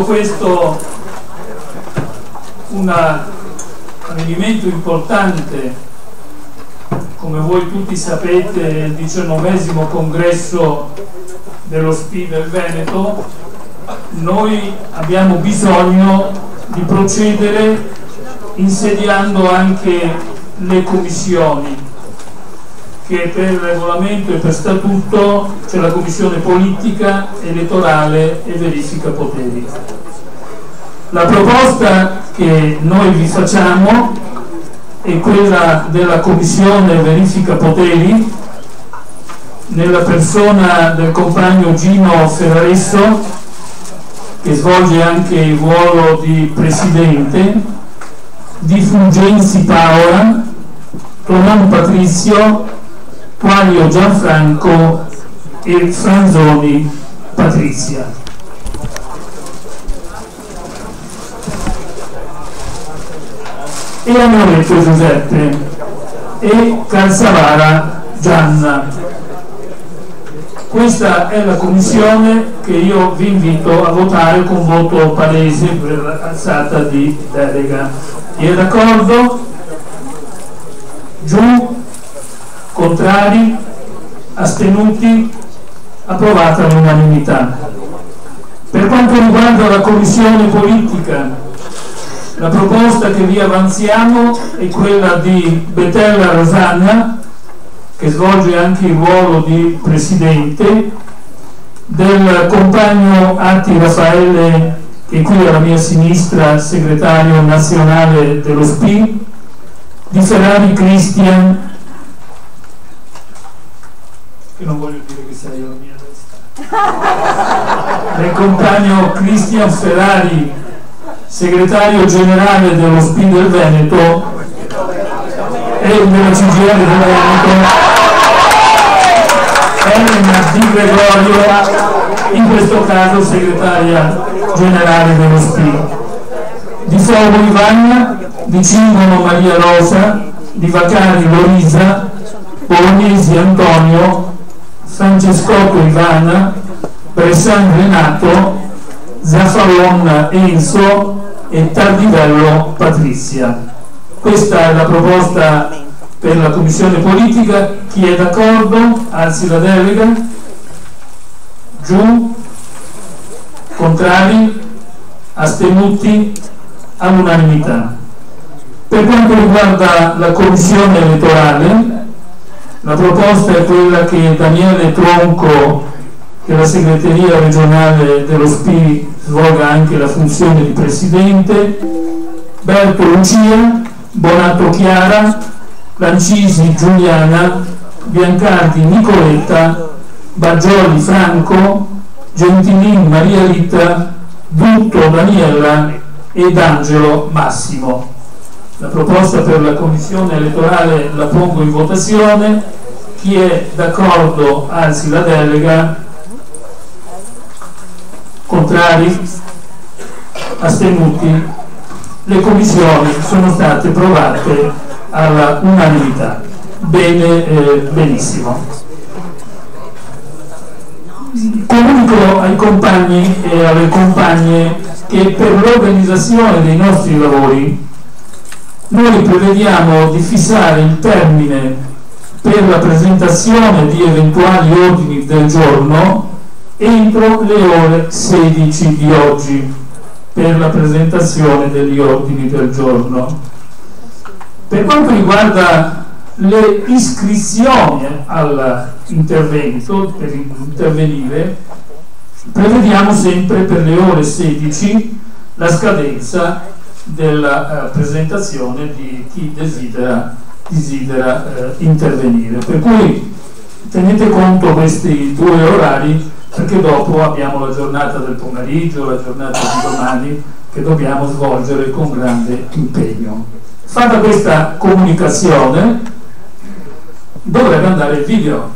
Questo un avvenimento importante, come voi tutti sapete, il 19° congresso dello SPI del Veneto. Noi abbiamo bisogno di procedere insediando anche le commissioni, che per regolamento e per statuto c'è la commissione politica, elettorale e verifica poteri. La proposta che noi vi facciamo è quella della commissione verifica poteri, nella persona del compagno Gino Ferraresso, che svolge anche il ruolo di presidente, di Fulgenzi Paola, Tonon Patrizio, Quaglio Gianfranco e Franzoni Patrizia. E Amoretto Giuseppe e Calzavara Gianna. Questa è la commissione che io vi invito a votare con voto palese per alzata di delega. Chi è d'accordo? Giù? Contrari? Astenuti? Approvata all'unanimità. Per quanto riguarda la commissione politica, la proposta che vi avanziamo è quella di Betella Rosagna, che svolge anche il ruolo di presidente, del compagno Atti Raffaele, che è qui alla mia sinistra, segretario nazionale dello SPI, di Ferrari Cristian, che non voglio dire che sei alla mia destra, del compagno Cristian Ferrari, segretario generale dello SPI del Veneto e della CGIL del Veneto, Elena Di Gregorio, in questo caso segretaria generale dello SPI, di Fogo Ivagna, di Cingono Maria Rosa, di Vacari Lorisa, Bolognesi Antonio, Francescotto Ivana, Bressan Renato, Zaffaron Enzo e Tardivello Patrizia. Questa è la proposta per la commissione politica. Chi è d'accordo? Alzi la delega. Giù? Contrari? Astenuti? All'unanimità. Per quanto riguarda la commissione elettorale, la proposta è quella che Daniele Tronco, che è la segreteria regionale dello SPI, svolga anche la funzione di presidente, Berto Lucia, Bonato Chiara, Lancisi Giuliana, Biancardi Nicoletta, Baggioli Franco, Gentilin Maria Rita, Dutto Daniela ed Angelo Massimo. La proposta per la commissione elettorale la pongo in votazione. Chi è d'accordo alzi la delega. Contrari? Astenuti? Le commissioni sono state approvate alla unanimità. Bene, benissimo. Comunico ai compagni e alle compagne che per l'organizzazione dei nostri lavori noi prevediamo di fissare il termine per la presentazione di eventuali ordini del giorno entro le ore 16 di oggi per la presentazione degli ordini del giorno. Per quanto riguarda le iscrizioni all'intervento, per intervenire, prevediamo sempre per le ore 16 la scadenza della presentazione di chi desidera intervenire. Per cui tenete conto questi due orari, perché dopo abbiamo la giornata del pomeriggio, la giornata di domani, che dobbiamo svolgere con grande impegno. Fatta questa comunicazione, dovrebbe andare il video.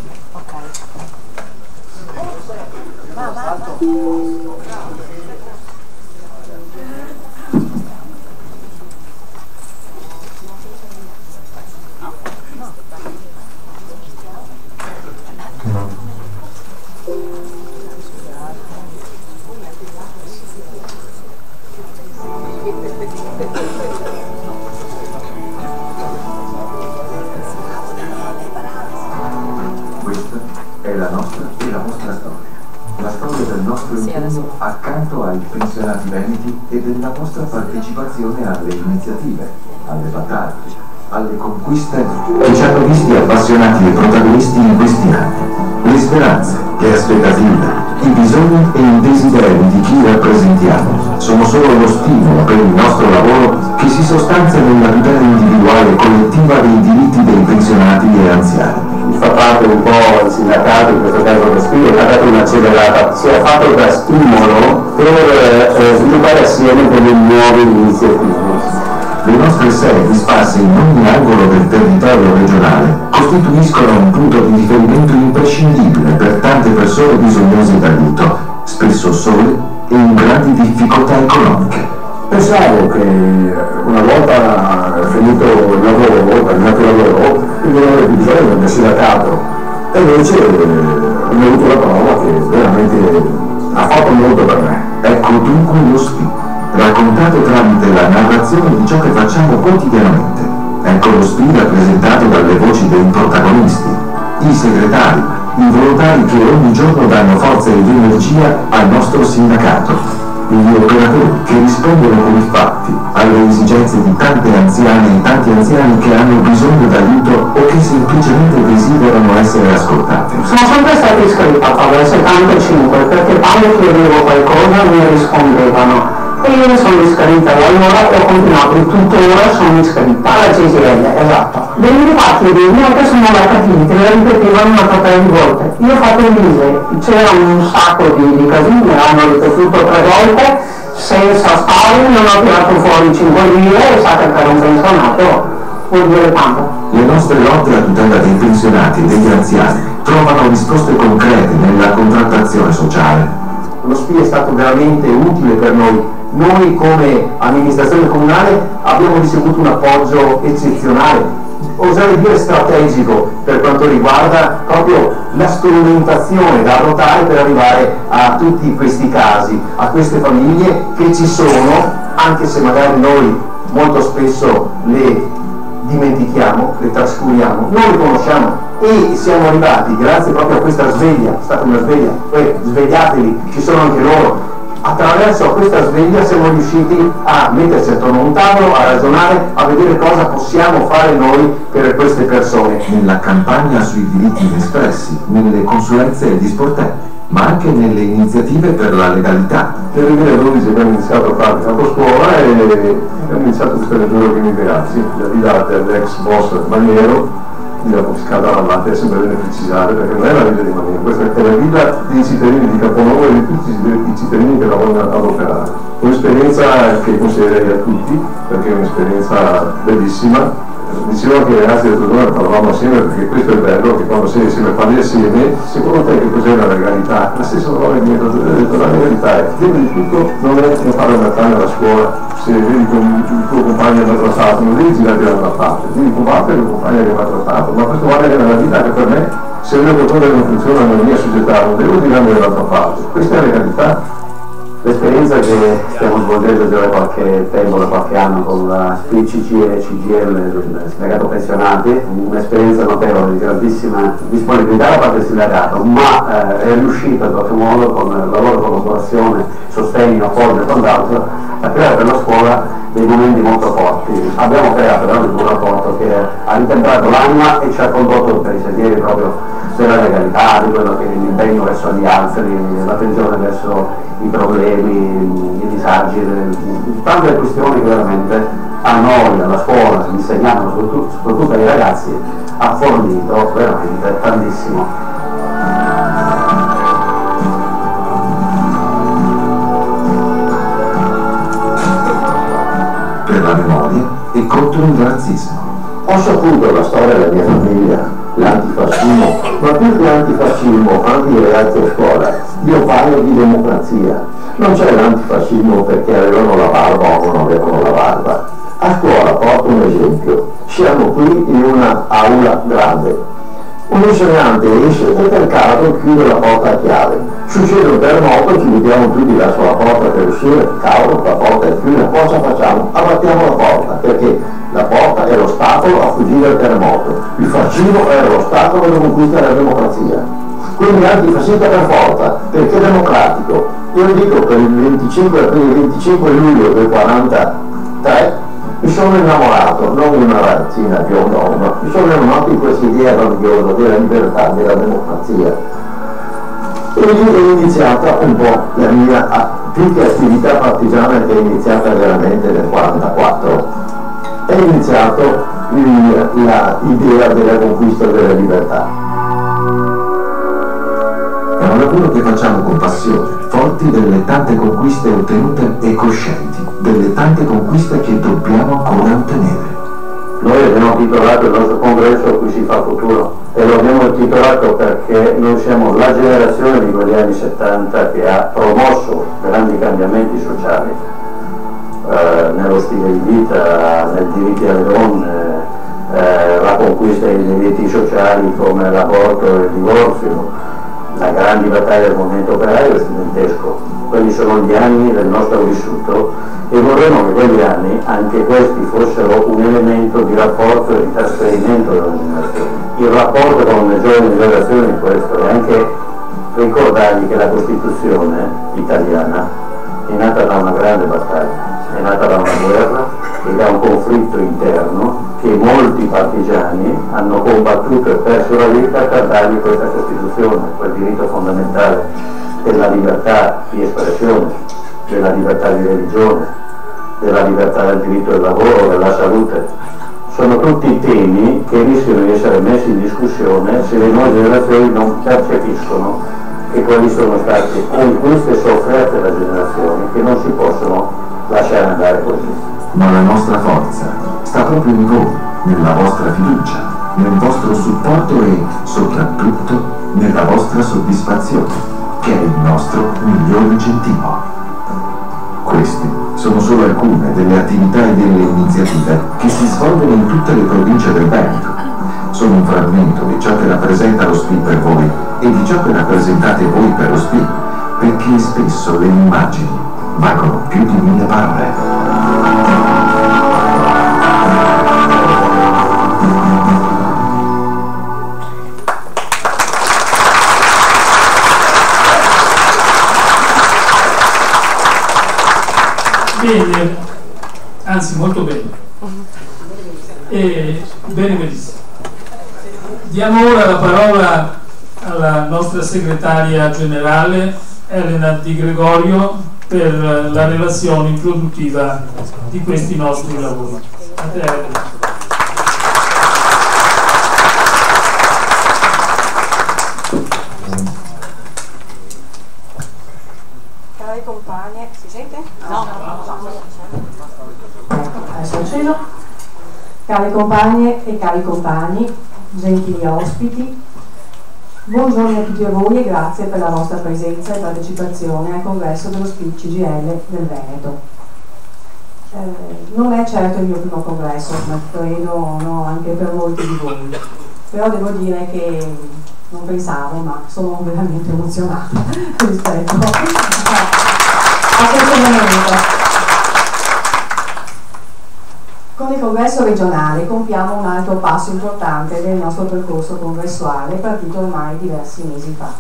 nostro impegno accanto ai pensionati veneti e della vostra partecipazione alle iniziative, alle battaglie, alle conquiste che ci hanno visti appassionati e protagonisti in questi anni. Le speranze, le aspettative, i bisogni e i desideri di chi rappresentiamo sono solo lo stimolo per il nostro lavoro che si sostanzia nella tutela individuale e collettiva dei diritti dei pensionati e anziani. Fa parte un po' il sindacato, in questo caso lo Spiro, ha dato un'accelerata, si è fatto da stimolo per sviluppare assieme delle nuove iniziative. Le nostre sedi sparse in ogni angolo del territorio regionale costituiscono un punto di riferimento imprescindibile per tante persone bisognose d'aiuto, spesso sole e in grandi difficoltà economiche. Pensavo che una volta finito il lavoro, terminato il lavoro, non avevo più bisogno del sindacato, e invece ho avuto la prova che veramente ha fatto molto per me. Ecco dunque lo SPI, raccontato tramite la narrazione di ciò che facciamo quotidianamente. Ecco lo SPI rappresentato dalle voci dei protagonisti, i segretari, i volontari che ogni giorno danno forza ed energia al nostro sindacato, gli operatori che rispondono con i fatti alle esigenze di tante anziane e tanti anziani che hanno bisogno d'aiuto o che semplicemente desiderano essere ascoltati. Sono sempre stata iscritta al 75 perché quando chiedevo qualcosa mi rispondevano e io mi sono iscritta e allora ho continuato e tuttora sono iscritta alla CGL, esatto. Dei fatti di me che sono andata lì, che la ripetevano una paio di volte. Io ho fatto il mise, c'era un sacco di casini, me l'hanno ripetuto 3 volte, senza stare, non ho tirato fuori 5.000 e sa che per un pensionato vuol dire tanto. Le nostre lotte a tutela dei pensionati e degli anziani trovano risposte concrete nella contrattazione sociale. Lo SPI è stato veramente utile per noi. Noi come amministrazione comunale abbiamo ricevuto un appoggio eccezionale, oserei dire strategico, per quanto riguarda proprio la strumentazione da adottare per arrivare a tutti questi casi, a queste famiglie che ci sono, anche se magari noi molto spesso le dimentichiamo, le trascuriamo, non le conosciamo e siamo arrivati grazie proprio a questa sveglia, è stata una sveglia, svegliatevi, ci sono anche loro. Attraverso questa sveglia siamo riusciti a metterci attorno a un tavolo, a ragionare, a vedere cosa possiamo fare noi per queste persone. Nella campagna sui diritti inespressi, nelle consulenze agli sportelli, ma anche nelle iniziative per la legalità. Nel 2012 abbiamo iniziato a fare autoscuola e abbiamo iniziato queste misure che mi ragazzi, la vita dell'ex boss Maniero, la confiscata dall'arte è sempre bene precisare perché non è la vita di Maniero, questa è la vita dei cittadini di Caponova e di tutti i cittadini che lavorano ad operare. Un'esperienza che consiglierei a tutti perché è un'esperienza bellissima. Dicevo che i ragazzi del Tudore parlavamo assieme perché questo è bello, che quando sei insieme parli assieme, secondo te che cos'è la legalità? La stessa parola che mi ha detto, la legalità è, prima di tutto non è che fare una taglia alla scuola, se vedi che il tuo compagno è maltrattato, non devi girare da una parte, devi combattere il compagno che è maltrattato, ma questo vale nella vita che per me, se vedo qualcosa che non funziona nella mia società, non devo girarmi dall'altra parte, questa è la legalità. L'esperienza che stiamo svolgendo già da qualche tempo, da qualche anno con la CGL e CGL, il sindacato pensionati, un'esperienza notevole di grandissima disponibilità da parte del sindacato, ma è riuscito in qualche modo con la loro collaborazione, sostegno, appoggio e quant'altro a creare per la scuola dei momenti molto forti. Abbiamo creato veramente un rapporto che ha ritemprato l'anima e ci ha condotto per i sentieri proprio della legalità, di quello che è l'impegno verso gli altri, l'attenzione verso i problemi, i disagi, tante questioni che veramente a noi, alla scuola, insegnando soprattutto ai ragazzi, ha fornito veramente tantissimo. Per la memoria e contro il razzismo. Ho saputo la storia della mia famiglia, l'antifascismo, ma più che antifascismo, anche i ragazzi a scuola, io parlo di democrazia. Non c'è l'antifascismo perché avevano la barba o non avevano la barba. A scuola porto un esempio, siamo qui in una aula grande. Un insegnante esce perché il cavo chiude la porta a chiave. Succede un terremoto, ci mettiamo tutti verso la porta per uscire, cavolo, la porta è chiusa, cosa facciamo? Abbattiamo la porta, perché la porta è l'ostacolo a fuggire dal terremoto. Il fascismo era l'ostacolo alla conquista della democrazia. Quindi antifascista per forza, perché è democratico. Io dico per il 25 luglio del 43 mi sono innamorato, non di una ragazzina bionda, ma mi sono innamorato di questa idea grandiosa della libertà, della democrazia. E lì è iniziata un po' la mia più che attività partigiana, che è iniziata veramente nel 44. È iniziato l'idea della conquista della libertà. È un lavoro che facciamo con passione, forti delle tante conquiste ottenute e coscienti delle tante conquiste che dobbiamo ancora ottenere. Noi abbiamo titolato il nostro congresso a cui si fa futuro, e lo abbiamo titolato perché noi siamo la generazione di quegli anni 70 che ha promosso grandi cambiamenti sociali nello stile di vita, nei diritti alle donne, la conquista dei diritti sociali come l'aborto e il divorzio, la grande battaglia del movimento operaio studentesco. Quelli sono gli anni del nostro vissuto e vorremmo che quegli anni, anche questi, fossero un elemento di rapporto e di trasferimento della generazione. Il rapporto con le giovani generazioni è questo, e anche ricordargli che la Costituzione italiana è nata da una grande battaglia, è nata da una guerra e da un conflitto interno che molti partigiani hanno combattuto e perso la vita per dargli questa Costituzione, quel diritto fondamentale della libertà di espressione, della libertà di religione, della libertà del diritto del lavoro, della salute. Sono tutti temi che rischiano di essere messi in discussione se le nuove generazioni non percepiscono che quelli sono stati conquiste sofferte da generazioni che non si possono lasciare andare così. Ma la nostra forza sta proprio in voi, nella vostra fiducia, nel vostro supporto e, soprattutto, nella vostra soddisfazione, che è il nostro miglior incentivo. Queste sono solo alcune delle attività e delle iniziative che si svolgono in tutte le province del Veneto. Sono un frammento di ciò che rappresenta lo SPI per voi e di ciò che rappresentate voi per lo SPI, perché spesso le immagini valgono più di 1000 parole. Bene, anzi molto bene, e bene benissimo. Diamo ora la parola alla nostra segretaria generale Elena Di Gregorio per la relazione introduttiva di questi nostri lavori. A te, Elena. Cari compagni, si sente? No. Adesso acceso. Cari compagne e cari compagni, gentili ospiti, buongiorno a tutti voi e grazie per la vostra presenza e partecipazione al congresso dello SPI CGIL del Veneto. Non è certo il mio primo congresso, ma credo no, anche per molti di voi, però devo dire che non pensavo, ma sono veramente emozionata rispetto a questo momento. Con il congresso regionale compiamo un altro passo importante del nostro percorso congressuale partito ormai diversi mesi fa.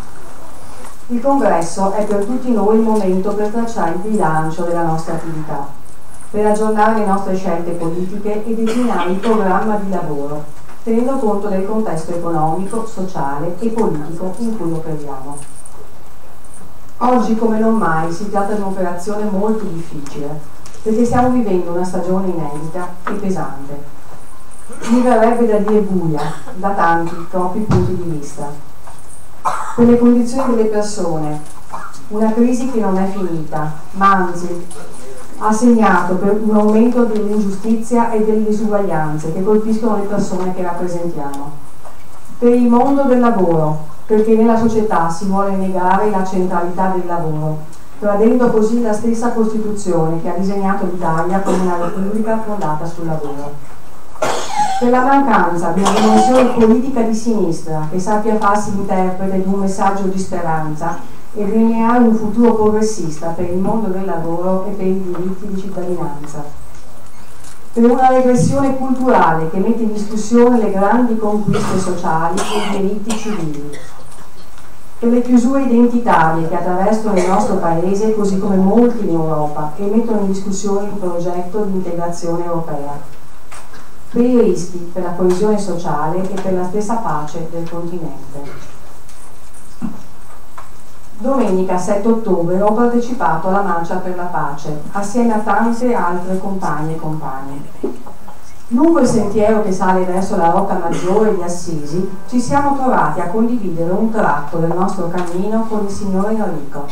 Il congresso è per tutti noi il momento per tracciare il bilancio della nostra attività, per aggiornare le nostre scelte politiche e delineare il programma di lavoro, tenendo conto del contesto economico, sociale e politico in cui operiamo. Oggi come non mai si tratta di un'operazione molto difficile, perché stiamo vivendo una stagione inedita e pesante. Mi verrebbe da dire buia, da tanti, troppi punti di vista. Per le condizioni delle persone, una crisi che non è finita, ma anzi ha segnato per un aumento dell'ingiustizia e delle disuguaglianze che colpiscono le persone che rappresentiamo. Per il mondo del lavoro, perché nella società si vuole negare la centralità del lavoro, tradendo così la stessa Costituzione che ha disegnato l'Italia come una repubblica fondata sul lavoro. Per la mancanza di una dimensione politica di sinistra che sappia farsi interprete di un messaggio di speranza e delineare un futuro progressista per il mondo del lavoro e per i diritti di cittadinanza. Per una regressione culturale che mette in discussione le grandi conquiste sociali e i diritti civili. per le chiusure identitarie che attraversano il nostro Paese, così come molti in Europa, e mettono in discussione il progetto di integrazione europea, per i rischi per la coesione sociale e per la stessa pace del continente. Domenica 7 ottobre ho partecipato alla Marcia per la Pace, assieme a tante altre compagne e compagni. Lungo il sentiero che sale verso la Rocca Maggiore di Assisi, ci siamo trovati a condividere un tratto del nostro cammino con il signor Enrico,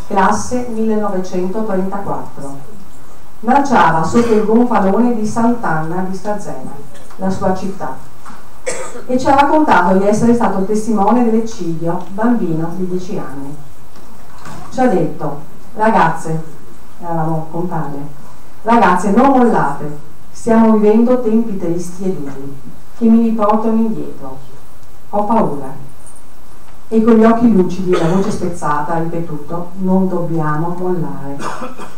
classe 1934. Marciava sotto il gonfalone di Sant'Anna di Stazzema, la sua città, e ci ha raccontato di essere stato testimone dell'eccidio, bambino di 10 anni. Ci ha detto: ragazze, eravamo compagne, ragazze, non mollate, stiamo vivendo tempi tristi e duri che mi riportano indietro. Ho paura. E con gli occhi lucidi e la voce spezzata ha ripetuto: non dobbiamo mollare.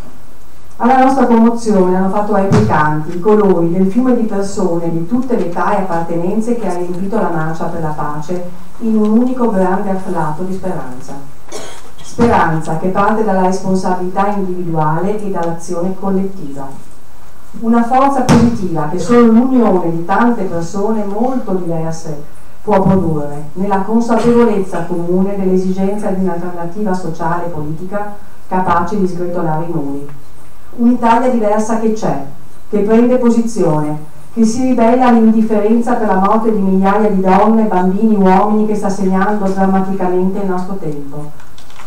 Alla nostra commozione hanno fatto replicanti i colori del fiume di persone di tutte le età e appartenenze che ha riempito la Marcia per la Pace in un unico grande afflato di speranza. Speranza che parte dalla responsabilità individuale e dall'azione collettiva. Una forza positiva che solo l'unione di tante persone molto diverse può produrre, nella consapevolezza comune dell'esigenza di un'alternativa sociale e politica capace di sgretolare i muri. Un'Italia diversa che c'è, che prende posizione, che si ribella all'indifferenza per la morte di migliaia di donne, bambini, uomini che sta segnando drammaticamente il nostro tempo.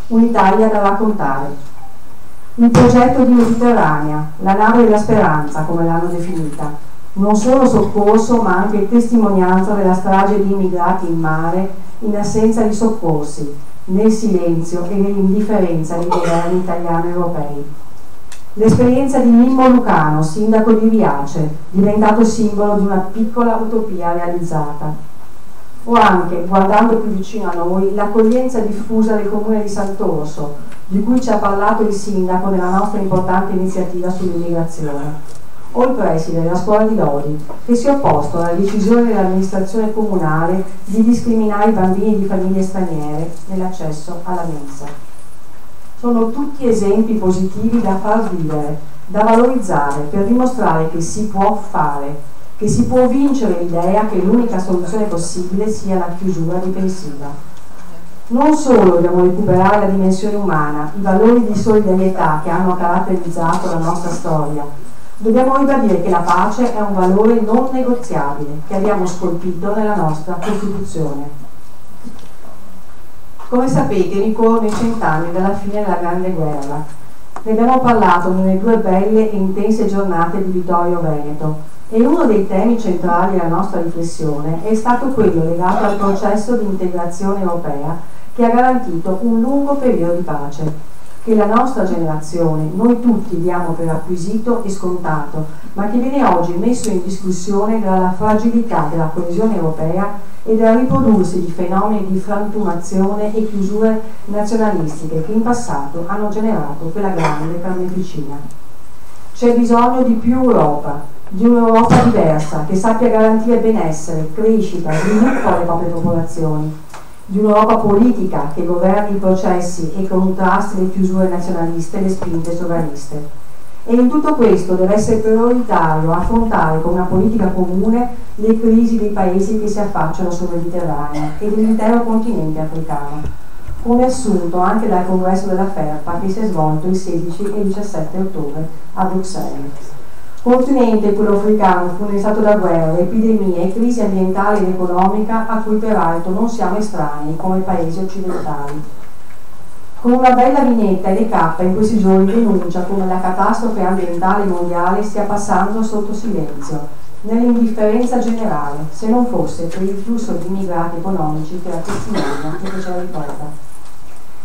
Un'Italia da raccontare. Il progetto di Mediterranea, la nave della speranza, come l'hanno definita, non solo soccorso ma anche testimonianza della strage di immigrati in mare in assenza di soccorsi, nel silenzio e nell'indifferenza dei governi italiani e europei. L'esperienza di Mimmo Lucano, sindaco di Riace, diventato simbolo di una piccola utopia realizzata. O anche, guardando più vicino a noi, l'accoglienza diffusa del comune di Sant'Orso, di cui ci ha parlato il sindaco nella nostra importante iniziativa sull'immigrazione. O il preside della scuola di Lodi, che si è opposto alla decisione dell'amministrazione comunale di discriminare i bambini di famiglie straniere nell'accesso alla mensa. Sono tutti esempi positivi da far vivere, da valorizzare, per dimostrare che si può fare, che si può vincere l'idea che l'unica soluzione possibile sia la chiusura difensiva. Non solo dobbiamo recuperare la dimensione umana, i valori di solidarietà che hanno caratterizzato la nostra storia, dobbiamo ribadire che la pace è un valore non negoziabile che abbiamo scolpito nella nostra Costituzione. Come sapete, ricorrono i 100 anni dalla fine della Grande Guerra. Ne abbiamo parlato nelle 2 belle e intense giornate di Vittorio Veneto, e uno dei temi centrali della nostra riflessione è stato quello legato al processo di integrazione europea che ha garantito un lungo periodo di pace, che la nostra generazione, noi tutti diamo per acquisito e scontato, ma che viene oggi messo in discussione dalla fragilità della coesione europea e dal riprodursi di fenomeni di frantumazione e chiusure nazionalistiche che in passato hanno generato quella grande carneficina. C'è bisogno di più Europa, di un'Europa diversa che sappia garantire benessere, crescita, sviluppo alle proprie popolazioni, di un'Europa politica che governi i processi e contrasti le chiusure nazionaliste e le spinte sovraniste. E in tutto questo deve essere prioritario affrontare con una politica comune le crisi dei paesi che si affacciano sul Mediterraneo e dell'intero continente africano, come assunto anche dal congresso della FERPA che si è svolto il 16 e il 17 ottobre a Bruxelles. Continente quello africano funestato da guerre, epidemie, crisi ambientale ed economica a cui peraltro non siamo estranei come paesi occidentali. Con una bella vignetta LK in questi giorni denuncia come la catastrofe ambientale mondiale stia passando sotto silenzio, nell'indifferenza generale, se non fosse per il flusso di immigrati economici che la testimonia e che ce la ricorda.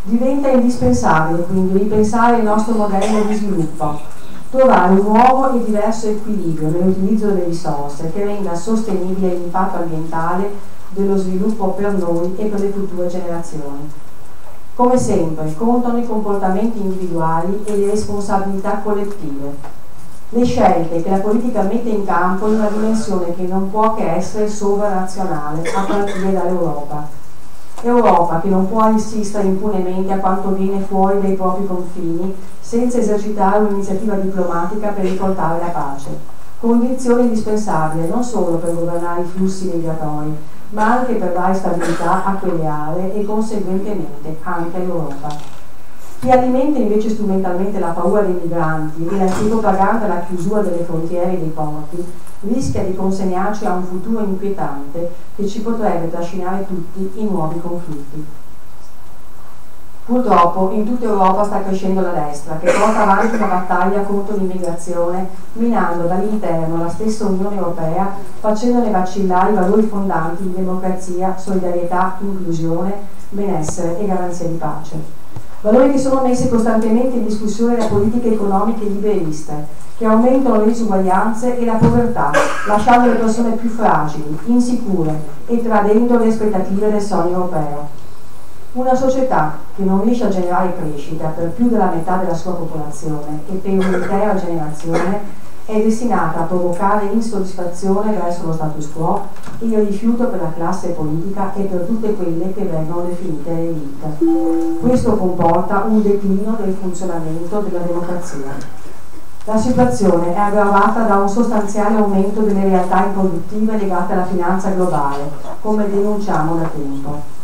Diventa indispensabile quindi ripensare il nostro modello di sviluppo, trovare un nuovo e diverso equilibrio nell'utilizzo delle risorse che renda sostenibile l'impatto ambientale dello sviluppo per noi e per le future generazioni. Come sempre, contano i comportamenti individuali e le responsabilità collettive, le scelte che la politica mette in campo in una dimensione che non può che essere sovranazionale a partire dall'Europa. Europa che non può insistere impunemente a quanto viene fuori dai propri confini senza esercitare un'iniziativa diplomatica per riportare la pace, condizione indispensabile non solo per governare i flussi migratori, ma anche per dare stabilità a quelle aree e conseguentemente anche all'Europa. Chi alimenta invece strumentalmente la paura dei migranti e la propaganda la chiusura delle frontiere e dei porti rischia di consegnarci a un futuro inquietante che ci potrebbe trascinare tutti in nuovi conflitti. Purtroppo in tutta Europa sta crescendo la destra, che porta avanti una battaglia contro l'immigrazione, minando dall'interno la stessa Unione Europea, facendone vacillare i valori fondanti di democrazia, solidarietà, inclusione, benessere e garanzia di pace. Valori che sono messi costantemente in discussione da politiche economiche liberiste, che aumentano le disuguaglianze e la povertà, lasciando le persone più fragili, insicure e tradendo le aspettative del sogno europeo. Una società che non riesce a generare crescita per più della metà della sua popolazione e per un'intera generazione è destinata a provocare insoddisfazione verso lo status quo e il rifiuto per la classe politica e per tutte quelle che vengono definite elite. Questo comporta un declino del funzionamento della democrazia. La situazione è aggravata da un sostanziale aumento delle realtà improduttive legate alla finanza globale, come denunciamo da tempo.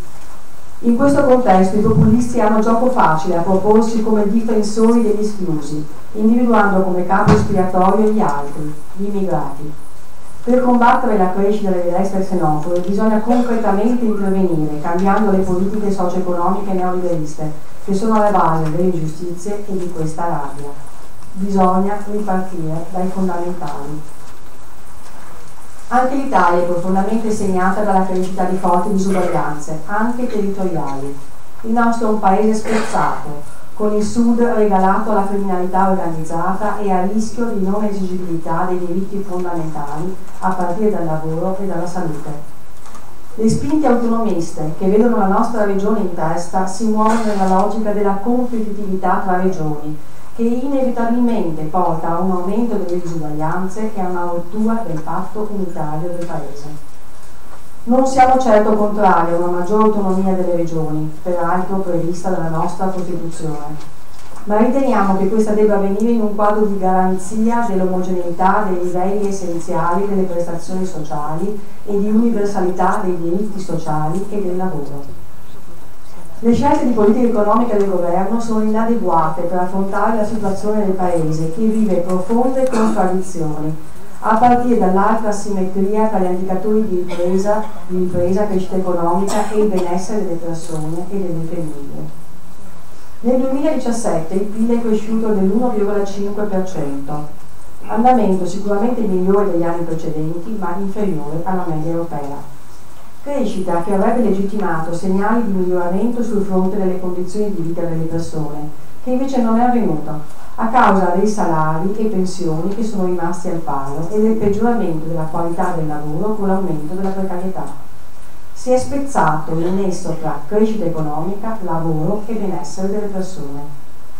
In questo contesto i populisti hanno gioco facile a proporsi come difensori degli esclusi, individuando come capo espiatorio gli altri, gli immigrati. Per combattere la crescita delle destre xenofobe bisogna concretamente intervenire, cambiando le politiche socio-economiche neoliberiste, che sono alla base delle ingiustizie e di questa rabbia. Bisogna ripartire dai fondamentali. Anche l'Italia è profondamente segnata dalla crescita di forti disuguaglianze, anche territoriali. Il nostro è un paese spezzato, con il Sud regalato alla criminalità organizzata e a rischio di non esigibilità dei diritti fondamentali, a partire dal lavoro e dalla salute. Le spinte autonomiste, che vedono la nostra regione in testa, si muovono nella logica della competitività tra regioni, che inevitabilmente porta a un aumento delle disuguaglianze e a una rottura del patto unitario del Paese. Non siamo certo contrari a una maggiore autonomia delle regioni, peraltro prevista dalla nostra Costituzione, ma riteniamo che questa debba avvenire in un quadro di garanzia dell'omogeneità dei livelli essenziali delle prestazioni sociali e di universalità dei diritti sociali e del lavoro. Le scelte di politica economica del governo sono inadeguate per affrontare la situazione del Paese, che vive profonde contraddizioni, a partire dall'alta asimmetria tra gli indicatori di ripresa, crescita economica e il benessere delle persone e delle famiglie. Nel 2017 il PIL è cresciuto dell'1,5%, andamento sicuramente migliore degli anni precedenti, ma inferiore alla media europea. Crescita che avrebbe legittimato segnali di miglioramento sul fronte delle condizioni di vita delle persone, che invece non è avvenuto, a causa dei salari e pensioni che sono rimasti al palo e del peggioramento della qualità del lavoro con l'aumento della precarietà. Si è spezzato il nesso tra crescita economica, lavoro e benessere delle persone.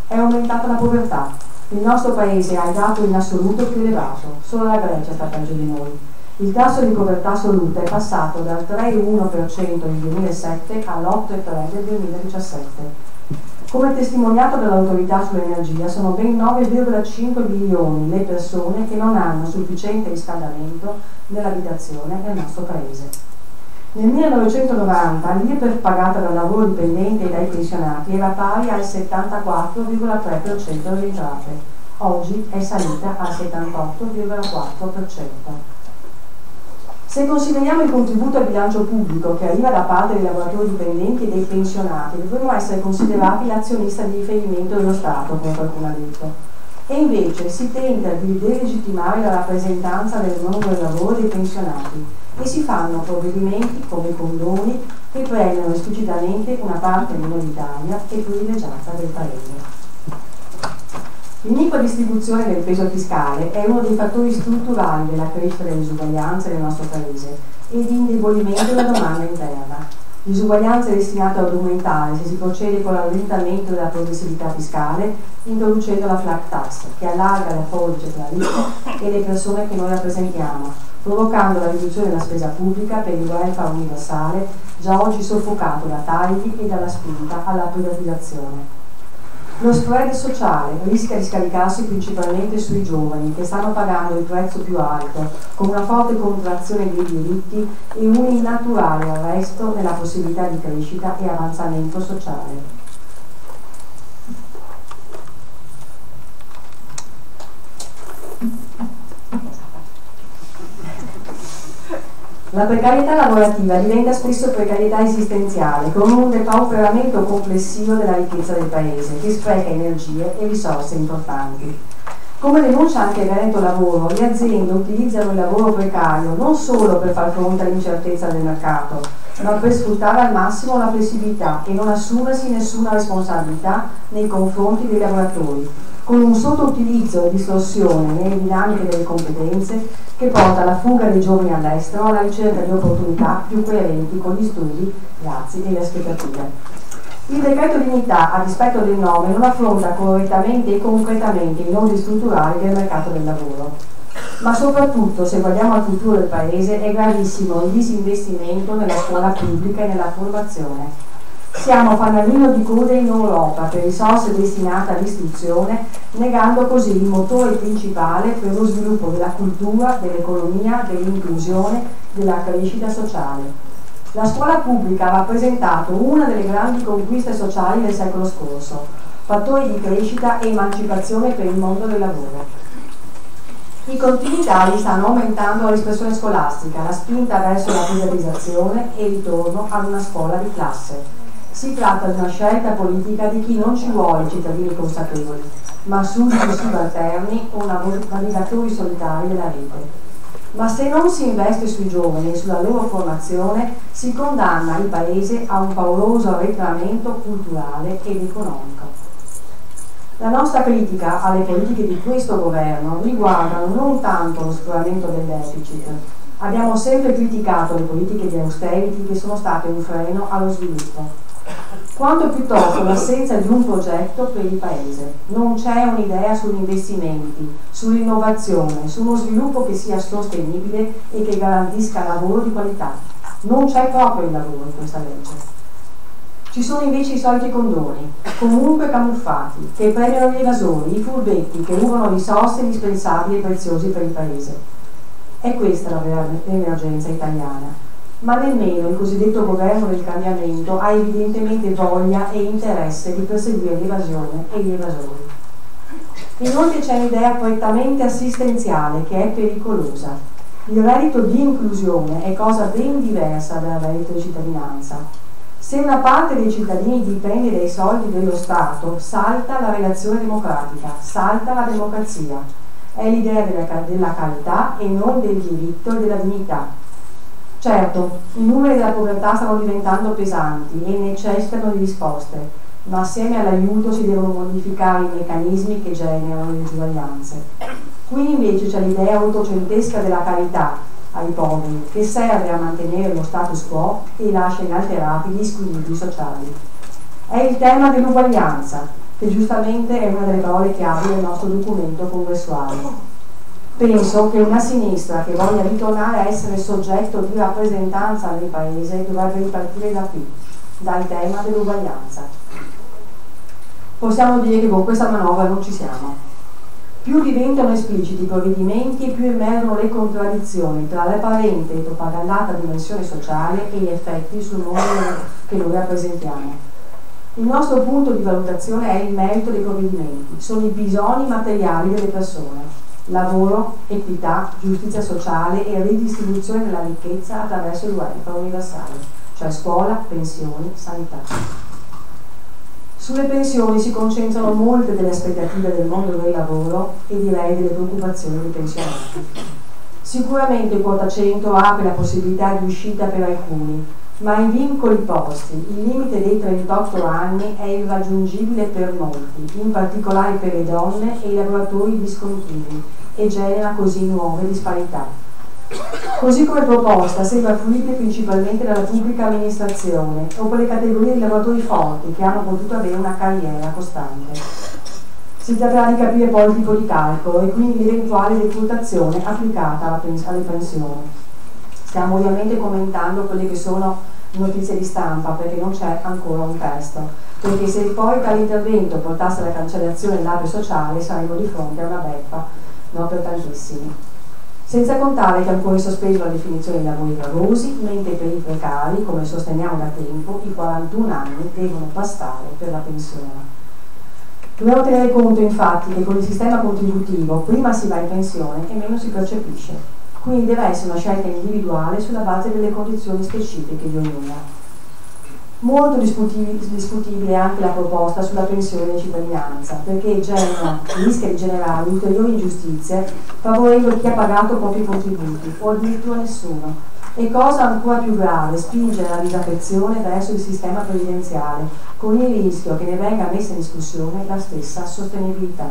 È aumentata la povertà. Il nostro paese ha il dato in assoluto più elevato, solo la Grecia sta peggio di noi. Il tasso di povertà assoluta è passato dal 3,1% nel 2007 all'8,3% del 2017. Come testimoniato dall'autorità sull'energia, sono ben 9,5 milioni le persone che non hanno sufficiente riscaldamento nell'abitazione nel nostro paese. Nel 1990 l'IRPEF pagata dal lavoro dipendente e dai pensionati era pari al 74,3% delle entrate, oggi è salita al 78,4%. Se consideriamo il contributo al bilancio pubblico che arriva da parte dei lavoratori dipendenti e dei pensionati, dovremmo essere considerati l'azionista di riferimento dello Stato, come qualcuno ha detto. E invece si tenta di delegittimare la rappresentanza del mondo del lavoro e dei pensionati e si fanno provvedimenti come condoni che prendono esplicitamente una parte minoritaria e privilegiata del Paese. L'iniqua distribuzione del peso fiscale è uno dei fattori strutturali della crescita delle disuguaglianze nel nostro Paese e di indebolimento della domanda interna. Disuguaglianze destinate ad aumentare se si procede con l'allentamento della progressività fiscale, introducendo la flat tax, che allarga la forbice tra ricchi e le persone che noi rappresentiamo, provocando la riduzione della spesa pubblica per il welfare universale, già oggi soffocato da tagli e dalla spinta alla privatizzazione. Lo spread sociale rischia di scaricarsi principalmente sui giovani, che stanno pagando il prezzo più alto, con una forte contrazione dei diritti e un innaturale arresto nella possibilità di crescita e avanzamento sociale. La precarietà lavorativa diventa spesso precarietà esistenziale, con un depauperamento complessivo della ricchezza del Paese, che spreca energie e risorse importanti. Come denuncia anche Veneto Lavoro, le aziende utilizzano il lavoro precario non solo per far fronte all'incertezza del mercato, ma per sfruttare al massimo la flessibilità e non assumersi nessuna responsabilità nei confronti dei lavoratori, con un sottoutilizzo e distorsione nelle dinamiche delle competenze che porta alla fuga dei giovani all'estero, alla ricerca di opportunità più coerenti con gli studi, razzi e le aspettative. Il decreto dignità, a dispetto del nome, non affronta correttamente e concretamente i nodi strutturali del mercato del lavoro. Ma soprattutto, se guardiamo al futuro del Paese, è gravissimo il disinvestimento nella scuola pubblica e nella formazione. Siamo fanalino di coda in Europa per risorse destinate all'istruzione, negando così il motore principale per lo sviluppo della cultura, dell'economia, dell'inclusione, della crescita sociale. La scuola pubblica ha rappresentato una delle grandi conquiste sociali del secolo scorso, fattori di crescita e emancipazione per il mondo del lavoro. I continui tagli stanno aumentando la dispersione scolastica, la spinta verso la privatizzazione e il ritorno ad una scuola di classe. Si tratta di una scelta politica di chi non ci vuole cittadini consapevoli, ma sudditi subalterni o navigatori solitari della rete. Ma se non si investe sui giovani e sulla loro formazione, si condanna il Paese a un pauroso arretramento culturale ed economico. La nostra critica alle politiche di questo governo riguardano non tanto lo sforamento del deficit. Abbiamo sempre criticato le politiche di austerity che sono state un freno allo sviluppo, quanto piuttosto l'assenza di un progetto per il Paese. Non c'è un'idea sugli investimenti, sull'innovazione, su uno sviluppo che sia sostenibile e che garantisca lavoro di qualità. Non c'è proprio il lavoro in questa legge. Ci sono invece i soliti condoni, comunque camuffati, che premiano gli evasori, i furbetti, che rubano risorse indispensabili e preziosi per il Paese. È questa la vera emergenza italiana. Ma nemmeno il cosiddetto governo del cambiamento ha evidentemente voglia e interesse di perseguire l'evasione e gli evasori. Inoltre c'è un'idea prettamente assistenziale che è pericolosa. Il reddito di inclusione è cosa ben diversa dal reddito di cittadinanza. Se una parte dei cittadini dipende dai soldi dello Stato, salta la relazione democratica, salta la democrazia. È l'idea della carità e non del diritto e della dignità. Certo, i numeri della povertà stanno diventando pesanti e necessitano di risposte, ma assieme all'aiuto si devono modificare i meccanismi che generano le disuguaglianze. Qui invece c'è l'idea ottocentesca della carità ai poveri, che serve a mantenere lo status quo e lascia inalterati gli squilibri sociali. È il tema dell'uguaglianza, che giustamente è una delle parole chiave del nostro documento congressuale. Penso che una sinistra che voglia ritornare a essere soggetto di rappresentanza nel Paese dovrebbe ripartire da qui, dal tema dell'uguaglianza. Possiamo dire che con questa manovra non ci siamo. Più diventano espliciti i provvedimenti e più emergono le contraddizioni tra l'apparente e propagandata dimensione sociale e gli effetti sul mondo che noi rappresentiamo. Il nostro punto di valutazione è il merito dei provvedimenti, sono i bisogni materiali delle persone. Lavoro, equità, giustizia sociale e ridistribuzione della ricchezza attraverso il welfare universale, cioè scuola, pensioni, sanità. Sulle pensioni si concentrano molte delle aspettative del mondo del lavoro e direi delle preoccupazioni dei pensionati. Sicuramente quota 100 apre la possibilità di uscita per alcuni, ma i vincoli posti, il limite dei 38 anni è irraggiungibile per molti, in particolare per le donne e i lavoratori discontinui, e genera così nuove disparità. Così come proposta sembra fruibile principalmente dalla pubblica amministrazione o per le categorie di lavoratori forti che hanno potuto avere una carriera costante. Si tratterà di capire poi il tipo di calcolo e quindi l'eventuale decurtazione applicata alle pensioni. Stiamo ovviamente commentando quelle che sono notizie di stampa perché non c'è ancora un testo, perché se poi tale intervento portasse alla cancellazione del lato sociale saremmo di fronte a una beffa, no, per tantissimi. Senza contare che è ancora in sospeso la definizione dei lavori gravosi, mentre per i precari, come sosteniamo da tempo, i 41 anni devono bastare per la pensione. Dobbiamo tenere conto infatti che con il sistema contributivo prima si va in pensione e meno si percepisce, quindi deve essere una scelta individuale sulla base delle condizioni specifiche di ognuno. Molto discutibile è anche la proposta sulla pensione di cittadinanza, perché rischia di generare ulteriori ingiustizie favorendo chi ha pagato pochi contributi o addirittura nessuno, e cosa ancora più grave, spingere la disaffezione verso il sistema previdenziale, con il rischio che ne venga messa in discussione la stessa sostenibilità.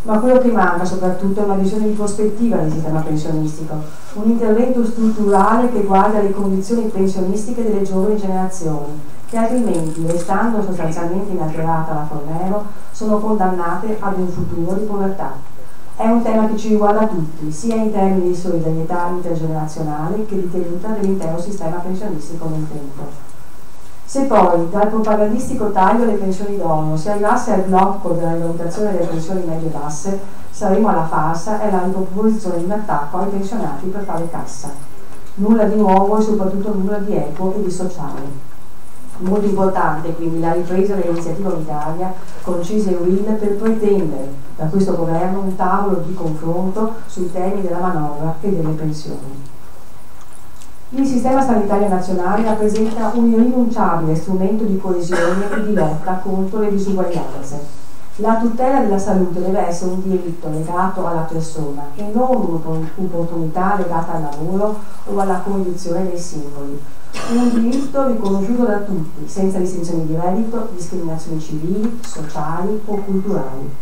Ma quello che manca soprattutto è una visione di prospettiva del sistema pensionistico, un intervento strutturale che guarda le condizioni pensionistiche delle giovani generazioni, che altrimenti, restando sostanzialmente inalterata la Fornero, sono condannate ad un futuro di povertà. È un tema che ci riguarda tutti, sia in termini di solidarietà intergenerazionale che di tenuta dell'intero sistema pensionistico nel tempo. Se poi dal propagandistico taglio alle pensioni d'oro si arrivasse al blocco della rivalutazione delle pensioni medie e basse, saremo alla farsa e alla riproposizione di un attacco ai pensionati per fare cassa. Nulla di nuovo e soprattutto nulla di equo e di sociale. Molto importante quindi la ripresa dell'iniziativa unitaria con CISE e UIL per pretendere da questo governo un tavolo di confronto sui temi della manovra e delle pensioni. Il sistema sanitario nazionale rappresenta un irrinunciabile strumento di coesione e di lotta contro le disuguaglianze. La tutela della salute deve essere un diritto legato alla persona e non un'opportunità legata al lavoro o alla condizione dei singoli. Un diritto riconosciuto da tutti, senza distinzioni di reddito, discriminazioni civili, sociali o culturali.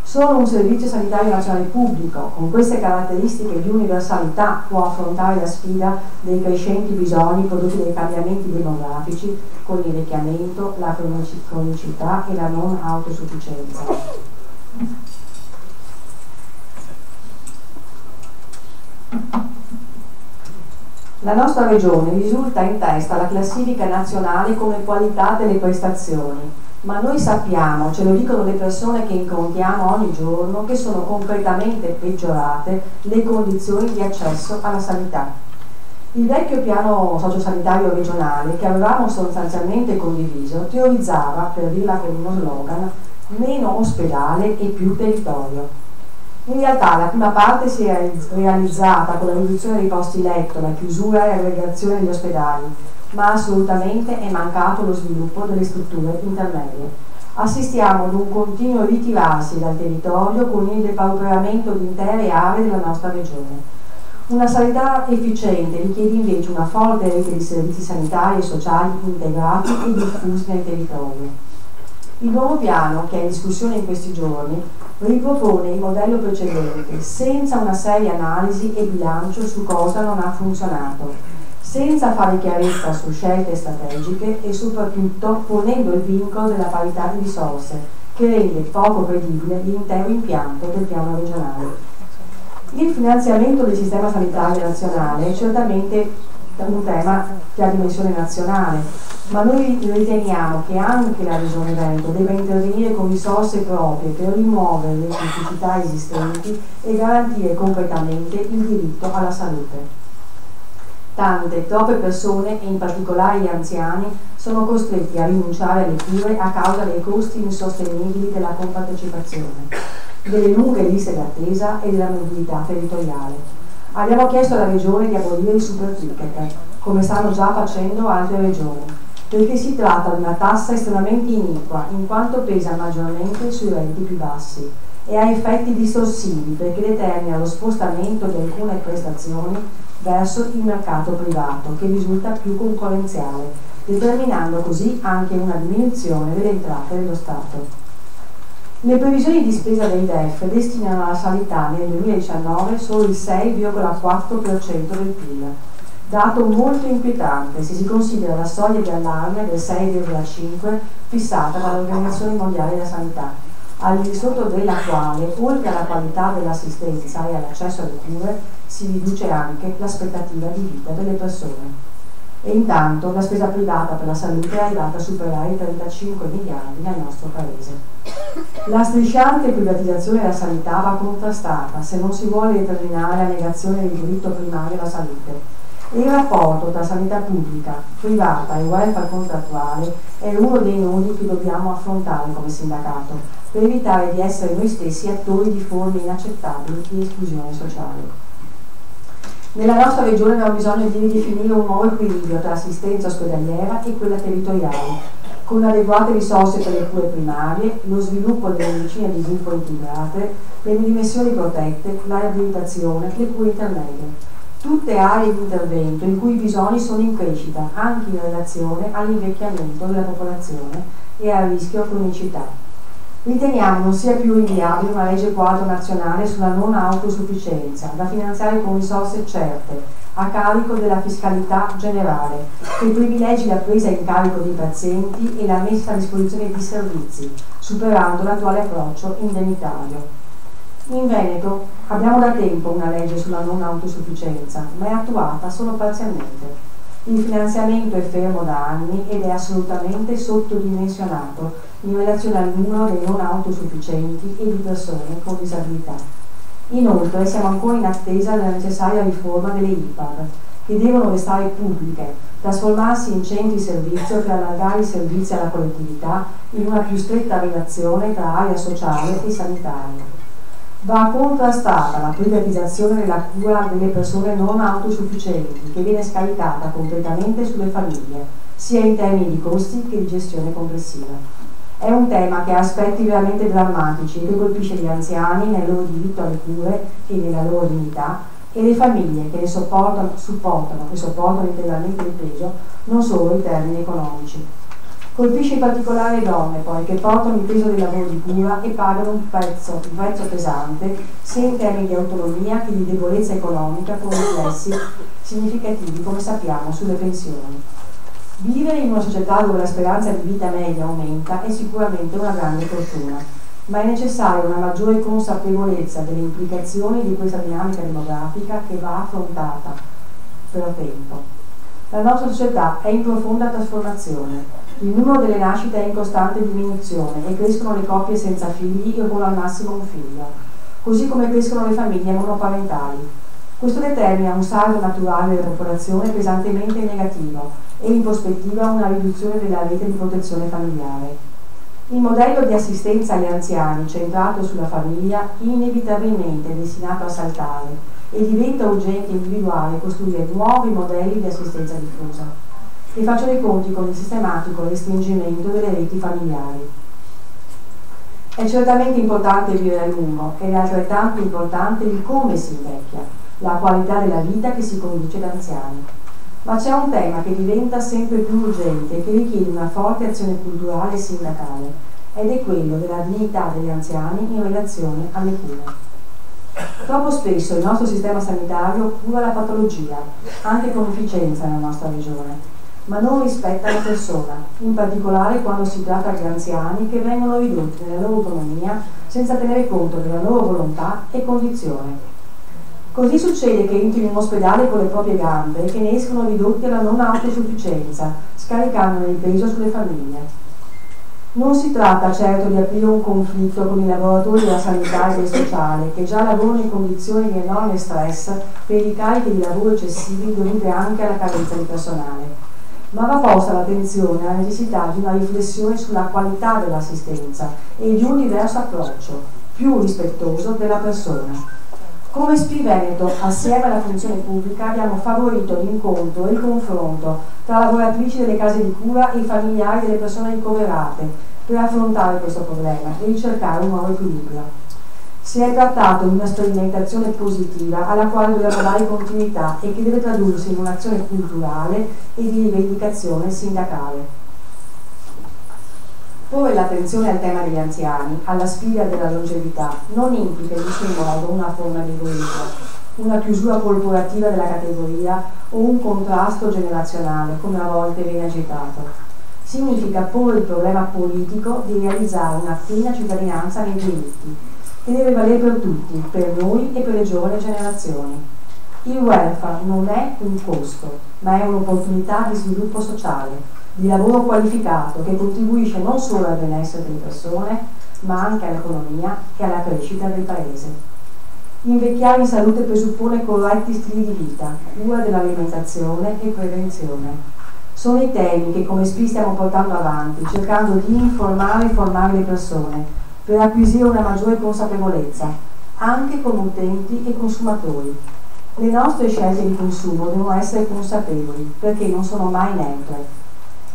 Solo un servizio sanitario nazionale pubblico con queste caratteristiche di universalità può affrontare la sfida dei crescenti bisogni prodotti dai cambiamenti demografici con l'invecchiamento, la cronicità e la non autosufficienza. La nostra regione risulta in testa alla classifica nazionale come qualità delle prestazioni, ma noi sappiamo, ce lo dicono le persone che incontriamo ogni giorno, che sono completamente peggiorate le condizioni di accesso alla sanità. Il vecchio piano sociosanitario regionale, che avevamo sostanzialmente condiviso, teorizzava, per dirla con uno slogan, meno ospedale e più territorio. In realtà la prima parte si è realizzata con la riduzione dei posti letto, la chiusura e l'aggregazione degli ospedali, ma assolutamente è mancato lo sviluppo delle strutture intermedie. Assistiamo ad un continuo ritirarsi dal territorio con il depauperamento di intere aree della nostra regione. Una sanità efficiente richiede invece una forte rete di servizi sanitari e sociali integrati e diffusi nel territorio. Il nuovo piano, che è in discussione in questi giorni, ripropone il modello precedente, senza una seria analisi e bilancio su cosa non ha funzionato, senza fare chiarezza su scelte strategiche e soprattutto ponendo il vincolo della parità di risorse, che rende poco credibile l'intero impianto del piano regionale. Il finanziamento del sistema sanitario nazionale è certamente un tema che ha dimensione nazionale, ma noi riteniamo che anche la Regione Veneto debba intervenire con risorse proprie per rimuovere le criticità esistenti e garantire completamente il diritto alla salute. Tante, troppe persone, e in particolare gli anziani, sono costretti a rinunciare alle cure a causa dei costi insostenibili della compartecipazione, delle lunghe liste d'attesa e della mobilità territoriale. Abbiamo chiesto alla Regione di abolire il superticket, come stanno già facendo altre regioni, perché si tratta di una tassa estremamente iniqua, in quanto pesa maggiormente sui redditi più bassi e ha effetti distorsivi perché determina lo spostamento di alcune prestazioni verso il mercato privato, che risulta più concorrenziale, determinando così anche una diminuzione delle entrate dello Stato. Le previsioni di spesa del DEF destinano alla sanità nel 2019 solo il 6,4% del PIL, dato molto inquietante se si considera la soglia di allarme del 6,5% fissata dall'Organizzazione Mondiale della Sanità. al di sotto della quale, oltre alla qualità dell'assistenza e all'accesso alle cure, si riduce anche l'aspettativa di vita delle persone. E intanto la spesa privata per la salute è arrivata a superare i 35 miliardi nel nostro paese. La strisciante privatizzazione della sanità va contrastata se non si vuole determinare la negazione del diritto primario alla salute. Il rapporto tra sanità pubblica, privata e welfare contrattuale è uno dei nodi che dobbiamo affrontare come sindacato per evitare di essere noi stessi attori di forme inaccettabili di esclusione sociale. Nella nostra regione abbiamo bisogno di ridefinire un nuovo equilibrio tra assistenza ospedaliera e quella territoriale, con adeguate risorse per le cure primarie, lo sviluppo delle medicine di gruppo integrate, le dimensioni protette, la riabilitazione, le cure intermedie. Tutte aree di intervento in cui i bisogni sono in crescita, anche in relazione all'invecchiamento della popolazione e al rischio cronicità. Riteniamo non sia più rinviabile una legge quadro nazionale sulla non autosufficienza, da finanziare con risorse certe, a carico della fiscalità generale, che privilegi la presa in carico dei pazienti e la messa a disposizione di servizi, superando l'attuale approccio indennitario. In Veneto abbiamo da tempo una legge sulla non autosufficienza, ma è attuata solo parzialmente. Il finanziamento è fermo da anni ed è assolutamente sottodimensionato in relazione al numero dei non autosufficienti e di persone con disabilità. Inoltre siamo ancora in attesa della necessaria riforma delle IPAD, che devono restare pubbliche, trasformarsi in centri servizio per allargare i servizi alla collettività in una più stretta relazione tra area sociale e sanitaria. Va contrastata la privatizzazione della cura delle persone non autosufficienti, che viene scaricata completamente sulle famiglie, sia in termini di costi che di gestione complessiva. È un tema che ha aspetti veramente drammatici e che colpisce gli anziani nel loro diritto alle cure e nella loro dignità, e le famiglie che ne supportano integralmente il peso, non solo in termini economici. Colpisce in particolare le donne, poi, che portano il peso del lavoro di cura e pagano un prezzo pesante, sia in termini di autonomia che di debolezza economica, con riflessi significativi, come sappiamo, sulle pensioni. Vivere in una società dove la speranza di vita media aumenta è sicuramente una grande fortuna, ma è necessaria una maggiore consapevolezza delle implicazioni di questa dinamica demografica che va affrontata per tempo. La nostra società è in profonda trasformazione. Il numero delle nascite è in costante diminuzione e crescono le coppie senza figli o con al massimo un figlio, così come crescono le famiglie monoparentali. Questo determina un saldo naturale della popolazione pesantemente negativo e in prospettiva una riduzione della rete di protezione familiare. Il modello di assistenza agli anziani centrato sulla famiglia inevitabilmente è destinato a saltare e diventa urgente e individuale costruire nuovi modelli di assistenza diffusa che facciano i conti con il sistematico restringimento delle reti familiari. È certamente importante vivere a lungo ed è altrettanto importante il come si invecchia, la qualità della vita che si conduce da anziani. Ma c'è un tema che diventa sempre più urgente e che richiede una forte azione culturale e sindacale, ed è quello della dignità degli anziani in relazione alle cure. Troppo spesso il nostro sistema sanitario cura la patologia, anche con efficienza nella nostra regione, ma non rispetta la persona, in particolare quando si tratta di anziani che vengono ridotti nella loro autonomia senza tenere conto della loro volontà e condizione. Così succede che entrino in ospedale con le proprie gambe e che ne escono ridotti alla non autosufficienza, scaricandone il peso sulle famiglie. Non si tratta certo di aprire un conflitto con i lavoratori della sanità e del sociale, che già lavorano in condizioni di enorme stress per i carichi di lavoro eccessivi dovute anche alla carenza di personale. Ma va posta l'attenzione alla necessità di una riflessione sulla qualità dell'assistenza e di un diverso approccio, più rispettoso della persona. Come SPI Veneto, assieme alla funzione pubblica, abbiamo favorito l'incontro e il confronto tra lavoratrici delle case di cura e i familiari delle persone ricoverate per affrontare questo problema e ricercare un nuovo equilibrio. Si è trattato di una sperimentazione positiva alla quale dobbiamo dare continuità e che deve tradursi in un'azione culturale e di rivendicazione sindacale. Porre l'attenzione al tema degli anziani, alla sfida della longevità, non implica in nessun modo una forma di egoismo, una chiusura corporativa della categoria o un contrasto generazionale, come a volte viene agitato. Significa porre il problema politico di realizzare una piena cittadinanza nei diritti, che deve valere per tutti, per noi e per le giovani generazioni. Il welfare non è un costo, ma è un'opportunità di sviluppo sociale, di lavoro qualificato che contribuisce non solo al benessere delle persone, ma anche all'economia e alla crescita del Paese. Invecchiare in salute presuppone corretti stili di vita, cura dell'alimentazione e prevenzione. Sono i temi che come SPI stiamo portando avanti, cercando di informare e formare le persone per acquisire una maggiore consapevolezza, anche come utenti e consumatori. Le nostre scelte di consumo devono essere consapevoli, perché non sono mai neutre.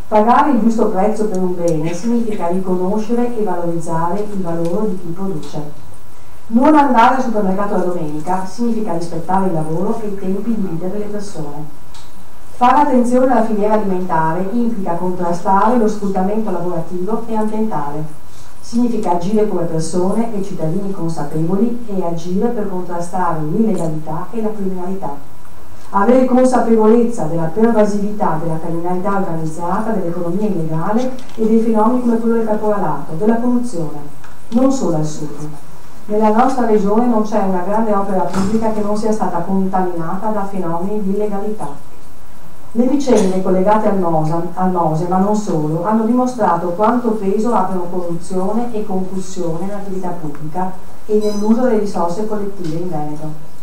Pagare il giusto prezzo per un bene significa riconoscere e valorizzare il valore di chi produce. Non andare al supermercato la domenica significa rispettare il lavoro e i tempi di vita delle persone. Fare attenzione alla filiera alimentare implica contrastare lo sfruttamento lavorativo e ambientale. Significa agire come persone e cittadini consapevoli e agire per contrastare l'illegalità e la criminalità. Avere consapevolezza della pervasività della criminalità organizzata, dell'economia illegale e dei fenomeni come quello del caporalato, della corruzione, non solo al sud. Nella nostra regione non c'è una grande opera pubblica che non sia stata contaminata da fenomeni di illegalità. Le vicende collegate al MOSE, ma non solo, hanno dimostrato quanto peso abbiano corruzione e concussione nell'attività pubblica e nell'uso delle risorse collettive in Veneto.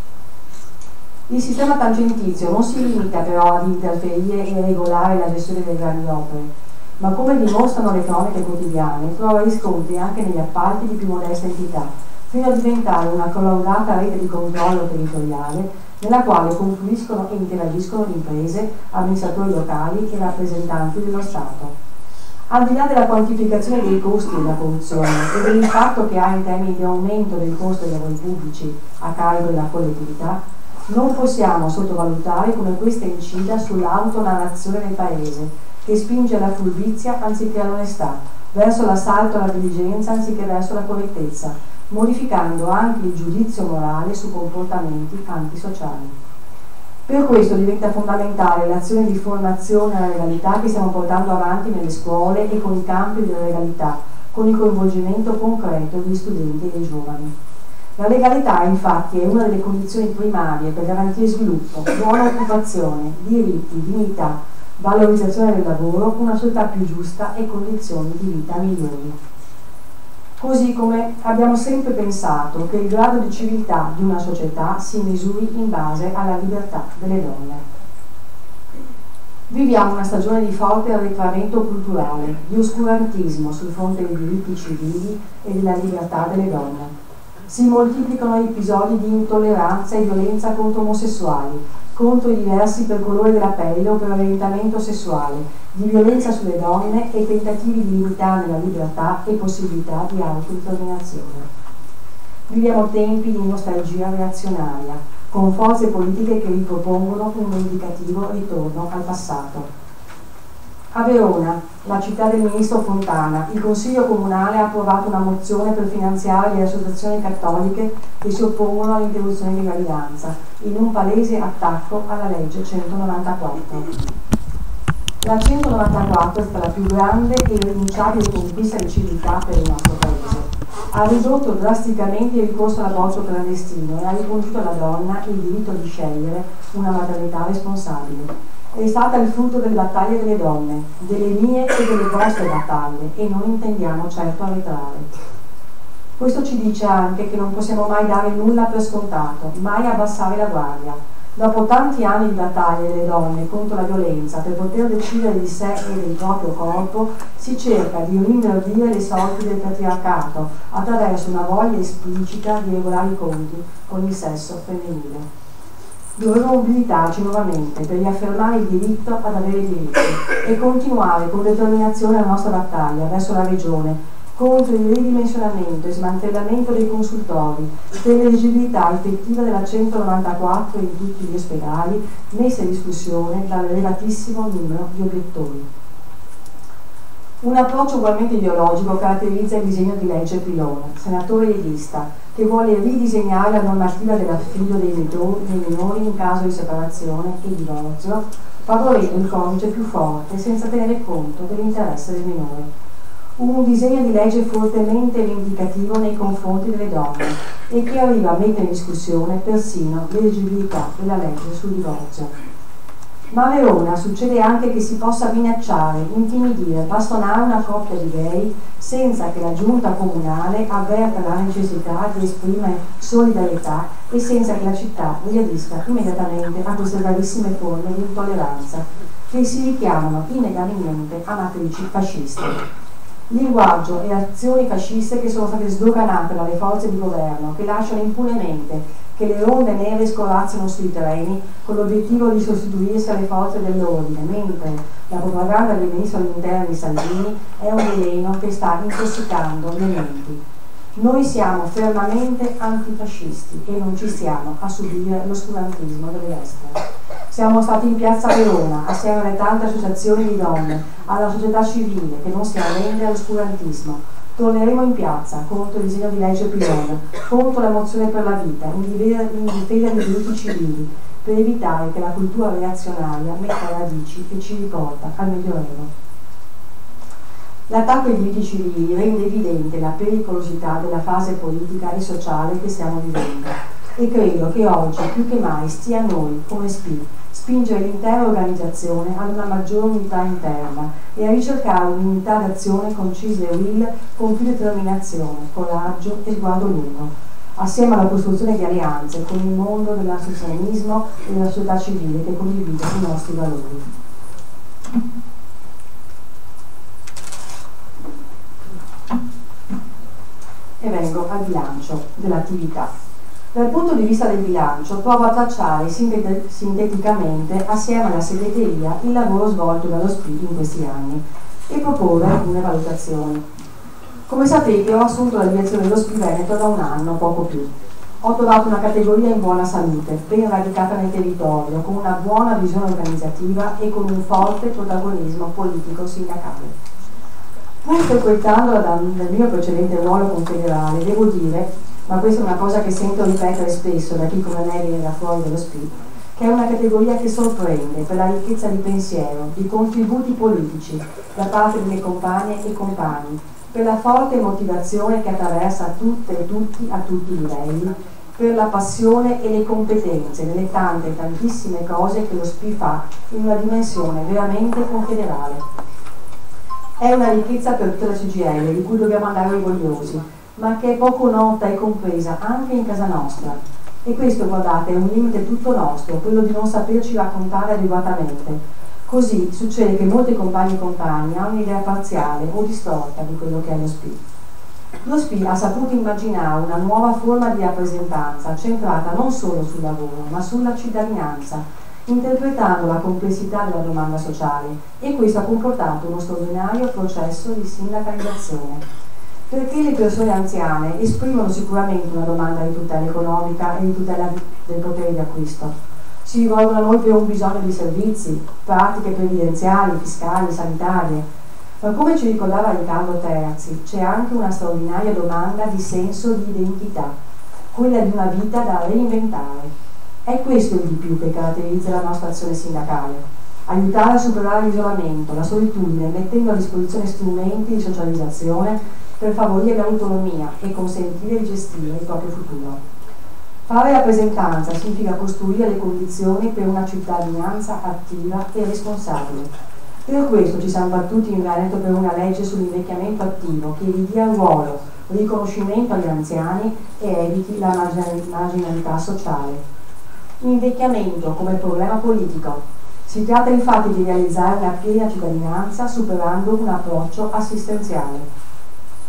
Il sistema tangentizio non si limita però ad interferire e regolare la gestione delle grandi opere, ma come dimostrano le cronache quotidiane, trova riscontri anche negli appalti di più modesta entità, fino a diventare una collaudata rete di controllo territoriale nella quale confluiscono e interagiscono imprese, amministratori locali e rappresentanti dello Stato. Al di là della quantificazione dei costi della corruzione e dell'impatto che ha in termini di aumento del costo dei lavori pubblici a carico della collettività, non possiamo sottovalutare come questa incida sull'autonarrazione del Paese, che spinge alla furbizia anziché all'onestà, verso l'assalto alla diligenza anziché verso la correttezza, modificando anche il giudizio morale su comportamenti antisociali. Per questo diventa fondamentale l'azione di formazione alla legalità che stiamo portando avanti nelle scuole e con i campi della legalità, con il coinvolgimento concreto degli studenti e dei giovani. La legalità, infatti, è una delle condizioni primarie per garantire sviluppo, buona occupazione, diritti, dignità, valorizzazione del lavoro, una società più giusta e condizioni di vita migliori. Così come abbiamo sempre pensato che il grado di civiltà di una società si misuri in base alla libertà delle donne. Viviamo una stagione di forte arretramento culturale, di oscurantismo sul fronte dei diritti civili e della libertà delle donne. Si moltiplicano episodi di intolleranza e violenza contro omosessuali, contro i diversi per colore della pelle o per orientamento sessuale, di violenza sulle donne e tentativi di limitare la libertà e possibilità di autodeterminazione. Viviamo tempi di nostalgia reazionaria, con forze politiche che ripropongono un indicativo ritorno al passato. A Verona, la città del ministro Fontana, il Consiglio Comunale ha approvato una mozione per finanziare le associazioni cattoliche che si oppongono all'interruzione di gravidanza, in un palese attacco alla legge 194. La 194 è stata la più grande e irrinunciabile conquista di civiltà per il nostro Paese. Ha ridotto drasticamente il ricorso all'aborto clandestino e ha riconosciuto alla donna il diritto di scegliere una maternità responsabile. È stata il frutto delle battaglie delle donne, delle mie e delle vostre battaglie, e non intendiamo certo arretrare. Questo ci dice anche che non possiamo mai dare nulla per scontato, mai abbassare la guardia. Dopo tanti anni di battaglie delle donne contro la violenza per poter decidere di sé e del proprio corpo, si cerca di rinverdire le sorti del patriarcato attraverso una voglia esplicita di regolare i conti con il sesso femminile. Dovremo mobilitarci nuovamente per riaffermare il diritto ad avere diritti e continuare con determinazione la nostra battaglia verso la Regione contro il ridimensionamento e smantellamento dei consultori, per l'eleggibilità effettiva della 194 in tutti gli ospedali, messa in discussione dall'elevatissimo numero di obiettori. Un approccio ugualmente ideologico caratterizza il disegno di legge Pilone, senatore leghista, che vuole ridisegnare la normativa dell'affido dei minori in caso di separazione e divorzio, favorendo il codice più forte senza tenere conto dell'interesse del minore. Un disegno di legge fortemente vendicativo nei confronti delle donne e che arriva a mettere in discussione persino l'eleggibilità della legge sul divorzio. Ma a Verona succede anche che si possa minacciare, intimidire, bastonare una coppia di gay senza che la giunta comunale avverta la necessità di esprimere solidarietà e senza che la città reagisca immediatamente a queste gravissime forme di intolleranza che si richiamano innegabilmente a matrici fasciste. Linguaggio e azioni fasciste che sono state sdoganate dalle forze di governo, che lasciano impunemente che le onde nere scorazzano sui treni con l'obiettivo di sostituirsi alle forze dell'ordine, mentre la propaganda del ministro degli interni Salvini è un veleno che sta intossicando le menti. Noi siamo fermamente antifascisti e non ci stiamo a subire l'oscurantismo delle destre. Siamo stati in piazza Verona assieme alle tante associazioni di donne, alla società civile che non si arrende all'oscurantismo. Torneremo in piazza contro il disegno di legge Pillon, contro la mozione per la vita, in difesa dei diritti civili, per evitare che la cultura reazionaria metta radici e ci riporta al Medioevo. L'attacco ai diritti civili rende evidente la pericolosità della fase politica e sociale che stiamo vivendo e credo che oggi più che mai stia a noi, come SPI, spingere l'intera organizzazione ad una maggiore unità interna e a ricercare un'unità d'azione con CISL e WIL con più determinazione, coraggio e sguardo lungo, assieme alla costruzione di alleanze con il mondo dell'associazionismo e della società civile che condivide i nostri valori. E vengo al bilancio dell'attività. Dal punto di vista del bilancio provo a tracciare sinteticamente assieme alla segreteria il lavoro svolto dallo SPI in questi anni e proporre alcune valutazioni. Come sapete ho assunto la direzione dello SPI Veneto da un anno, poco più. Ho trovato una categoria in buona salute, ben radicata nel territorio, con una buona visione organizzativa e con un forte protagonismo politico-sindacale. Pur frequentandola dal mio precedente ruolo confederale, devo dire, ma questa è una cosa che sento ripetere spesso da chi come me viene da fuori dello SPI, che è una categoria che sorprende per la ricchezza di pensiero, di contributi politici da parte delle compagne e compagni, per la forte motivazione che attraversa tutte e tutti a tutti i livelli, per la passione e le competenze nelle tante e tantissime cose che lo SPI fa in una dimensione veramente confederale. È una ricchezza per tutta la CGIL di cui dobbiamo andare orgogliosi, ma che è poco nota e compresa anche in casa nostra. E questo, guardate, è un limite tutto nostro, quello di non saperci raccontare adeguatamente. Così succede che molti compagni e compagni hanno un'idea parziale o distorta di quello che è lo SPI. Lo SPI ha saputo immaginare una nuova forma di rappresentanza centrata non solo sul lavoro, ma sulla cittadinanza, interpretando la complessità della domanda sociale, e questo ha comportato uno straordinario processo di sindacalizzazione. Perché le persone anziane esprimono sicuramente una domanda di tutela economica e di tutela del potere di acquisto. Si rivolgono a noi per un bisogno di servizi, pratiche previdenziali, fiscali, sanitarie. Ma come ci ricordava Riccardo Terzi, c'è anche una straordinaria domanda di senso di identità, quella di una vita da reinventare. È questo il di più che caratterizza la nostra azione sindacale. Aiutare a superare l'isolamento, la solitudine, mettendo a disposizione strumenti di socializzazione per favorire l'autonomia e consentire di gestire il proprio futuro. Fare rappresentanza significa costruire le condizioni per una cittadinanza attiva e responsabile. Per questo ci siamo battuti in Veneto per una legge sull'invecchiamento attivo che ridia ruolo, riconoscimento agli anziani e eviti la marginalità sociale. Invecchiamento come problema politico. Si tratta infatti di realizzare una piena cittadinanza superando un approccio assistenziale.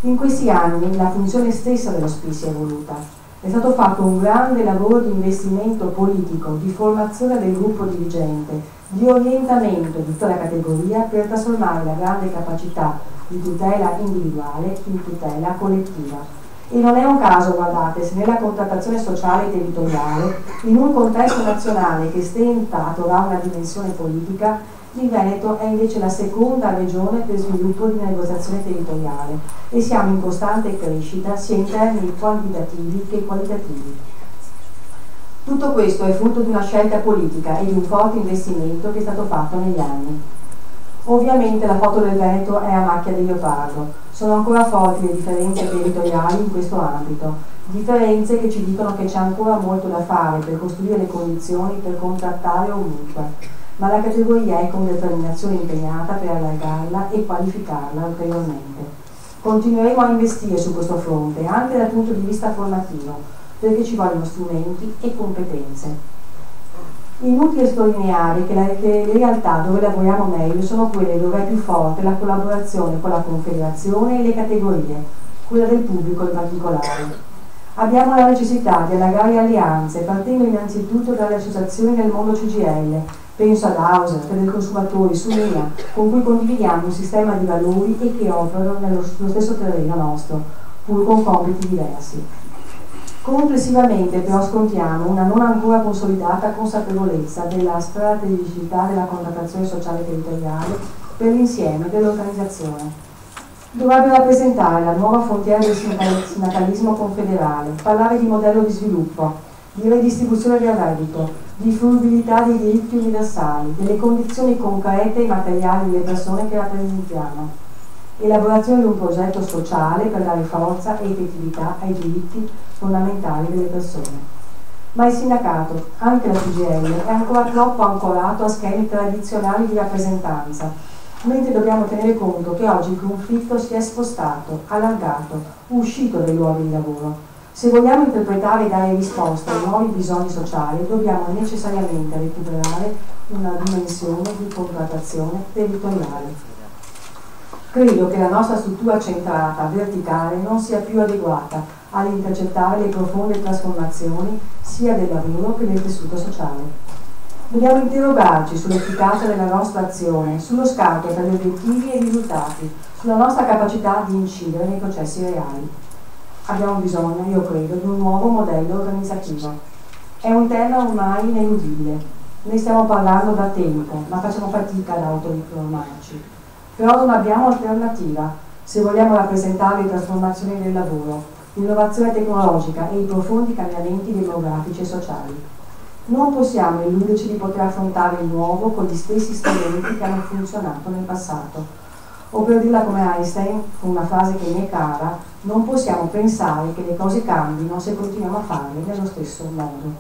In questi anni la funzione stessa dello SPI si è evoluta. È stato fatto un grande lavoro di investimento politico, di formazione del gruppo dirigente, di orientamento di tutta la categoria per trasformare la grande capacità di tutela individuale in tutela collettiva. E non è un caso, guardate, se nella contrattazione sociale e territoriale, in un contesto nazionale che stenta a trovare una dimensione politica, il Veneto è invece la seconda regione per sviluppo di negoziazione territoriale e siamo in costante crescita sia in termini quantitativi che qualitativi. Tutto questo è frutto di una scelta politica e di un forte investimento che è stato fatto negli anni. Ovviamente la foto del Veneto è a macchia di leopardo, sono ancora forti le differenze territoriali in questo ambito, differenze che ci dicono che c'è ancora molto da fare per costruire le condizioni per contrattare ovunque, ma la categoria è con determinazione impegnata per allargarla e qualificarla ulteriormente. Continueremo a investire su questo fronte anche dal punto di vista formativo, perché ci vogliono strumenti e competenze. Inutile sottolineare che le realtà dove lavoriamo meglio sono quelle dove è più forte la collaborazione con la Confederazione e le categorie, quella del pubblico in particolare. Abbiamo la necessità di allargare alleanze, partendo innanzitutto dalle associazioni del mondo CGIL, penso ad Hauser, del Consumatori, Sumia, con cui condividiamo un sistema di valori e che operano nello stesso terreno nostro, pur con compiti diversi. Complessivamente però scontiamo una non ancora consolidata consapevolezza della strategicità della contrattazione sociale territoriale per l'insieme dell'organizzazione. Dovrebbe rappresentare la nuova frontiera del sindacalismo confederale, parlare di modello di sviluppo, di redistribuzione del reddito, di fruibilità dei diritti universali, delle condizioni concrete e materiali delle persone che rappresentiamo. Elaborazione di un progetto sociale per dare forza e effettività ai diritti fondamentali delle persone. Ma il sindacato, anche la CGIL, è ancora troppo ancorato a schemi tradizionali di rappresentanza, mentre dobbiamo tenere conto che oggi il conflitto si è spostato, allargato, uscito dai luoghi di lavoro. Se vogliamo interpretare e dare risposta ai nuovi bisogni sociali, dobbiamo necessariamente recuperare una dimensione di contrattazione territoriale. Credo che la nostra struttura centrata, verticale, non sia più adeguata all'intercettare le profonde trasformazioni sia del lavoro che del tessuto sociale. Dobbiamo interrogarci sull'efficacia della nostra azione, sullo scambio tra gli obiettivi e i risultati, sulla nostra capacità di incidere nei processi reali. Abbiamo bisogno, io credo, di un nuovo modello organizzativo. È un tema ormai ineludibile. Ne stiamo parlando da tempo, ma facciamo fatica ad autoinformarci. Però non abbiamo alternativa se vogliamo rappresentare le trasformazioni del lavoro, l'innovazione tecnologica e i profondi cambiamenti demografici e sociali. Non possiamo illuderci di poter affrontare il nuovo con gli stessi strumenti che hanno funzionato nel passato. O per dirla come Einstein, con una frase che mi è cara, non possiamo pensare che le cose cambino se continuiamo a farle nello stesso modo.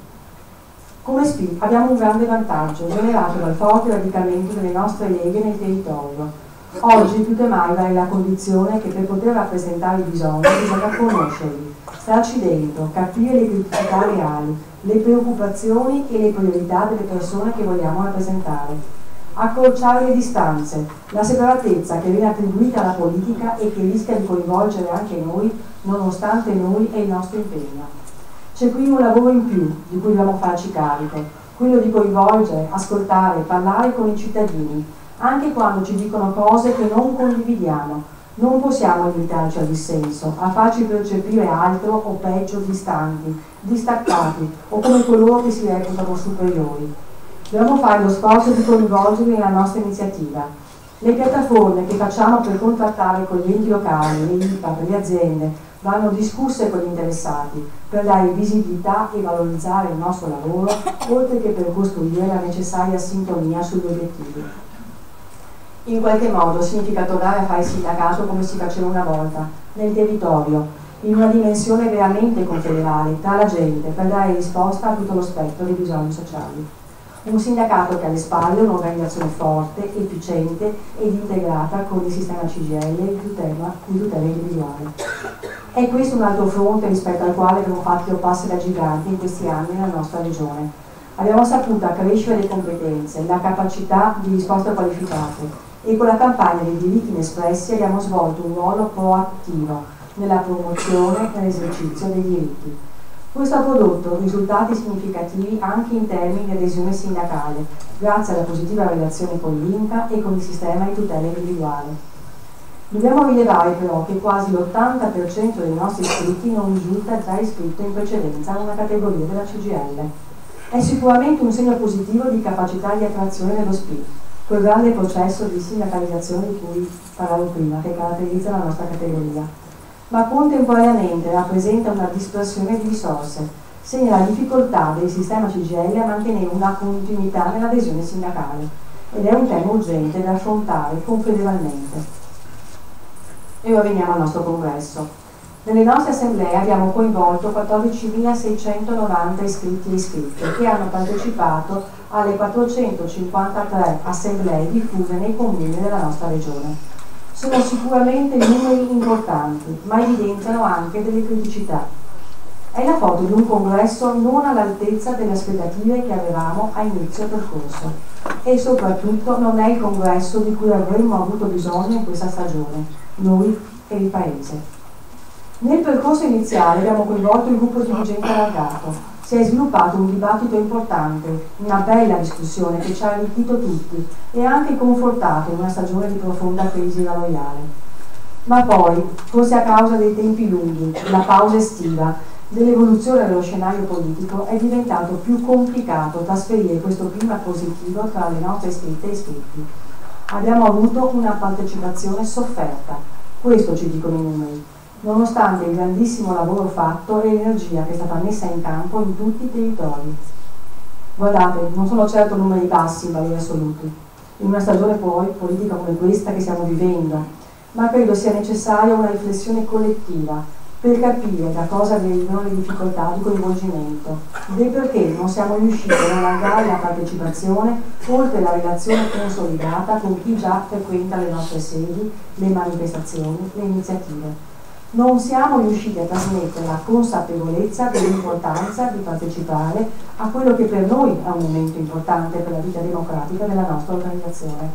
Come SPI abbiamo un grande vantaggio generato dal forte radicamento delle nostre leghe nel territorio. Oggi più che mai vale la condizione che per poter rappresentare i bisogni bisogna conoscerli, starci dentro, capire le criticità reali, le preoccupazioni e le priorità delle persone che vogliamo rappresentare, accorciare le distanze, la separatezza che viene attribuita alla politica e che rischia di coinvolgere anche noi, nonostante noi e il nostro impegno. C'è quindi un lavoro in più di cui dobbiamo farci carico, quello di coinvolgere, ascoltare, parlare con i cittadini, anche quando ci dicono cose che non condividiamo. Non possiamo limitarci al dissenso, a farci percepire altro o peggio distanti, distaccati o come coloro che si reputano superiori. Dobbiamo fare lo sforzo di coinvolgerli nella nostra iniziativa. Le piattaforme che facciamo per contrattare con gli enti locali, le IPAD, le aziende, vanno discusse con gli interessati per dare visibilità e valorizzare il nostro lavoro, oltre che per costruire la necessaria sintonia sugli obiettivi. In qualche modo significa tornare a fare il sindacato come si faceva una volta, nel territorio, in una dimensione veramente confederale, tra la gente, per dare risposta a tutto lo spettro dei bisogni sociali. Un sindacato che ha alle spalle un'organizzazione forte, efficiente ed integrata con il sistema CGIL di tutela individuale. È questo un altro fronte rispetto al quale abbiamo fatto passi da giganti in questi anni nella nostra regione. Abbiamo saputo accrescere le competenze, la capacità di risposta qualificate, e con la campagna dei diritti inespressi abbiamo svolto un ruolo proattivo nella promozione e nell'esercizio dei diritti. Questo ha prodotto risultati significativi anche in termini di adesione sindacale, grazie alla positiva relazione con l'INCA e con il sistema di tutela individuale. Dobbiamo rilevare però che quasi l'80% dei nostri iscritti non risulta già iscritto in precedenza a una categoria della CGIL. È sicuramente un segno positivo di capacità di attrazione dello SPI, quel grande processo di sindacalizzazione di cui parlavo prima, che caratterizza la nostra categoria, ma contemporaneamente rappresenta una dispersione di risorse. segna la difficoltà del sistema CGIL a mantenere una continuità nell'adesione sindacale ed è un tema urgente da affrontare confederalmente. E ora veniamo al nostro congresso. Nelle nostre assemblee abbiamo coinvolto 14.690 iscritti e iscritte che hanno partecipato alle 453 assemblee diffuse nei comuni della nostra regione. Sono sicuramente numeri importanti, ma evidenziano anche delle criticità. È la foto di un congresso non all'altezza delle aspettative che avevamo a inizio percorso e soprattutto non è il congresso di cui avremmo avuto bisogno in questa stagione, noi e il Paese. Nel percorso iniziale abbiamo coinvolto il gruppo dirigente allargato. Si è sviluppato un dibattito importante, una bella discussione che ci ha arricchito tutti e anche confortato in una stagione di profonda crisi valoriale. Ma poi, forse a causa dei tempi lunghi, della pausa estiva, dell'evoluzione dello scenario politico, è diventato più complicato trasferire questo clima positivo tra le nostre iscritte e iscritti. Abbiamo avuto una partecipazione sofferta, questo ci dicono i numeri, nonostante il grandissimo lavoro fatto e l'energia che è stata messa in campo in tutti i territori. Guardate, non sono certo numeri bassi in valori assoluti, in una stagione poi politica come questa che stiamo vivendo, ma credo sia necessaria una riflessione collettiva per capire da cosa derivano le difficoltà di coinvolgimento, del perché non siamo riusciti ad allargare la partecipazione oltre la relazione consolidata con chi già frequenta le nostre sedi, le manifestazioni, le iniziative. Non siamo riusciti a trasmettere la consapevolezza dell'importanza di partecipare a quello che per noi è un momento importante per la vita democratica della nostra organizzazione.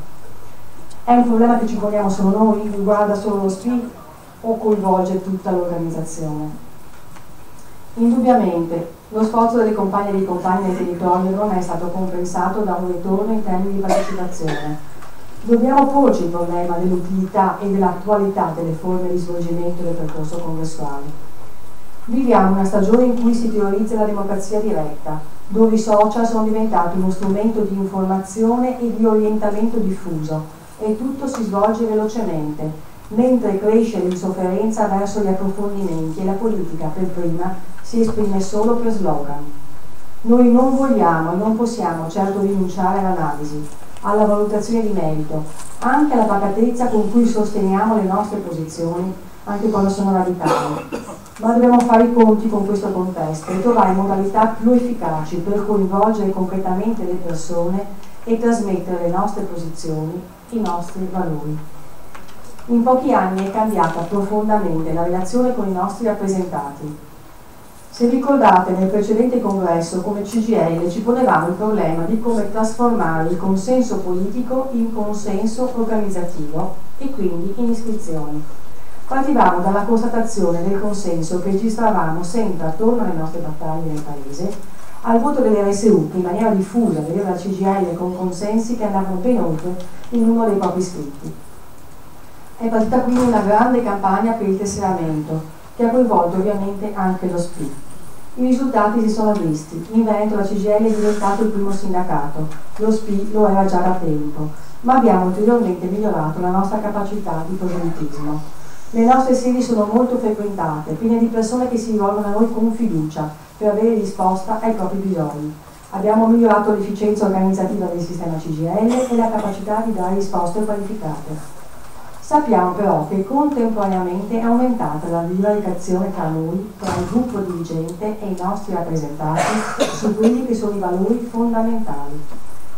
È un problema che ci poniamo solo noi, riguarda solo lo SPI o coinvolge tutta l'organizzazione? Indubbiamente lo sforzo delle compagne e dei compagni nel territorio non è stato compensato da un ritorno in termini di partecipazione. Dobbiamo porci il problema dell'utilità e dell'attualità delle forme di svolgimento del percorso congressuale. Viviamo una stagione in cui si teorizza la democrazia diretta, dove i social sono diventati uno strumento di informazione e di orientamento diffuso e tutto si svolge velocemente, mentre cresce l'insofferenza verso gli approfondimenti e la politica per prima si esprime solo per slogan. Noi non vogliamo e non possiamo certo rinunciare all'analisi, alla valutazione di merito, anche alla pacatezza con cui sosteniamo le nostre posizioni, anche quando sono radicali. Ma dobbiamo fare i conti con questo contesto e trovare modalità più efficaci per coinvolgere concretamente le persone e trasmettere le nostre posizioni, i nostri valori. In pochi anni è cambiata profondamente la relazione con i nostri rappresentati. Se ricordate, nel precedente congresso come CGIL ci ponevamo il problema di come trasformare il consenso politico in consenso organizzativo e quindi in iscrizioni. Partivamo dalla constatazione del consenso che registravamo sempre attorno alle nostre battaglie nel Paese, al voto delle RSU che in maniera diffusa vedeva la CGIL con consensi che andavano ben oltre il numero dei propri iscritti. È partita quindi una grande campagna per il tesseramento, che ha coinvolto ovviamente anche lo SPI. I risultati si sono visti. In Veneto la CGIL è diventato il primo sindacato, lo SPI lo era già da tempo, ma abbiamo ulteriormente migliorato la nostra capacità di proselitismo. Le nostre sedi sono molto frequentate, piene di persone che si rivolgono a noi con fiducia per avere risposta ai propri bisogni. Abbiamo migliorato l'efficienza organizzativa del sistema CGIL e la capacità di dare risposte qualificate. Sappiamo però che contemporaneamente è aumentata la divaricazione tra noi, tra il gruppo dirigente e i nostri rappresentati su quelli che sono i valori fondamentali.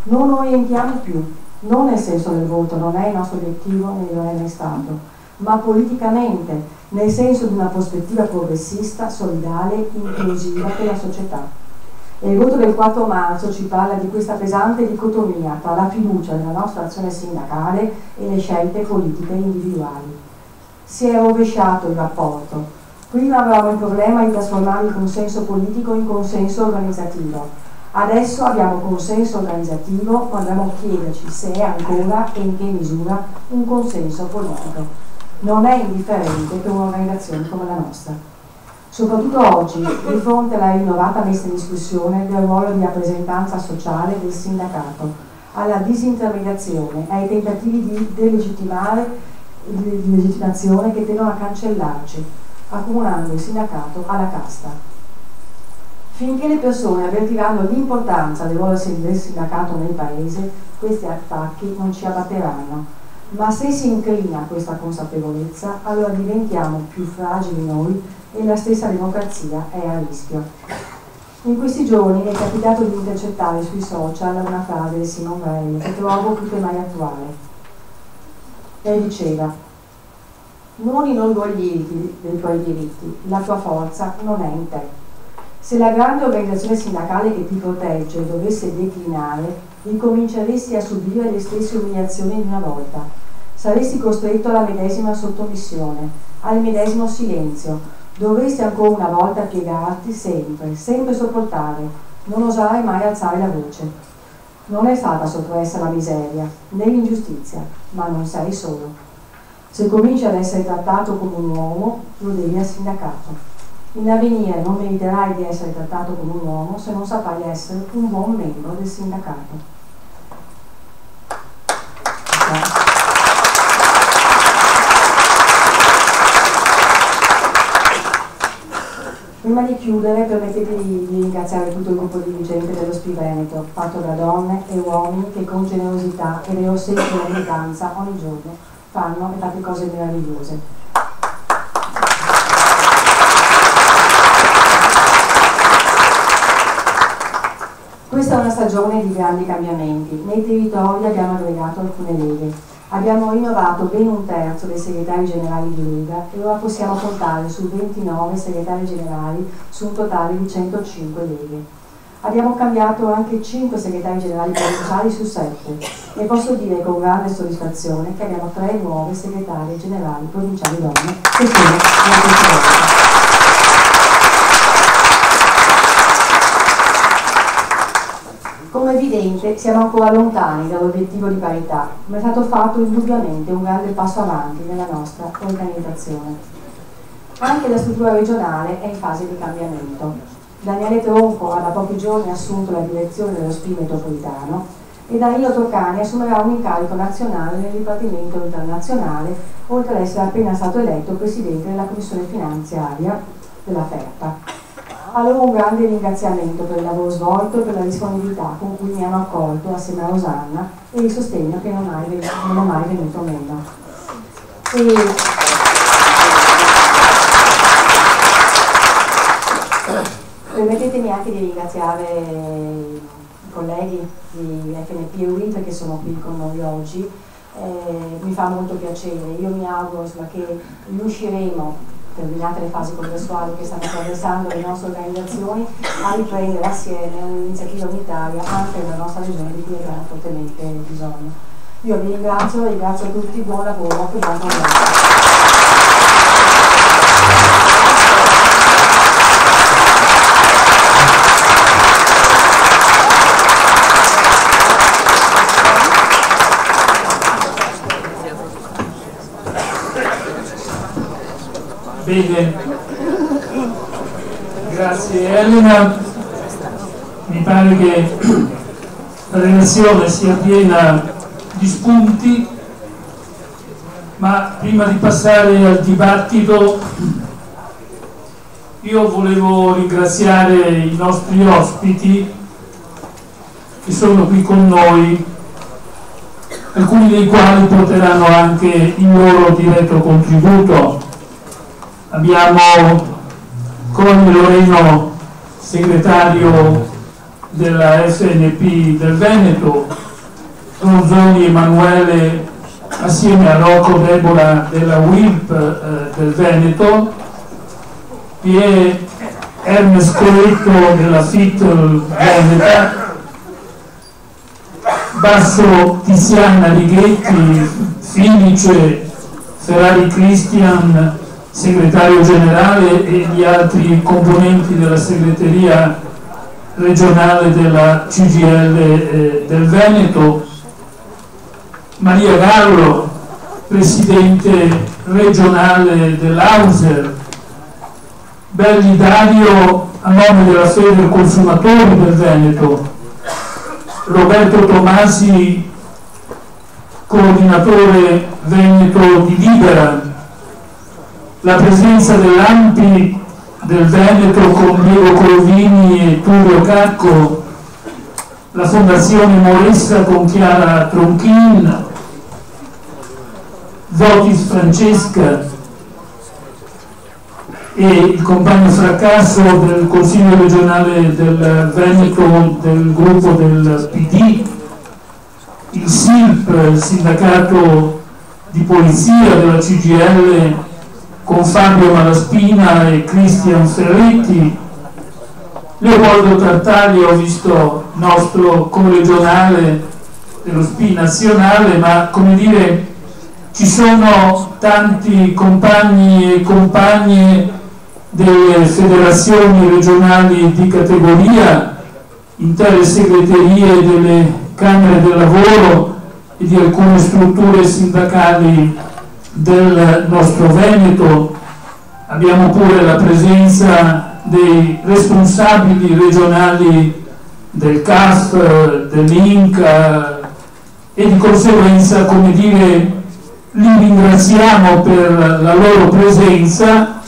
Non orientiamo più, non nel senso del voto, non è il nostro obiettivo né lo è mai stato, ma politicamente, nel senso di una prospettiva progressista, solidale, inclusiva per la società. E il voto del 4 marzo ci parla di questa pesante dicotomia tra la fiducia nella nostra azione sindacale e le scelte politiche individuali. Si è rovesciato il rapporto. Prima avevamo il problema di trasformare il consenso politico in consenso organizzativo. Adesso abbiamo consenso organizzativo, ma dobbiamo chiederci se è ancora e in che misura un consenso politico. Non è indifferente per un'organizzazione come la nostra. Soprattutto oggi, di fronte alla rinnovata messa in discussione del ruolo di rappresentanza sociale del sindacato, alla disintermediazione, ai tentativi di legittimazione che tendono a cancellarci, accomunando il sindacato alla casta. Finché le persone avvertiranno l'importanza del ruolo del sindacato nel Paese, questi attacchi non ci abbatteranno. Ma se si inclina questa consapevolezza, allora diventiamo più fragili noi e la stessa democrazia è a rischio. In questi giorni mi è capitato di intercettare sui social una frase di Simone Weil che trovo più che mai attuale. Lei diceva: non inorgoglirti dei tuoi diritti, la tua forza non è in te. Se la grande organizzazione sindacale che ti protegge dovesse declinare, ricominceresti a subire le stesse umiliazioni di una volta. Saresti costretto alla medesima sottomissione, al medesimo silenzio. Dovresti ancora una volta piegarti sempre, sempre sopportare, non osare mai alzare la voce. Non è stata soppressa la miseria, né l'ingiustizia, ma non sei solo. Se cominci ad essere trattato come un uomo, lo devi al sindacato. In avvenire non meriterai di essere trattato come un uomo se non saprai essere un buon membro del sindacato. Prima di chiudere, permettetemi di ringraziare tutto il gruppo dirigente dello SPI Veneto, fatto da donne e uomini che con generosità e vero senso di militanza ogni giorno fanno e tante cose meravigliose. Questa è una stagione di grandi cambiamenti. Nei territori abbiamo aggregato alcune leghe. Abbiamo rinnovato ben un terzo dei segretari generali di Lega e ora possiamo contare su 29 segretari generali su un totale di 105 leghe. Abbiamo cambiato anche 5 segretari generali provinciali su 7 e posso dire con grande soddisfazione che abbiamo 3 nuove segretarie generali provinciali donne che sono la precedenza. Come evidente siamo ancora lontani dall'obiettivo di parità, ma è stato fatto indubbiamente un grande passo avanti nella nostra organizzazione. Anche la struttura regionale è in fase di cambiamento. Daniele Tronco ha da pochi giorni assunto la direzione dello SPI metropolitano e Danilo Trocani assumerà un incarico nazionale nel Dipartimento internazionale, oltre ad essere appena stato eletto presidente della Commissione Finanziaria della FERPA. Allora un grande ringraziamento per il lavoro svolto e per la disponibilità con cui mi hanno accolto assieme a Rosanna e il sostegno che non è mai venuto meno. Permettetemi anche di ringraziare i colleghi di FNP e UIL che sono qui con noi oggi. Mi fa molto piacere. Io mi auguro che riusciremo, terminate le fasi congressuali che stanno attraversando le nostre organizzazioni, a riprendere assieme un'iniziativa unitaria anche nella nostra regione di cui abbiamo fortemente bisogno. Io vi ringrazio tutti, buon lavoro e buon lavoro. Bene, grazie Elena. Mi pare che la relazione sia piena di spunti, ma prima di passare al dibattito io volevo ringraziare i nostri ospiti che sono qui con noi, alcuni dei quali porteranno anche il loro diretto contributo. Abbiamo Conny Loreno, segretario della FNP del Veneto, Ronzoni Emanuele assieme a Rocco Debola della WILP del Veneto, e Hermes Coletto della FITL Veneta, Basso Tiziana Righetti, Finice Ferrari Cristian, segretario generale, e gli altri componenti della segreteria regionale della CGIL del Veneto, Maria Gallo, presidente regionale dell'Auser, Belli Dario a nome della Fede Consumatori del Veneto, Roberto Tomasi, coordinatore Veneto di Libera, la presenza dell'ANPI del Veneto con Diego Corovini e Tullio Cacco, la Fondazione Moressa con Chiara Tronchin, Votis Francesca e il compagno Fracasso del Consiglio regionale del Veneto del gruppo del PD, il SILP, il sindacato di polizia della CGIL con Fabio Malaspina e Cristian Ferretti, Leopoldo Tartaglia, ho visto nostro coregionale dello SPI nazionale, ma come dire ci sono tanti compagni e compagne delle federazioni regionali di categoria, intere segreterie delle Camere del Lavoro e di alcune strutture sindacali del nostro Veneto. Abbiamo pure la presenza dei responsabili regionali del CAF, dell'INCA e di conseguenza, come dire, li ringraziamo per la loro presenza.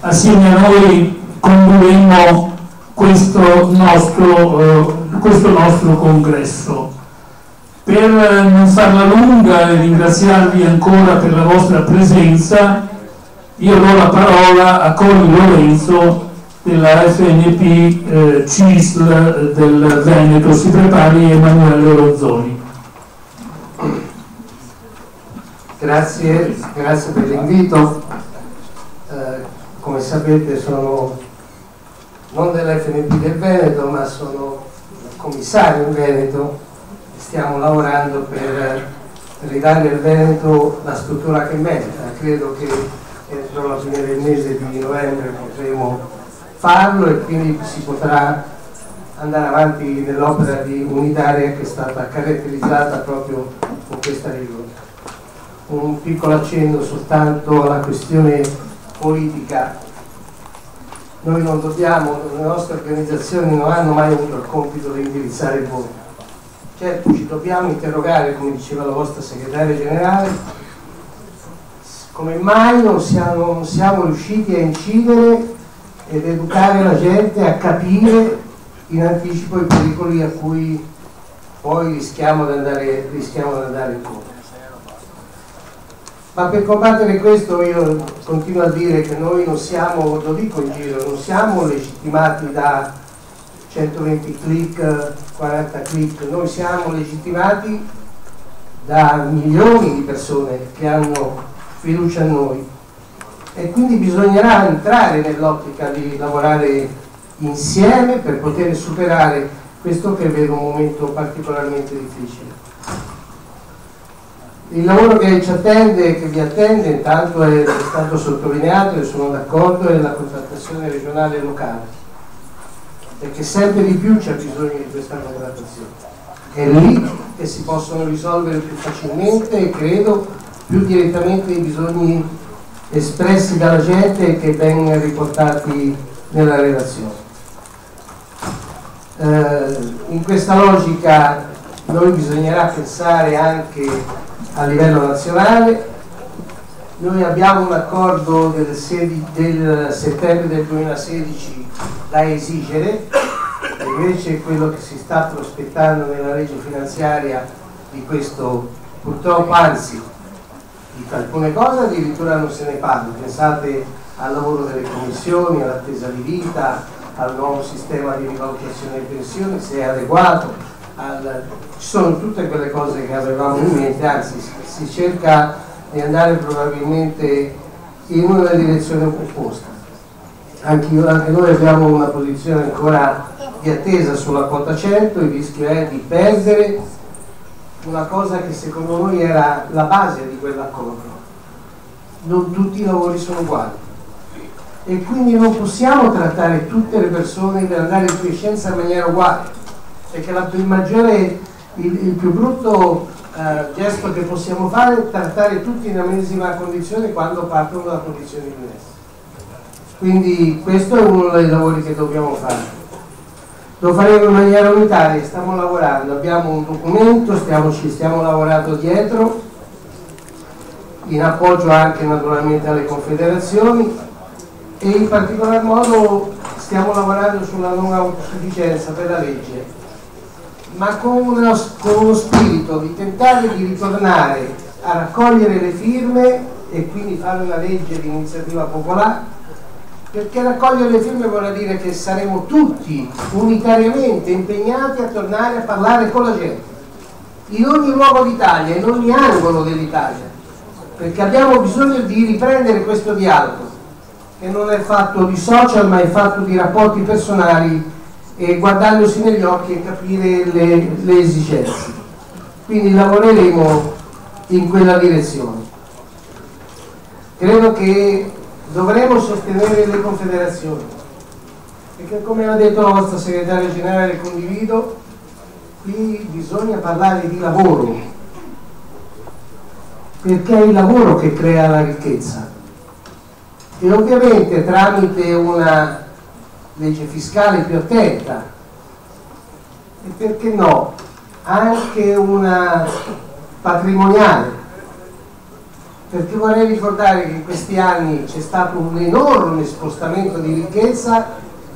Assieme a noi condurremo questo nostro congresso. Per non farla lunga e ringraziarvi ancora per la vostra presenza, io do la parola a Colli Lorenzo della FNP CISL del Veneto. Si prepari Emanuele Rozzoni. Grazie per l'invito. Come sapete sono non dell'FNP del Veneto, ma sono commissario in Veneto. Stiamo lavorando per ridare al Veneto la struttura che merita. Credo che entro la fine del mese di novembre potremo farlo e quindi si potrà andare avanti nell'opera di unitaria che è stata caratterizzata proprio con questa riforma. Un piccolo accenno soltanto alla questione politica. Noi non dobbiamo, le nostre organizzazioni non hanno mai avuto il compito di indirizzare il voto. Certo, ci dobbiamo interrogare, come diceva la vostra segretaria generale, come mai non siamo riusciti a incidere ed educare la gente a capire in anticipo i pericoli a cui poi rischiamo di andare incontro. Ma per combattere questo io continuo a dire che noi non siamo, lo dico in giro, non siamo legittimati da 120 click, 40 click, noi siamo legittimati da milioni di persone che hanno fiducia in noi e quindi bisognerà entrare nell'ottica di lavorare insieme per poter superare questo che vedo un momento particolarmente difficile. Il lavoro che ci attende, che vi attende, intanto è stato sottolineato e sono d'accordo, è la contrattazione regionale e locale, perché sempre di più c'è bisogno di questa contrattazione. È lì che si possono risolvere più facilmente e credo più direttamente i bisogni espressi dalla gente e che ben riportati nella relazione. In questa logica noi bisognerà pensare anche a livello nazionale. Noi abbiamo un accordo del settembre del 2016 da esigere, invece quello che si sta prospettando nella legge finanziaria di questo purtroppo, anzi di alcune cose addirittura non se ne parla. Pensate al lavoro delle commissioni, all'attesa di vita, al nuovo sistema di rivalutazione delle pensioni, se è adeguato. Ci sono tutte quelle cose che avevamo in mente, anzi si cerca di andare probabilmente in una direzione opposta. Anche noi abbiamo una posizione ancora di attesa sulla quota 100, il rischio è di perdere una cosa che secondo noi era la base di quell'accordo. Non tutti i lavori sono uguali e quindi non possiamo trattare tutte le persone per andare in quiescenza in maniera uguale, perché il più brutto gesto che possiamo fare è trattare tutti nella medesima condizione quando partono da condizioni diverse. Quindi questo è uno dei lavori che dobbiamo fare. Lo faremo in maniera unitaria, stiamo lavorando, abbiamo un documento, ci stiamo lavorando dietro, in appoggio anche naturalmente alle confederazioni, e in particolar modo stiamo lavorando sulla non autosufficienza per la legge, ma con uno spirito di tentare di ritornare a raccogliere le firme e quindi fare una legge di iniziativa popolare, perché raccogliere le firme vuol dire che saremo tutti unitariamente impegnati a tornare a parlare con la gente, in ogni luogo d'Italia, in ogni angolo dell'Italia, perché abbiamo bisogno di riprendere questo dialogo, che non è fatto di social ma è fatto di rapporti personali e guardandosi negli occhi e capire le esigenze. Quindi lavoreremo in quella direzione. Credo che dovremo sostenere le confederazioni, perché come ha detto la vostra segretaria generale, condivido, qui bisogna parlare di lavoro, perché è il lavoro che crea la ricchezza e ovviamente tramite una legge fiscale più attenta e perché no anche una patrimoniale, perché vorrei ricordare che in questi anni c'è stato un enorme spostamento di ricchezza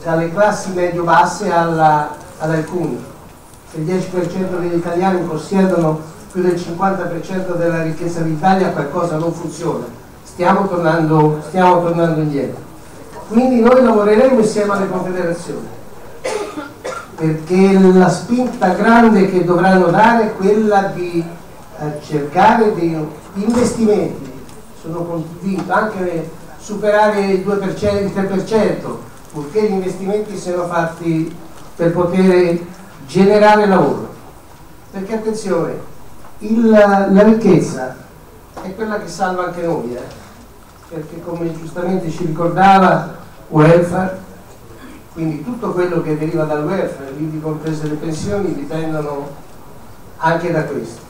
dalle classi medio-basse ad alcuni. Se il 10% degli italiani possiedono più del 50% della ricchezza d'Italia, qualcosa non funziona, stiamo tornando indietro. Quindi noi lavoreremo insieme alle confederazioni, perché la spinta grande che dovranno dare è quella di cercare degli investimenti, sono convinto, anche superare il 2%, il 3%, purché gli investimenti siano fatti per poter generare lavoro. Perché attenzione, la ricchezza è quella che salva anche noi, perché come giustamente ci ricordava, welfare, quindi tutto quello che deriva dal welfare, quindi comprese le pensioni, dipendono anche da questo.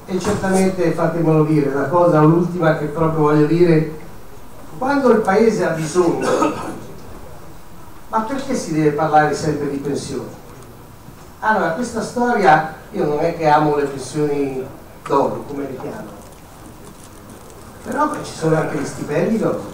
E certamente, fatemelo dire, la cosa l'ultima che proprio voglio dire, quando il paese ha bisogno, ma perché si deve parlare sempre di pensioni? Allora, questa storia, io non è che amo le pensioni d'oro, come le chiamo, però ci sono anche gli stipendi d'oro.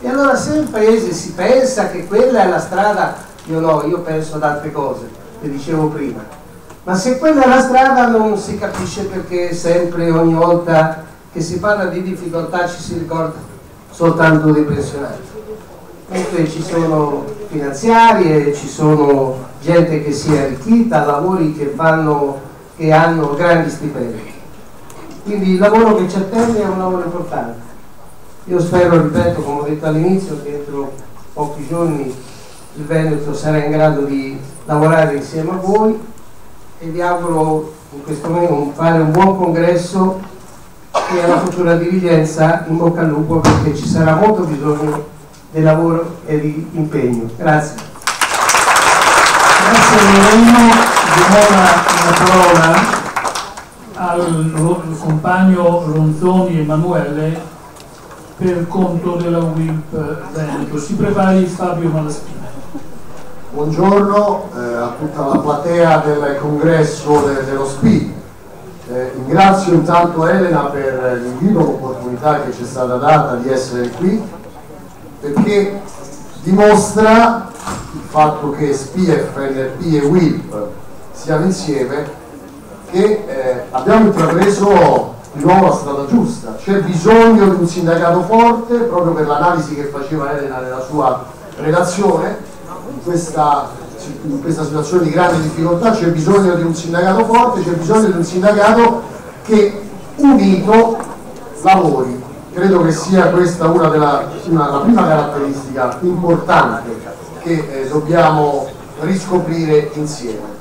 E allora se il paese si pensa che quella è la strada, io penso ad altre cose, che dicevo prima. Ma se quella è la strada non si capisce perché sempre, ogni volta che si parla di difficoltà ci si ricorda soltanto dei pensionati. Mentre ci sono finanziarie, ci sono gente che si è arricchita, lavori che hanno grandi stipendi. Quindi il lavoro che ci attende è un lavoro importante. Io spero, ripeto, come ho detto all'inizio, che entro pochi giorni il Veneto sarà in grado di lavorare insieme a voi e vi auguro in questo momento fare un buon congresso e alla futura dirigenza in bocca al lupo, perché ci sarà molto bisogno di lavoro e di impegno. Grazie. Grazie Lorena. Diamo la parola al compagno Ronzoni Emanuele per conto della UILP Veneto. Si prepari Fabio Malaspina. Buongiorno a tutta la platea del congresso dello SPI. Ringrazio intanto Elena per l'invito, l'opportunità che ci è stata data di essere qui, perché dimostra il fatto che SPI, FNP e UILP siano insieme, che abbiamo intrapreso di nuovo la strada giusta. C'è bisogno di un sindacato forte, proprio per l'analisi che faceva Elena nella sua relazione. In questa situazione di grande difficoltà c'è bisogno di un sindacato forte, c'è bisogno di un sindacato che unito lavori. Credo che sia questa la prima caratteristica importante che dobbiamo riscoprire insieme.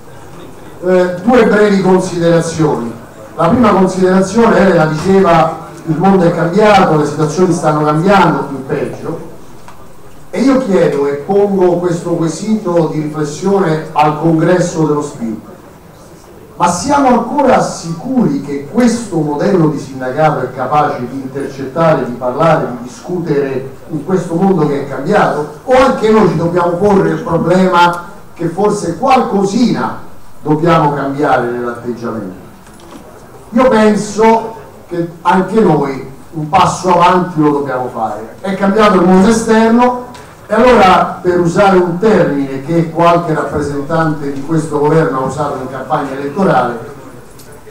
Due brevi considerazioni. La prima considerazione, Elena diceva, il mondo è cambiato, le situazioni stanno cambiando in peggio. E io chiedo e pongo questo quesito di riflessione al congresso dello SPI: ma siamo ancora sicuri che questo modello di sindacato è capace di intercettare, di parlare, di discutere in questo mondo che è cambiato? O anche noi ci dobbiamo porre il problema che forse qualcosina dobbiamo cambiare nell'atteggiamento? Io penso che anche noi un passo avanti lo dobbiamo fare. È cambiato il mondo esterno e allora, per usare un termine che qualche rappresentante di questo governo ha usato in campagna elettorale,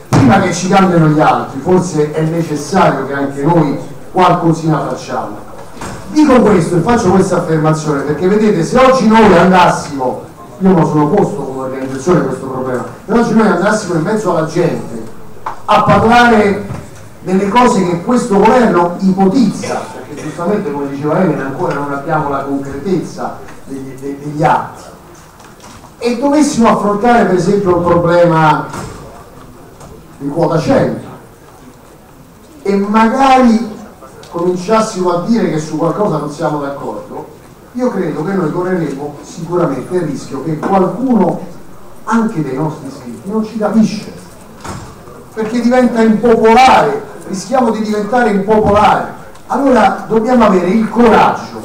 prima che ci cambiano gli altri forse è necessario che anche noi qualcosina facciamo. Dico questo e faccio questa affermazione perché vedete, se oggi noi andassimo, io me lo sono posto come organizzazione questo problema, se oggi noi andassimo in mezzo alla gente a parlare delle cose che questo governo ipotizza, perché giustamente, come diceva Elena, ancora non abbiamo la concretezza degli atti, e dovessimo affrontare per esempio il problema di quota 100 e magari cominciassimo a dire che su qualcosa non siamo d'accordo, io credo che noi correremo sicuramente il rischio che qualcuno, anche dei nostri iscritti, non ci capisce, perché diventa impopolare, rischiamo di diventare impopolari. Allora dobbiamo avere il coraggio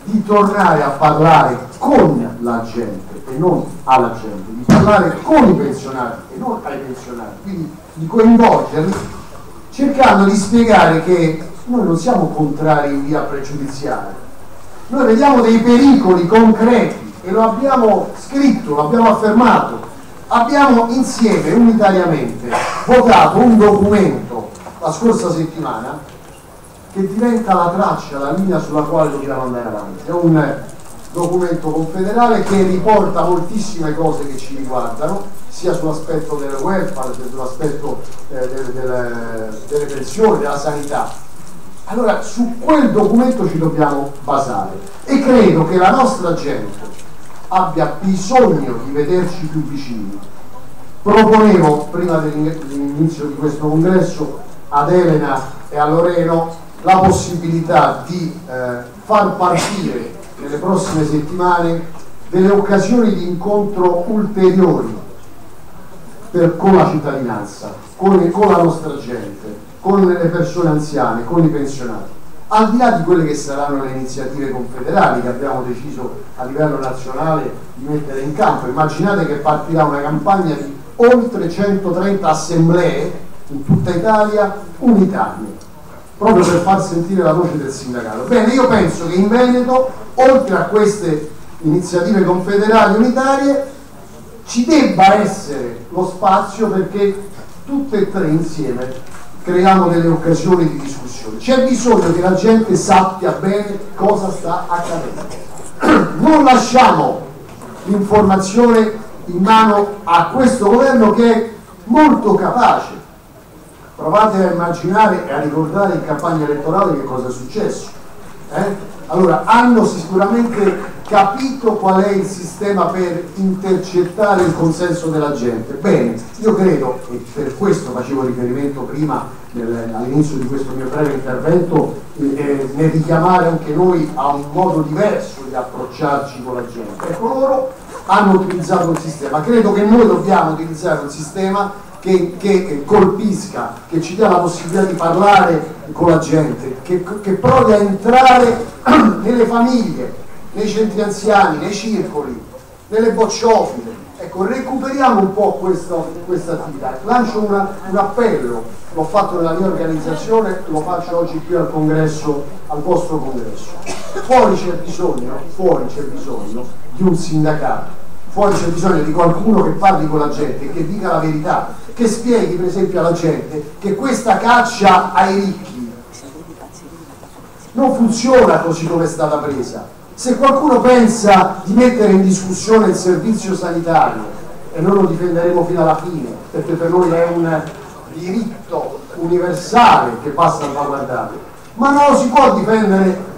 di tornare a parlare con la gente e non alla gente, di parlare con i pensionati e non ai pensionati, quindi di coinvolgerli, cercando di spiegare che noi non siamo contrari in via pregiudiziale, noi vediamo dei pericoli concreti e lo abbiamo scritto, lo abbiamo affermato, abbiamo insieme, unitariamente, votato un documento la scorsa settimana che diventa la traccia, la linea sulla quale dobbiamo andare avanti. È un documento confederale che riporta moltissime cose che ci riguardano, sia sull'aspetto del welfare che sull'aspetto delle pensioni, della sanità. Allora su quel documento ci dobbiamo basare e credo che la nostra gente abbia bisogno di vederci più vicini. Proponevo prima dell'inizio di questo congresso ad Elena e a Loreno la possibilità di far partire nelle prossime settimane delle occasioni di incontro ulteriori con la cittadinanza, con la nostra gente, con le persone anziane, con i pensionati, al di là di quelle che saranno le iniziative confederali che abbiamo deciso a livello nazionale di mettere in campo. Immaginate che partirà una campagna di oltre 130 assemblee in tutta Italia unitarie, proprio per far sentire la voce del sindacato. Bene, io penso che in Veneto, oltre a queste iniziative confederali unitarie, ci debba essere lo spazio perché tutte e tre insieme creiamo delle occasioni di discussione. C'è bisogno che la gente sappia bene cosa sta accadendo. Non lasciamo l'informazione in mano a questo governo che è molto capace. Provate a immaginare e a ricordare in campagna elettorale che cosa è successo. Allora, hanno sicuramente capito qual è il sistema per intercettare il consenso della gente. Bene, io credo, e per questo facevo riferimento prima all'inizio di questo mio breve intervento, nel richiamare anche noi a un modo diverso di approcciarci con la gente. Ecco, loro hanno utilizzato un sistema, credo che noi dobbiamo utilizzare un sistema che colpisca, che ci dia la possibilità di parlare con la gente, che provi a entrare nelle famiglie, nei centri anziani, nei circoli, nelle bocciofile. Ecco, recuperiamo un po' questa attività. Lancio un appello, l'ho fatto nella mia organizzazione, lo faccio oggi qui al congresso, al vostro congresso. Fuori c'è bisogno di un sindacato, fuori c'è bisogno di qualcuno che parli con la gente, che dica la verità, che spieghi per esempio alla gente che questa caccia ai ricchi non funziona così come è stata presa. Se qualcuno pensa di mettere in discussione il servizio sanitario, e noi lo difenderemo fino alla fine, perché per noi è un diritto universale che va salvaguardato, ma non lo si può difendere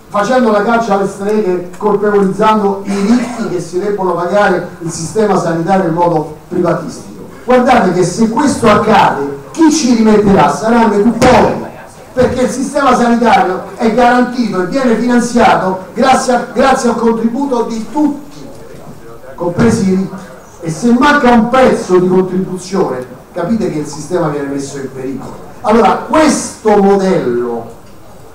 facendo la caccia alle streghe, colpevolizzando i ricchi che si debbono pagare il sistema sanitario in modo privatistico. Guardate che se questo accade, chi ci rimetterà saranno i più poveri, perché il sistema sanitario è garantito e viene finanziato grazie al contributo di tutti, compresi i ricchi, e se manca un pezzo di contribuzione, capite che il sistema viene messo in pericolo. Allora questo modello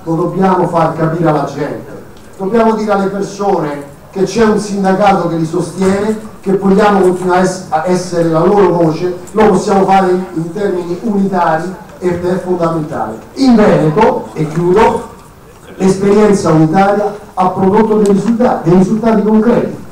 lo dobbiamo far capire alla gente, dobbiamo dire alle persone che c'è un sindacato che li sostiene, che vogliamo continuare a essere la loro voce, lo possiamo fare in termini unitari, ed è fondamentale. In Veneto, e chiudo, l'esperienza unitaria ha prodotto dei risultati concreti.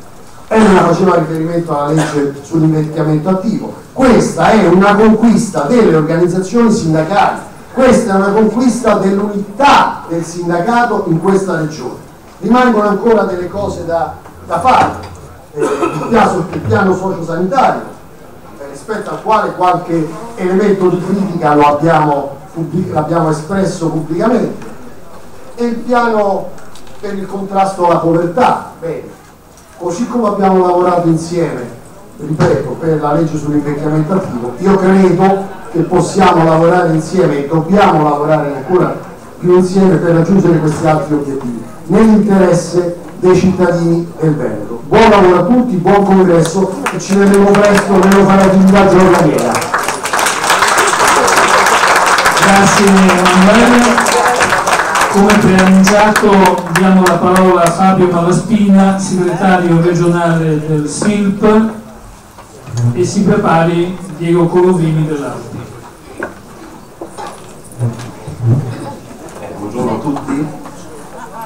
Elena faceva riferimento alla legge sull'invecchiamento attivo. Questa è una conquista delle organizzazioni sindacali, questa è una conquista dell'unità del sindacato in questa regione. Rimangono ancora delle cose da fare. Il piano sociosanitario, rispetto al quale qualche elemento di critica l'abbiamo espresso pubblicamente, e il piano per il contrasto alla povertà. Bene, così come abbiamo lavorato insieme, ripeto, per la legge sull'invecchiamento attivo, io credo che possiamo lavorare insieme e dobbiamo lavorare ancora più insieme per raggiungere questi altri obiettivi, nell'interesse dei cittadini del Veneto. Buon lavoro a tutti, buon congresso e ci vedremo presto nell'operatività giornaliera. Grazie Emanuele. Come preannunciato diamo la parola a Fabio Malaspina, segretario regionale del SILP, e si prepari Diego Corovini dell'Alpi. Buongiorno a tutti,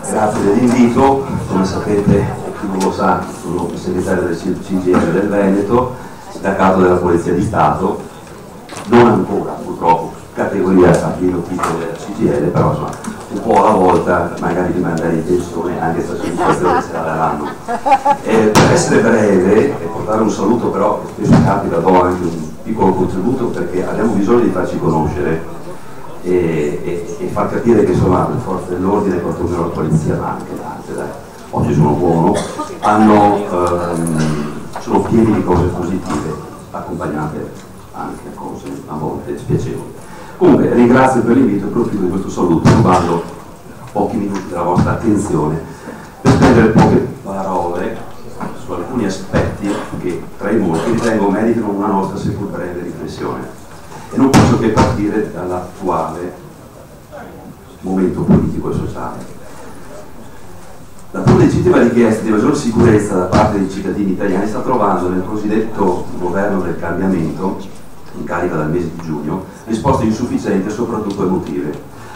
grazie dell'invito. Come sapete, chi non lo sa, sono il segretario del CGL del Veneto, sindacato della Polizia di Stato, non ancora purtroppo categoria a pieno titolo della CGL, però insomma un po' alla volta magari di mandare in pensione anche questa soddisfazione se la daranno. Per essere breve e portare un saluto, però spesso capita, do anche un piccolo contributo perché abbiamo bisogno di farci conoscere e far capire che insomma le forze dell'ordine, quantomeno la polizia, ma anche le altre, dai, oggi sono buono, sono pieni di cose positive, accompagnate anche a cose a volte spiacevoli. Comunque ringrazio per l'invito e profilo di questo saluto, rubando pochi minuti della vostra attenzione per spendere poche parole su alcuni aspetti che tra i molti ritengo meritano una nostra seppur breve riflessione. E non posso che partire dall'attuale momento politico e sociale. La pur legittima richiesta di maggior sicurezza da parte dei cittadini italiani sta trovando nel cosiddetto governo del cambiamento, in carica dal mese di giugno, risposte insufficienti e soprattutto emotive,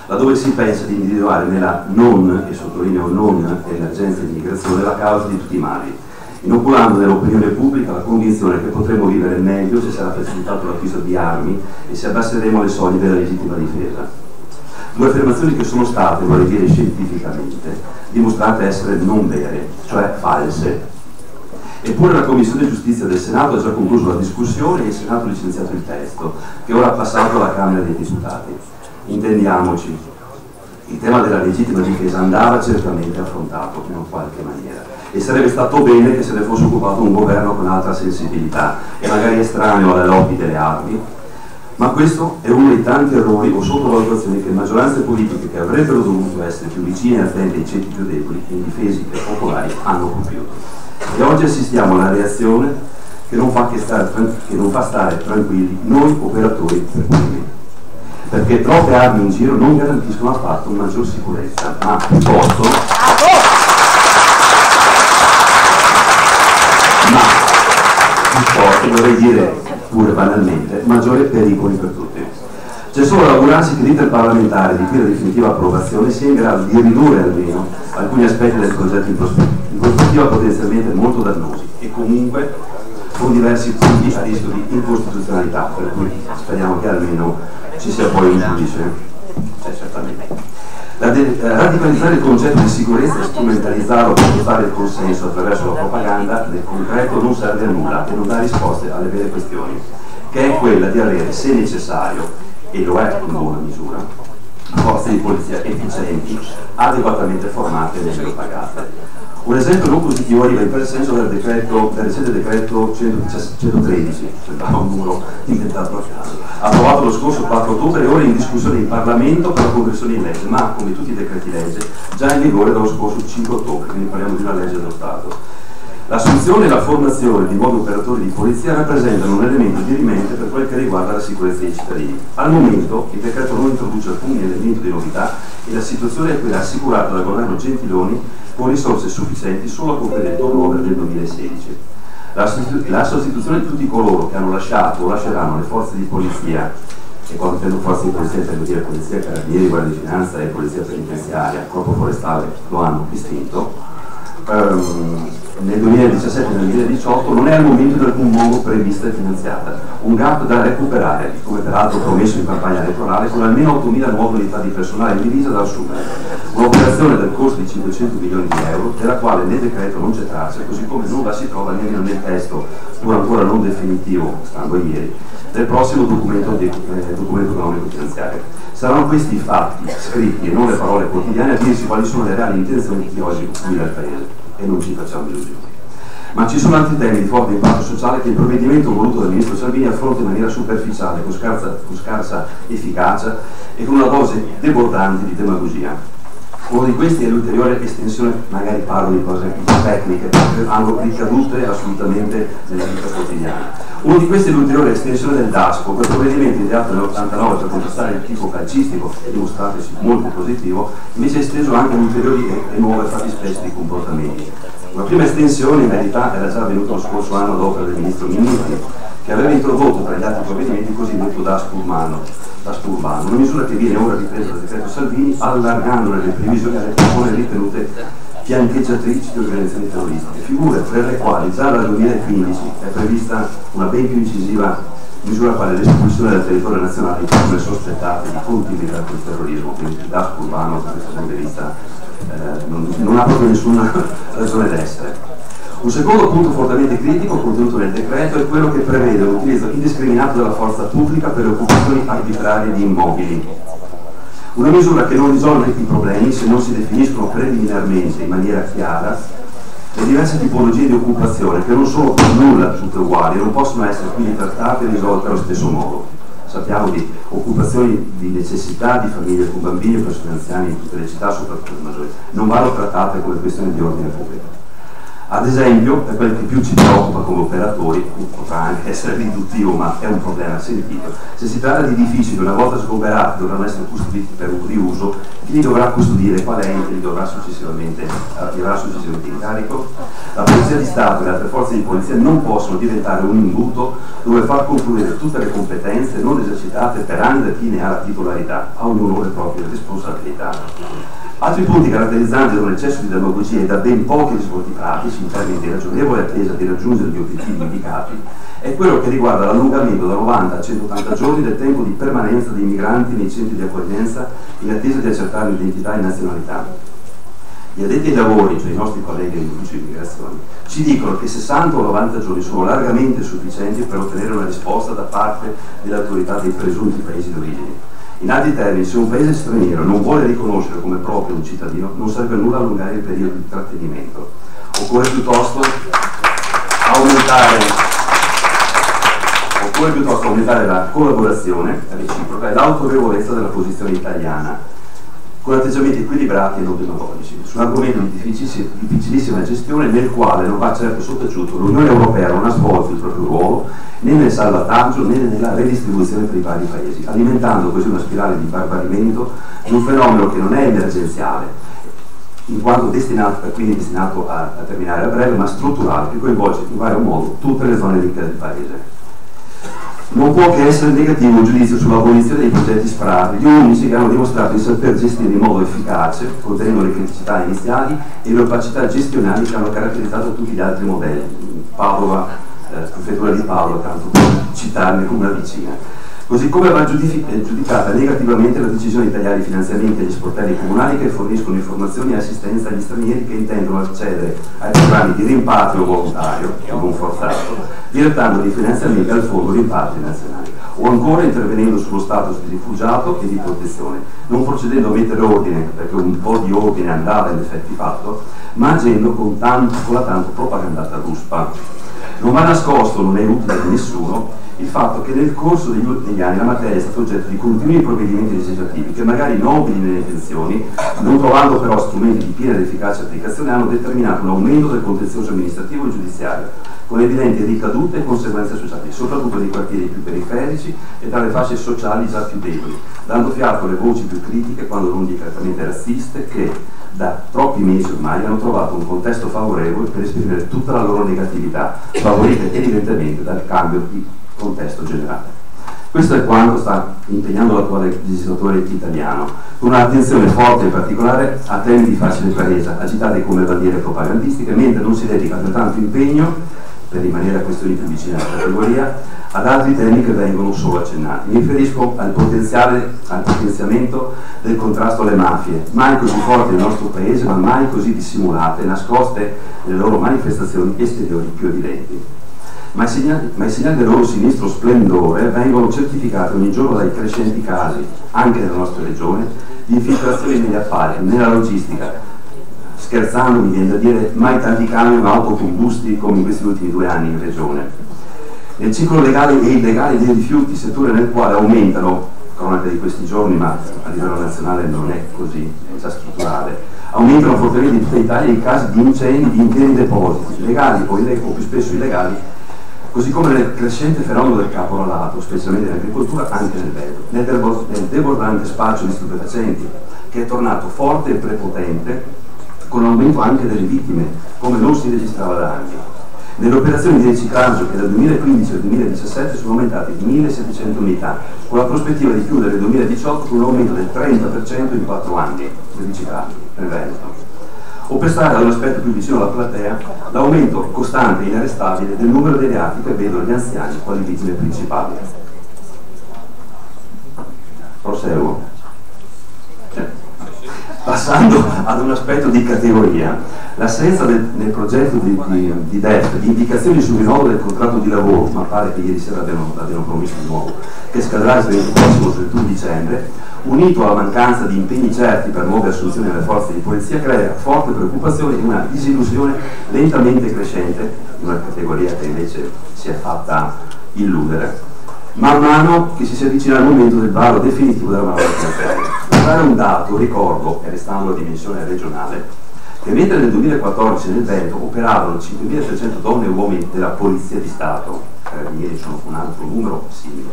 laddove si pensa di individuare nella non, e sottolineo non, emergenza di immigrazione la causa di tutti i mali, inoculando nell'opinione pubblica la convinzione che potremo vivere meglio se sarà facilitato l'acquisto di armi e se abbasseremo le soglie della legittima difesa. Due affermazioni che sono state, vorrei dire scientificamente, dimostrate essere non vere, cioè false. Eppure la Commissione Giustizia del Senato ha già concluso la discussione e il Senato ha licenziato il testo, che ora è passato alla Camera dei Deputati. Intendiamoci, il tema della legittima difesa andava certamente affrontato in una qualche maniera e sarebbe stato bene che se ne fosse occupato un governo con altra sensibilità e magari estraneo alle lobby delle armi, ma questo è uno dei tanti errori o sottovalutazioni che maggioranze politiche che avrebbero dovuto essere più vicine e attente ai ceti più deboli, indifesi e popolari hanno compiuto. E oggi assistiamo a una reazione che non fa stare tranquilli noi operatori per primi, perché troppe armi in giro non garantiscono affatto una maggior sicurezza, ma piuttosto vorrei dire pure banalmente maggiori pericoli per tutti. C'è solo da augurarsi che l'iter parlamentare di qui la definitiva approvazione sia in grado di ridurre almeno alcuni aspetti del progetto in prospettiva potenzialmente molto dannosi e comunque con diversi punti a rischio di incostituzionalità, per cui speriamo che almeno ci sia poi un giudice. Certamente. Radicalizzare il concetto di sicurezza e strumentalizzarlo per portare il consenso attraverso la propaganda nel concreto non serve a nulla e non dà risposte alle vere questioni, che è quella di avere, se necessario, e lo è in buona misura, forze di polizia efficienti, adeguatamente formate e meglio pagate. Un esempio non positivo arriva in quel senso del recente decreto 113, sembrava un numero inventato a caso, approvato lo scorso 4 ottobre e ora in discussione in Parlamento per la conversione in legge, ma come tutti i decreti legge già in vigore dallo scorso 5 ottobre, quindi parliamo di una legge dello Stato. L'assunzione e la formazione di nuovi operatori di polizia rappresentano un elemento dirimente per quel che riguarda la sicurezza dei cittadini. Al momento il decreto non introduce alcun elemento di novità e la situazione è quella assicurata dal governo Gentiloni con risorse sufficienti solo a coprire il turnover del 2016. La sostituzione di tutti coloro che hanno lasciato o lasceranno le forze di polizia e quando intendo forze di polizia intendo dire polizia, carabinieri, guardia di finanza e polizia penitenziaria, corpo forestale lo hanno distinto, nel 2017 e nel 2018 non è al momento di alcun modo prevista e finanziata, un gap da recuperare, come peraltro promesso in campagna elettorale, con almeno 8.000 nuove unità di personale in divisa da assumere, un'operazione del costo di 500 milioni di euro, della quale nel decreto non c'è traccia, così come non la si trova nemmeno nel testo, pur ancora non definitivo, stando ieri, del prossimo documento economico finanziario. Saranno questi i fatti scritti e non le parole quotidiane a dirsi quali sono le reali intenzioni di chi oggi guida il Paese, e non ci facciamo illusioni. Ma ci sono altri temi di forte impatto sociale che il provvedimento voluto dal ministro Salvini affronta in maniera superficiale, con scarsa efficacia e con una dose debordante di demagogia. Uno di questi è l'ulteriore estensione, magari parlo di cose tecniche, che hanno ricadute assolutamente nella vita quotidiana. Uno di questi è l'ulteriore estensione del DASPO, quel provvedimento ideato nell'89 per contrastare il tifo calcistico e dimostratesi molto positivo, invece è esteso anche a ulteriori e nuove fattispecie di comportamenti. Una prima estensione in verità era già avvenuta lo scorso anno ad opera del ministro Minniti, che aveva introdotto tra gli altri provvedimenti il cosiddetto DASPO urbano, una misura che viene ora ripresa dal decreto Salvini, allargandone le previsioni alle persone ritenute fiancheggiatrici di organizzazioni terroristiche, figure per le quali già dal 2015 è prevista una ben più incisiva misura quale l'espulsione dal territorio nazionale di persone sospettate di continuità col terrorismo, quindi il DASPO urbano da questo punto di vista non ha proprio nessuna ragione d'essere. Un secondo punto fortemente critico contenuto nel decreto è quello che prevede l'utilizzo indiscriminato della forza pubblica per le occupazioni arbitrarie di immobili. Una misura che non risolve i problemi se non si definiscono preliminarmente in maniera chiara le diverse tipologie di occupazione, che non sono per nulla tutte uguali e non possono essere quindi trattate e risolte allo stesso modo. Sappiamo di occupazioni di necessità di famiglie con bambini e persone anziane in tutte le città, soprattutto le maggiori, non vanno trattate come questioni di ordine pubblico. Ad esempio, per quel che più ci preoccupa come operatori, potrà anche essere riduttivo, ma è un problema sentito, se si tratta di edifici che una volta sgomberati dovranno essere custoditi per un riuso, chi li dovrà custodire, qual ente li dovrà successivamente in carico? La Polizia di Stato e le altre forze di polizia non possono diventare un imbuto dove far confluire tutte le competenze non esercitate per anni da chi ne ha la titolarità, a ognuno le proprie responsabilità. Altri punti caratterizzanti da un eccesso di demagogia e da ben pochi risvolti pratici in termini di ragionevole attesa di raggiungere gli obiettivi indicati è quello che riguarda l'allungamento da 90 a 180 giorni del tempo di permanenza dei migranti nei centri di accoglienza in attesa di accertare l'identità e nazionalità. Gli addetti ai lavori, cioè i nostri colleghi dell'ufficio di immigrazione, ci dicono che 60 o 90 giorni sono largamente sufficienti per ottenere una risposta da parte delle autorità dei presunti paesi d'origine. In altri termini, se un paese straniero non vuole riconoscere come proprio un cittadino, non serve a nulla allungare il periodo di trattenimento. Occorre piuttosto aumentare la collaborazione reciproca e l'autorevolezza della posizione italiana, con atteggiamenti equilibrati e non demagogici, su un argomento di difficilissima gestione nel quale non va certo sottaciuto l'Unione Europea non ha svolto il proprio ruolo né nel salvataggio né nella redistribuzione per i vari paesi, alimentando così una spirale di barbarimento di un fenomeno che non è emergenziale, in quanto quindi destinato a terminare a breve, ma strutturale, che coinvolge in vario modo tutte le zone ricche del paese. Non può che essere negativo il giudizio sull'abolizione dei progetti SPRAR, gli unici che hanno dimostrato di saper gestire in modo efficace, contenendo le criticità iniziali e le opacità gestionali che hanno caratterizzato tutti gli altri modelli. Padova, prefettura di Padova, tanto per citarne come una vicina. Così come va giudicata negativamente la decisione di tagliare i finanziamenti agli sportelli comunali che forniscono informazioni e assistenza agli stranieri che intendono accedere ai programmi di rimpatrio volontario, non forzato, direttando i finanziamenti al fondo rimpatri nazionali, o ancora intervenendo sullo status di rifugiato e di protezione, non procedendo a mettere ordine, perché un po' di ordine andava in effetti fatto, ma agendo con la tanto propagandata ruspa. Non va nascosto, non è utile a nessuno, il fatto che nel corso degli ultimi anni la materia è stata oggetto di continui provvedimenti legislativi che, magari nobili nelle intenzioni, non trovando però strumenti di piena ed efficace applicazione, hanno determinato un aumento del contenzioso amministrativo e giudiziario, con evidenti ricadute e conseguenze sociali, soprattutto nei quartieri più periferici e tra le fasce sociali già più deboli, dando fiato alle voci più critiche, quando non dichiaratamente razziste, che da troppi mesi ormai hanno trovato un contesto favorevole per esprimere tutta la loro negatività, favorita evidentemente dal cambio di contesto generale. Questo è quanto sta impegnando l'attuale legislatore italiano, con un'attenzione forte e particolare a temi di facile presa, agitati come bandiere propagandistiche, mentre non si dedica altrettanto impegno, per rimanere a questioni più vicine alla categoria, ad altri temi che vengono solo accennati. Mi riferisco al potenziamento del contrasto alle mafie, mai così forti nel nostro paese, ma mai così dissimulate e nascoste nelle loro manifestazioni esteriori più evidenti. Ma i segnali del loro sinistro splendore vengono certificati ogni giorno dai crescenti casi, anche nella nostra regione, di infiltrazioni negli affari, nella logistica. Scherzando, mi viene da dire, mai tanti camion autocombusti come in questi ultimi 2 anni in regione. Nel ciclo legale e illegale dei rifiuti, settore nel quale aumentano, cronaca di questi giorni, ma a livello nazionale non è così, è già strutturale, aumentano fortemente in tutta Italia i casi di incendi di interi depositi, legali o più spesso illegali, così come nel crescente fenomeno del caporalato, specialmente in agricoltura, anche nel vedo, nel debordante spaccio di stupefacenti, che è tornato forte e prepotente, con l'aumento anche delle vittime, come non si registrava da anni. Nelle operazioni di riciclaggio, che dal 2015 al 2017 sono aumentate di 1.700 unità, con la prospettiva di chiudere il 2018 con un aumento del 30% in 4 anni del riciclaggio nel Veneto. O per stare ad un aspetto più vicino alla platea, l'aumento costante e inarrestabile del numero dei reati che vedono gli anziani quali vittime principali. Proseguo. Passando ad un aspetto di categoria, l'assenza nel progetto di DEF di indicazioni sul rinnovo del contratto di lavoro, ma pare che ieri sera abbiano promesso di nuovo, che scadrà il 31 dicembre, unito alla mancanza di impegni certi per nuove assunzioni alle forze di polizia, crea forte preoccupazione e una disillusione lentamente crescente in una categoria che invece si è fatta illudere, man mano che si avvicina al momento del varo definitivo della manovra finanziaria. Per dare un dato, ricordo, e restando la dimensione regionale, che mentre nel 2014 nel Veneto operavano 5.300 donne e uomini della Polizia di Stato, carabinieri sono un altro numero simile,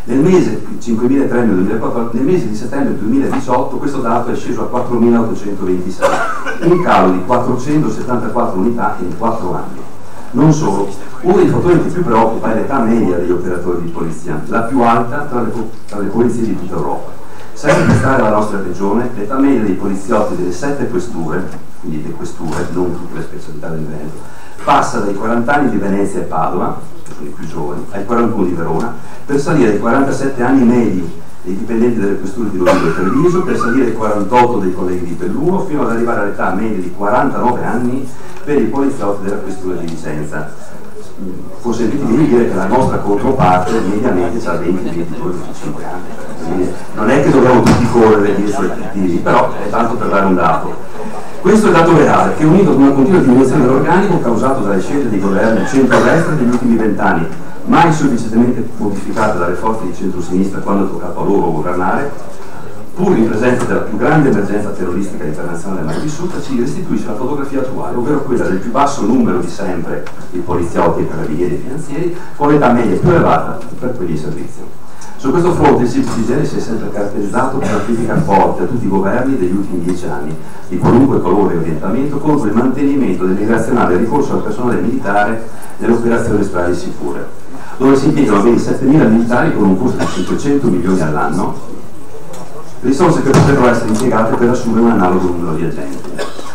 nel mese 5.300 nel 2014, nel mese di settembre 2018 questo dato è sceso a 4.826, un calo di 474 unità in 4 anni. Non solo, uno dei fattori che più preoccupa è l'età media degli operatori di polizia, la più alta tra le polizie di tutta Europa. Sempre per stare alla nostra regione, l'età media dei poliziotti delle 7 questure, quindi le questure, non tutte le specialità del Veneto, passa dai 40 anni di Venezia e Padova, che sono i più giovani, ai 41 di Verona, per salire ai 47 anni medi dei dipendenti delle questure di Rovigo e Treviso, per salire ai 48 dei colleghi di Belluno, fino ad arrivare all'età media di 49 anni per i poliziotti della questura di Vicenza. Consentitemi di dire che la nostra controparte mediamente ha 20, 22, 25 anni. Quindi non è che dobbiamo tutti correre dietro ai obiettivi, però è tanto per dare un dato. Questo è il dato reale, che unito ad una continua diminuzione dell'organico causato dalle scelte dei governi centro-destra degli ultimi 20 anni, mai sufficientemente modificate dalle forze di centro-sinistra quando è toccato a loro governare, pur in presenza della più grande emergenza terroristica internazionale mai vissuta, ci restituisce la fotografia attuale, ovvero quella del più basso numero di sempre di poliziotti e carabinieri finanzieri, con l'età media più elevata per quelli in servizio. Su questo fronte il CGIL si è sempre caratterizzato per una critica forte a tutti i governi degli ultimi 10 anni, di qualunque colore e orientamento, contro il mantenimento dell'irrazionale ricorso al personale militare nelle operazioni strade sicure, dove si impiegano ben 7.000 militari con un costo di 500 milioni all'anno, risorse che potrebbero essere impiegate per assumere un analogo numero di agenti.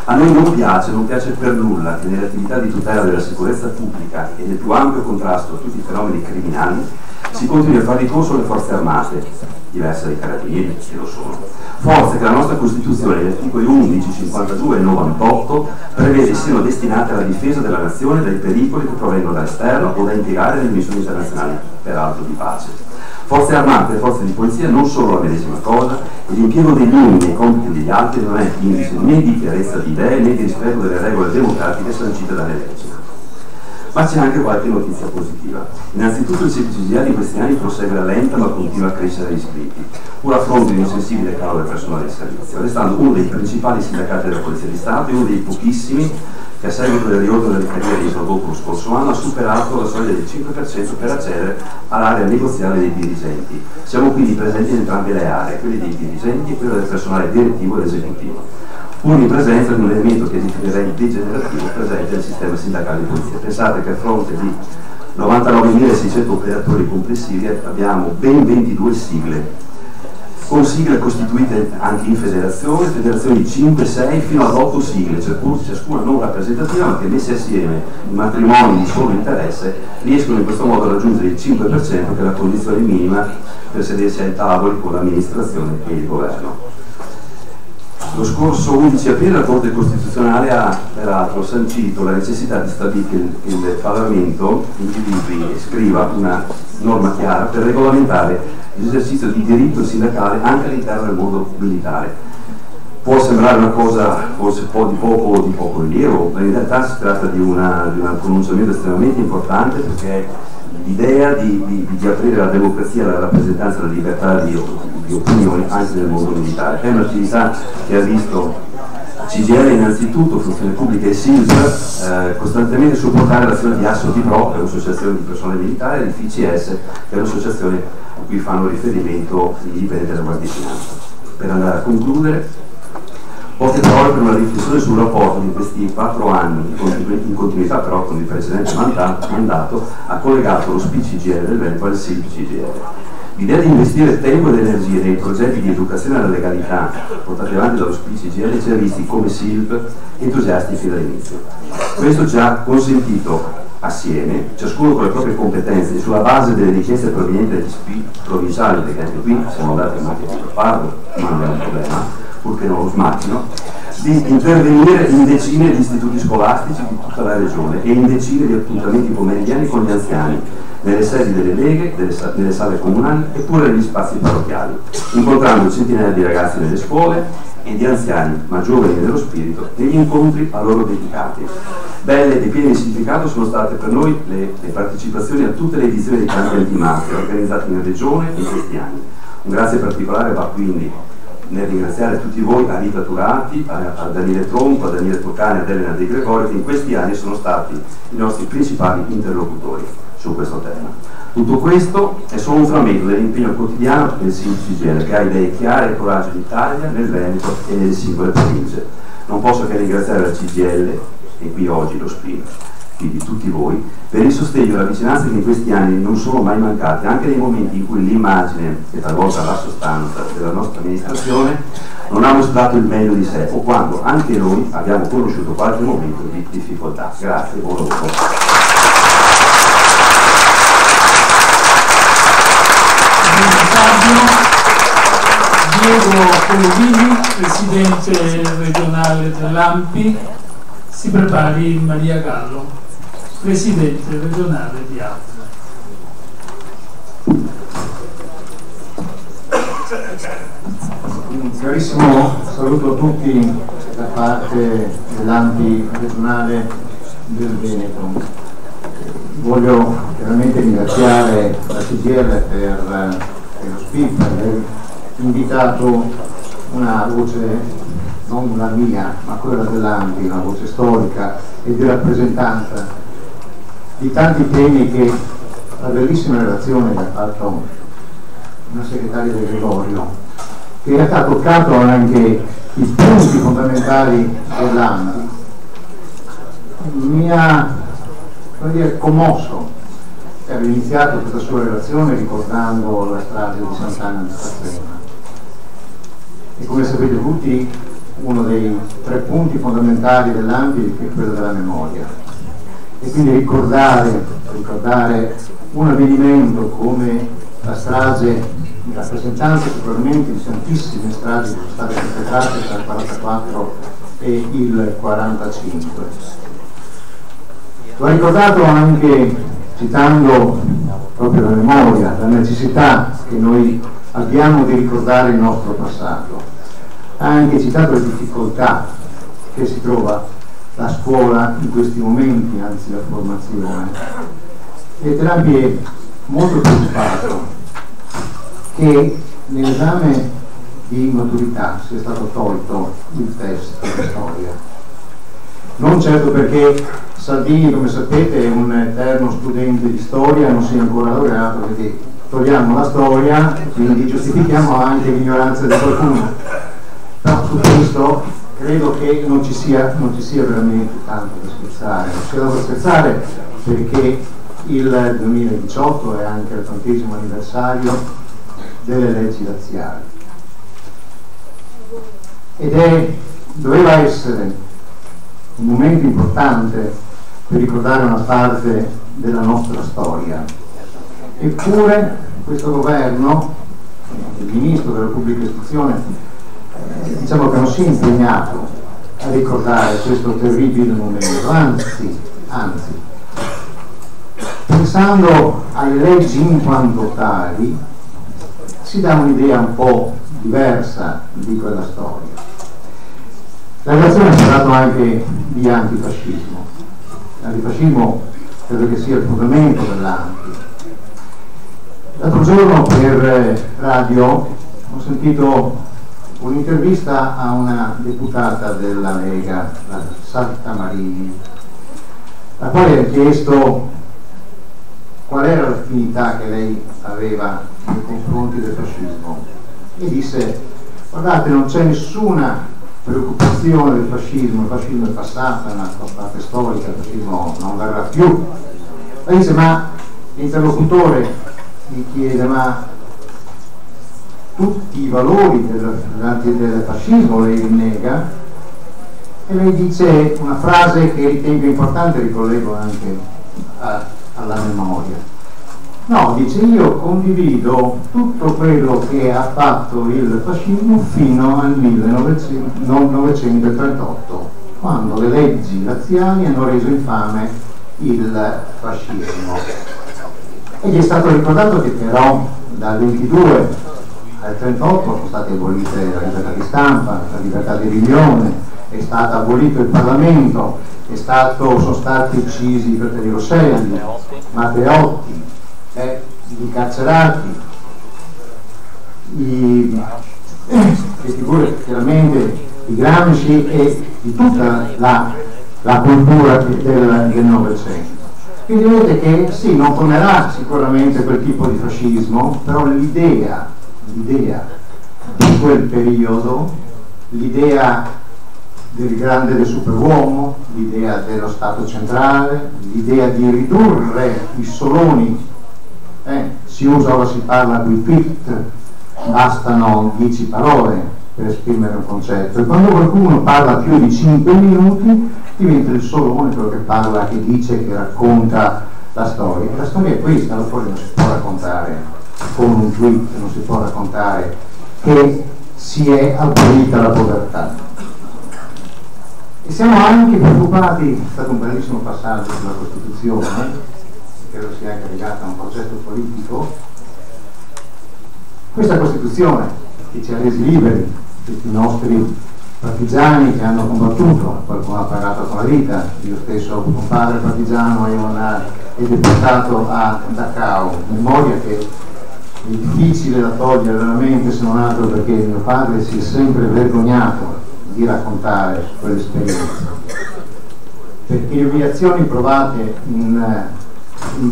A noi non piace per nulla che nelle attività di tutela della sicurezza pubblica e nel più ampio contrasto a tutti i fenomeni criminali si continui a fare ricorso alle forze armate, diverse dai carabinieri, che lo sono. Forze che la nostra Costituzione, negli articoli 11, 52 e 98, prevede siano destinate alla difesa della nazione dai pericoli che provengono dall'esterno o da impiegare nelle missioni internazionali, peraltro di pace. Forze armate e forze di polizia non sono la medesima cosa e l'impiego degli uni nei compiti degli altri non è indice né di chiarezza di idee né di rispetto delle regole democratiche sancite dalle leggi. Ma c'è anche qualche notizia positiva. Innanzitutto il CGIL in questi anni prosegue la lenta ma continua a crescere gli iscritti, pur a fronte di un sensibile calo del personale di servizio, restando uno dei principali sindacati della Polizia di Stato e uno dei pochissimi che a seguito del riordino delle carriere introdotto lo scorso anno ha superato la soglia del 5% per accedere all'area negoziale dei dirigenti. Siamo quindi presenti in entrambe le aree, quelle dei dirigenti e quella del personale direttivo ed esecutivo, pur in presenza di un elemento che definirei degenerativo presente nel sistema sindacale di polizia. Pensate che a fronte di 99.600 operatori complessivi, abbiamo ben 22 sigle, con sigle costituite anche in federazioni di 5, 6 fino ad 8 sigle, ciascuna non rappresentativa, ma che messe assieme in matrimoni di solo interesse riescono in questo modo a raggiungere il 5%, che è la condizione minima per sedersi ai tavoli con l'amministrazione e il governo. Lo scorso 11 aprile la Corte Costituzionale ha peraltro sancito la necessità di stabilire che il Parlamento individui e scriva una norma chiara per regolamentare l'esercizio di diritto sindacale anche all'interno del mondo militare. Può sembrare una cosa forse di poco rilievo, ma in realtà si tratta di un pronunciamento estremamente importante, perché l'idea di aprire la democrazia, la rappresentanza, la libertà di opinioni anche nel mondo militare è un'attività che ha visto CGIL innanzitutto, Funzione Pubblica e SILS costantemente supportare l'azione di Assoti Pro, che è un'associazione di personale militare, e di FICS, che è un'associazione a cui fanno riferimento i dipendenti della Guardia di Finanza. Per andare a concludere, poche parole per una riflessione sul rapporto di questi 4 anni, in continuità però con il precedente mandato, ha collegato lo SPI CGIL del Veneto al SILP CGIL. L'idea di investire tempo ed energie nei progetti di educazione alla legalità portati avanti dallo SPI CGIL ci ha visti come SILP entusiasti fin dall'inizio. Questo ci ha consentito assieme, ciascuno con le proprie competenze e sulla base delle richieste provenienti dagli SPI provinciali, perché anche qui siamo andati molto più a farlo, ma non è un problema, purché non lo smaccino, di intervenire in decine di istituti scolastici di tutta la regione e in decine di appuntamenti pomeridiani con gli anziani, nelle sedi delle leghe, nelle sale comunali e pure negli spazi parrocchiali, incontrando centinaia di ragazzi nelle scuole e di anziani, ma giovani nello spirito, negli incontri a loro dedicati. Belle e piene di significato sono state per noi le partecipazioni a tutte le edizioni dei campi antimafia organizzate in regione in questi anni. Un grazie particolare va quindi nel ringraziare tutti voi, a Rita Turati, a Daniele Tronco, a Daniele Toccani, ad Elena De Gregori, che in questi anni sono stati i nostri principali interlocutori su questo tema. Tutto questo è solo un frammento dell'impegno quotidiano del CGIL, che ha idee chiare e coraggio in Italia, nel Veneto e nelle singole province. Non posso che ringraziare la CGIL e qui oggi lo SPI, quindi tutti voi, per il sostegno e la vicinanza che in questi anni non sono mai mancate, anche nei momenti in cui l'immagine e talvolta la sostanza della nostra amministrazione non ha mostrato il meglio di sé, o quando anche noi abbiamo conosciuto qualche momento di difficoltà. Grazie, buon lavoro. Diego Colomini, presidente regionale dell'AMPI. Si prepari Maria Gallo, presidente regionale di ATRA. Un carissimo saluto a tutti da parte dell'AMPI regionale del Veneto. Voglio chiaramente ringraziare la CGIL per lo SPI, per aver invitato una voce, non la mia, ma quella dell'AMPI, una voce storica e di rappresentanza di tanti temi che la bellissima relazione che ha fatto una segretaria De Gregorio, che ha toccato anche i punti fondamentali dell'AMPI, mi ha commosso. Avevo iniziato questa sua relazione ricordando la strage di Sant'Anna di Stazzema e, come sapete tutti, uno dei 3 punti fondamentali dell'AMPI è quello della memoria, e quindi ricordare un avvenimento come la strage in rappresentanza probabilmente di tantissime stragi che sono state perpetrate tra il 1944 e il 1945. Lo ha ricordato anche citando proprio la memoria, la necessità che noi abbiamo di ricordare il nostro passato. Ha anche citato le difficoltà che si trova la scuola in questi momenti, anzi la formazione. E Trampi è molto preoccupato che nell'esame di maturità sia stato tolto il test di storia. Non certo perché Salvini, come sapete, è un eterno studente di storia e non sia ancora laureato, perché togliamo la storia e quindi giustifichiamo anche l'ignoranza di qualcuno. Però su questo credo che non ci sia veramente tanto da scherzare. Non c'è da scherzare perché il 2018 è anche il 30° anniversario delle leggi razziali ed doveva essere un momento importante per ricordare una parte della nostra storia. Eppure questo governo, il ministro della pubblica istruzione, diciamo che non si è impegnato a ricordare questo terribile momento, anzi, pensando alle leggi in quanto tali, si dà un'idea un po' diversa di quella storia. La relazione ha parlato anche di antifascismo. L'antifascismo credo che sia il fondamento dell'anti. L'altro giorno per radio ho sentito un'intervista a una deputata della Lega, la Saltamarini, la quale ha chiesto qual era l'affinità che lei aveva nei confronti del fascismo e disse: guardate, non c'è nessuna preoccupazione del fascismo, il fascismo è passato, è una parte storica, il fascismo non verrà più. Lei dice, ma l'interlocutore gli chiede, ma tutti i valori del fascismo lei rinnega? E lei dice una frase che ritengo importante, ricollego anche alla memoria. No, dice, io condivido tutto quello che ha fatto il fascismo fino al 1938, quando le leggi razziali hanno reso infame il fascismo. E gli è stato ricordato che però dal 22 al 38 sono state abolite la libertà di stampa, la libertà di riunione, è stato abolito il Parlamento, sono stati uccisi i fratelli Rosselli, Matteotti, i carcerati, le figure chiaramente di Gramsci e di tutta la cultura del Novecento. Quindi vedete che sì, non tornerà sicuramente quel tipo di fascismo, però l'idea di quel periodo, l'idea del superuomo, l'idea dello Stato centrale, l'idea di ridurre i soloni, ora si parla di tweet, bastano 10 parole per esprimere un concetto, e quando qualcuno parla più di 5 minuti diventa il solone, quello che parla, che dice, che racconta la storia. La storia è questa, la storia non si può raccontare con un tweet, non si può raccontare che si è abolita la povertà. E siamo anche preoccupati, è stato un bellissimo passaggio sulla Costituzione, credo sia anche legata a un progetto politico. Questa Costituzione che ci ha resi liberi, questi nostri partigiani che hanno combattuto, qualcuno ha pagato con la vita, io stesso ho avuto un padre partigiano e deportato a Dachau, memoria che è difficile da togliere veramente, se non altro perché mio padre si è sempre vergognato di raccontare quell'esperienza, perché le umiliazioni provate in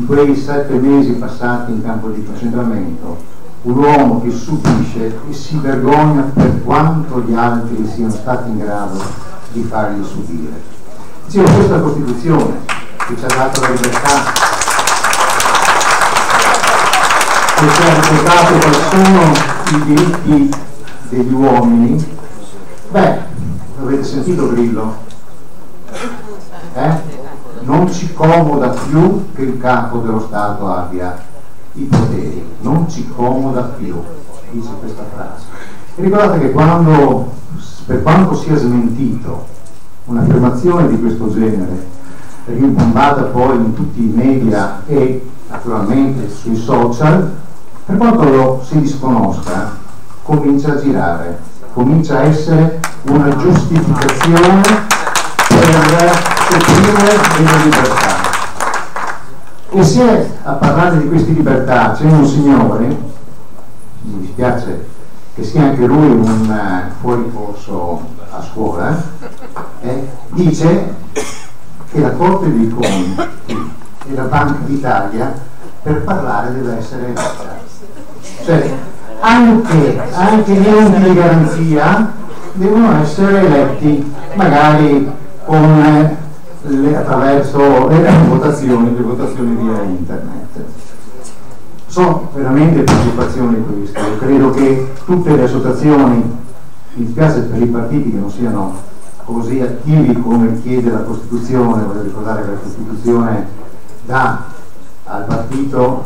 quei 7 mesi passati in campo di concentramento, un uomo che subisce e si vergogna per quanto gli altri siano stati in grado di fargli subire. Dicevo, questa Costituzione che ci ha dato la libertà, che ci ha ricordato quali sono i diritti degli uomini, avete sentito Grillo? Non ci comoda più che il capo dello Stato abbia i poteri, non ci comoda più, dice questa frase. E ricordate che per quanto sia smentito un'affermazione di questo genere, rimbombata poi in tutti i media e naturalmente sui social, per quanto lo si disconosca, comincia a girare, comincia a essere una giustificazione per sopprimere le libertà. E se a parlare di queste libertà c'è un signore, mi dispiace che sia anche lui un fuoricorso a scuola, dice che la Corte dei Conti e la Banca d'Italia per parlare deve essere eletta. Cioè anche gli enti di garanzia devono essere eletti, magari con attraverso le votazioni via internet. Sono veramente preoccupazioni queste. Io credo che tutte le associazioni, mi dispiace per i partiti che non siano così attivi come chiede la Costituzione, voglio ricordare che la Costituzione dà al partito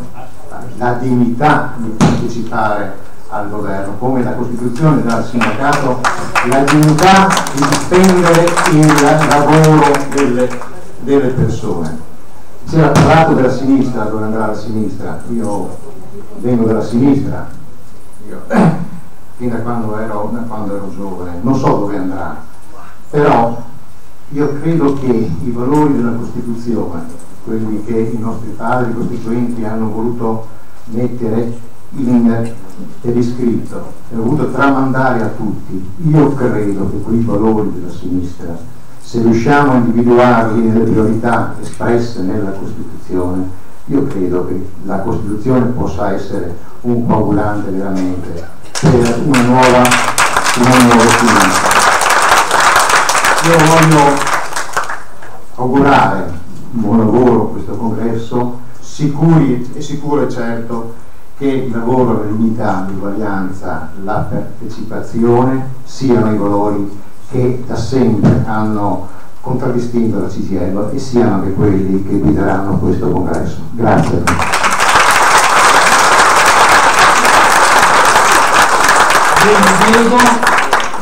la dignità di partecipare al governo, come la Costituzione dà al sindacato la dignità di difendere il lavoro delle persone. Si era parlato della sinistra, dove andrà la sinistra. Io vengo dalla sinistra, fin da quando ero giovane, non so dove andrà, però io credo che i valori della Costituzione, quelli che i nostri padri costituenti hanno voluto mettere per iscritto e ho voluto tramandare a tutti, io credo che quei valori della sinistra, se riusciamo a individuarli nelle priorità espresse nella Costituzione, io credo che la Costituzione possa essere un coagulante veramente per una nuova sinistra. Io voglio augurare un buon lavoro a questo congresso, sicuro e certo che il lavoro, la dignità, l'uguaglianza, la partecipazione siano i valori che da sempre hanno contraddistinto la CGIL e siano anche quelli che guideranno questo congresso. Grazie. Bene, Diego,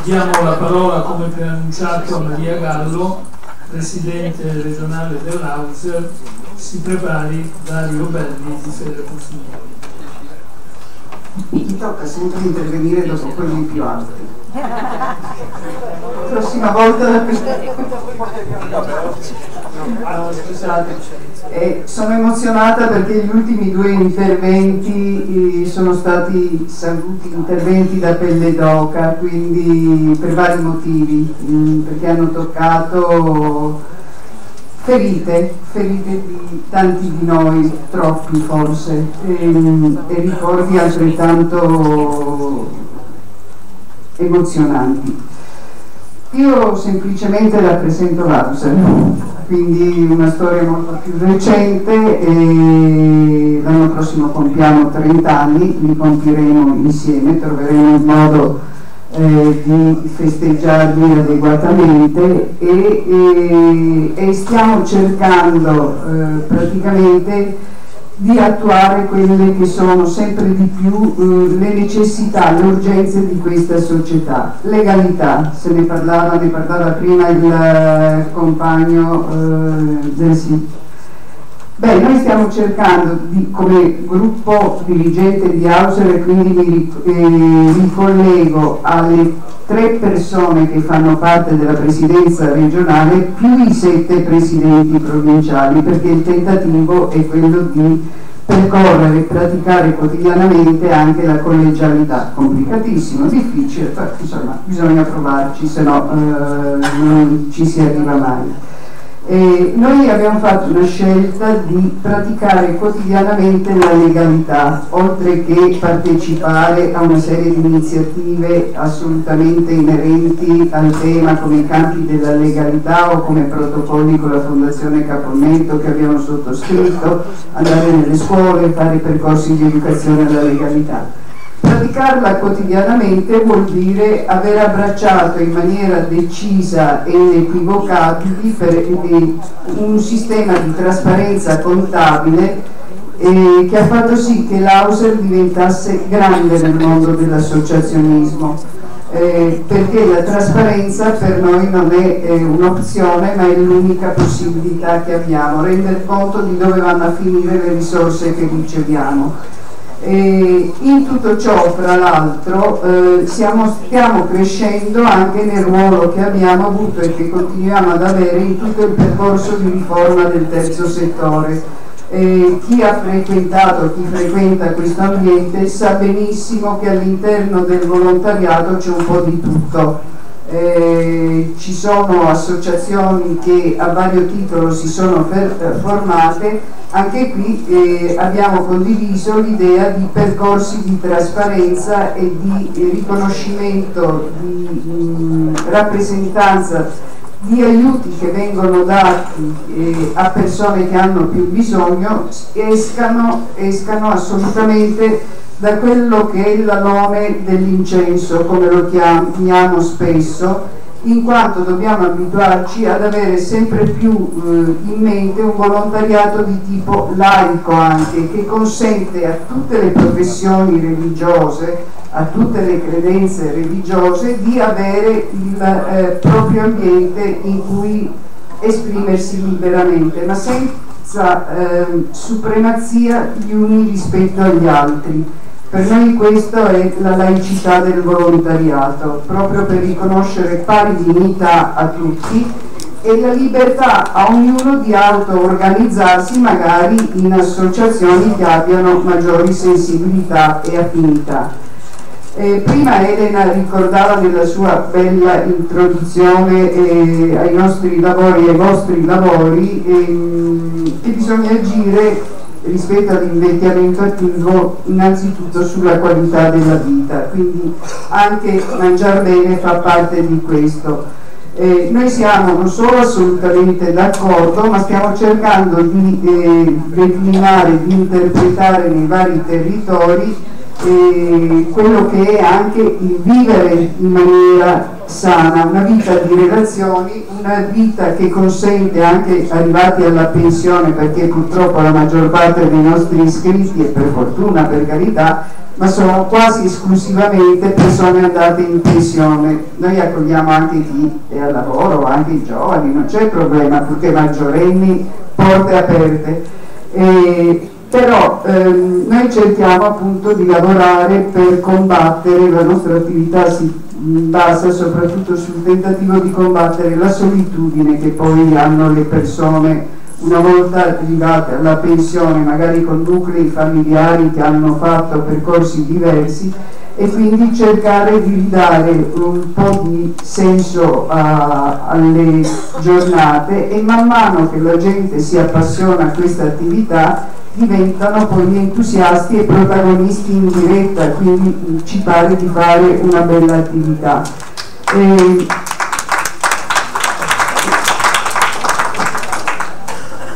diamo la parola come preannunciato a Maria Gallo, Presidente regionale dell'Auser. Si prepari Dario Belli di Fede Consiglieri. Mi tocca sempre intervenire dopo quelli più alti. Prossima volta scusate. Sono emozionata perché gli ultimi due interventi sono stati saluti interventi da pelle d'oca, quindi per vari motivi, perché hanno toccato ferite di tanti di noi, troppi forse, e ricordi altrettanto emozionanti. Io semplicemente rappresento l'Auser, quindi una storia molto più recente, e l'anno prossimo compiamo 30 anni, li compiremo insieme, troveremo il modo di festeggiarli adeguatamente e stiamo cercando praticamente di attuare quelle che sono sempre di più le necessità, le urgenze di questa società. Legalità, ne parlava prima il compagno del SIC. Beh, noi stiamo cercando come gruppo dirigente di Auser, e quindi mi ricollego alle 3 persone che fanno parte della presidenza regionale più i 7 presidenti provinciali, perché il tentativo è quello di percorrere e praticare quotidianamente anche la collegialità. Complicatissimo, difficile, però insomma bisogna provarci, se no non ci si arriva mai. Noi abbiamo fatto una scelta di praticare quotidianamente la legalità, oltre che partecipare a una serie di iniziative assolutamente inerenti al tema, come i campi della legalità o come protocolli con la Fondazione Caponnetto che abbiamo sottoscritto, andare nelle scuole, fare percorsi di educazione alla legalità. Praticarla quotidianamente vuol dire aver abbracciato in maniera decisa e inequivocabile un sistema di trasparenza contabile che ha fatto sì che l'Auser diventasse grande nel mondo dell'associazionismo, perché la trasparenza per noi non è un'opzione, ma è l'unica possibilità che abbiamo, rendere conto di dove vanno a finire le risorse che riceviamo. In tutto ciò, fra l'altro, stiamo crescendo anche nel ruolo che abbiamo avuto e che continuiamo ad avere in tutto il percorso di riforma del terzo settore. Chi ha frequentato, chi frequenta questo ambiente sa benissimo che all'interno del volontariato c'è un po' di tutto. Ci sono associazioni che a vario titolo si sono formate. Anche qui abbiamo condiviso l'idea di percorsi di trasparenza e di riconoscimento di rappresentanza di aiuti che vengono dati a persone che hanno più bisogno escano assolutamente da quello che è l'alone dell'incenso, come lo chiamiamo spesso, in quanto dobbiamo abituarci ad avere sempre più in mente un volontariato di tipo laico anche, che consente a tutte le professioni religiose, a tutte le credenze religiose, di avere il proprio ambiente in cui esprimersi liberamente, ma senza supremazia gli uni rispetto agli altri. Per noi questo è la laicità del volontariato, proprio per riconoscere pari dignità a tutti e la libertà a ognuno di auto-organizzarsi magari in associazioni che abbiano maggiori sensibilità e affinità. Prima Elena ricordava nella sua bella introduzione ai nostri lavori e ai vostri lavori che bisogna agire rispetto all'invecchiamento attivo innanzitutto sulla qualità della vita, quindi anche mangiare bene fa parte di questo. Noi siamo non solo assolutamente d'accordo, ma stiamo cercando di declinare, di interpretare nei vari territori quello che è anche il vivere in maniera sana, una vita di relazioni, una vita che consente anche arrivati alla pensione, perché purtroppo la maggior parte dei nostri iscritti, e per fortuna, per carità, ma sono quasi esclusivamente persone andate in pensione. Noi accogliamo anche chi è al lavoro, anche i giovani, non c'è problema, purché maggiorenni, porte aperte. Però noi cerchiamo appunto di lavorare per combattere, la nostra attività si basa soprattutto sul tentativo di combattere la solitudine che poi hanno le persone una volta arrivate alla pensione, magari con nuclei familiari che hanno fatto percorsi diversi, e quindi cercare di ridare un po' di senso alle giornate, e man mano che la gente si appassiona a questa attività diventano poi gli entusiasti e protagonisti in diretta, quindi ci pare di fare una bella attività.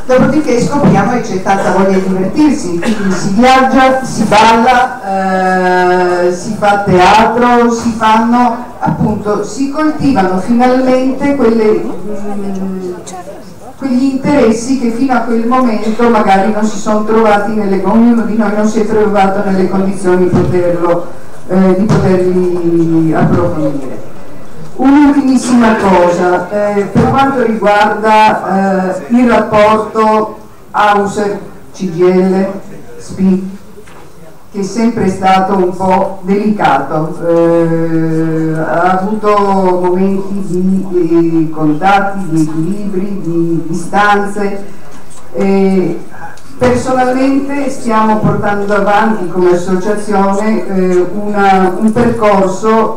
Dopodiché scopriamo che c'è tanta voglia di divertirsi, quindi si viaggia, si balla, si fa teatro, si fanno appunto, si coltivano finalmente quegli interessi che fino a quel momento magari non si sono trovati, ognuno di noi non si è trovato nelle condizioni di poterli approfondire. Un'ultimissima cosa, per quanto riguarda il rapporto Auser-CGIL, SPI, che è sempre stato un po' delicato, ha avuto momenti di contatti, di equilibri, di distanze. Personalmente stiamo portando avanti come associazione un percorso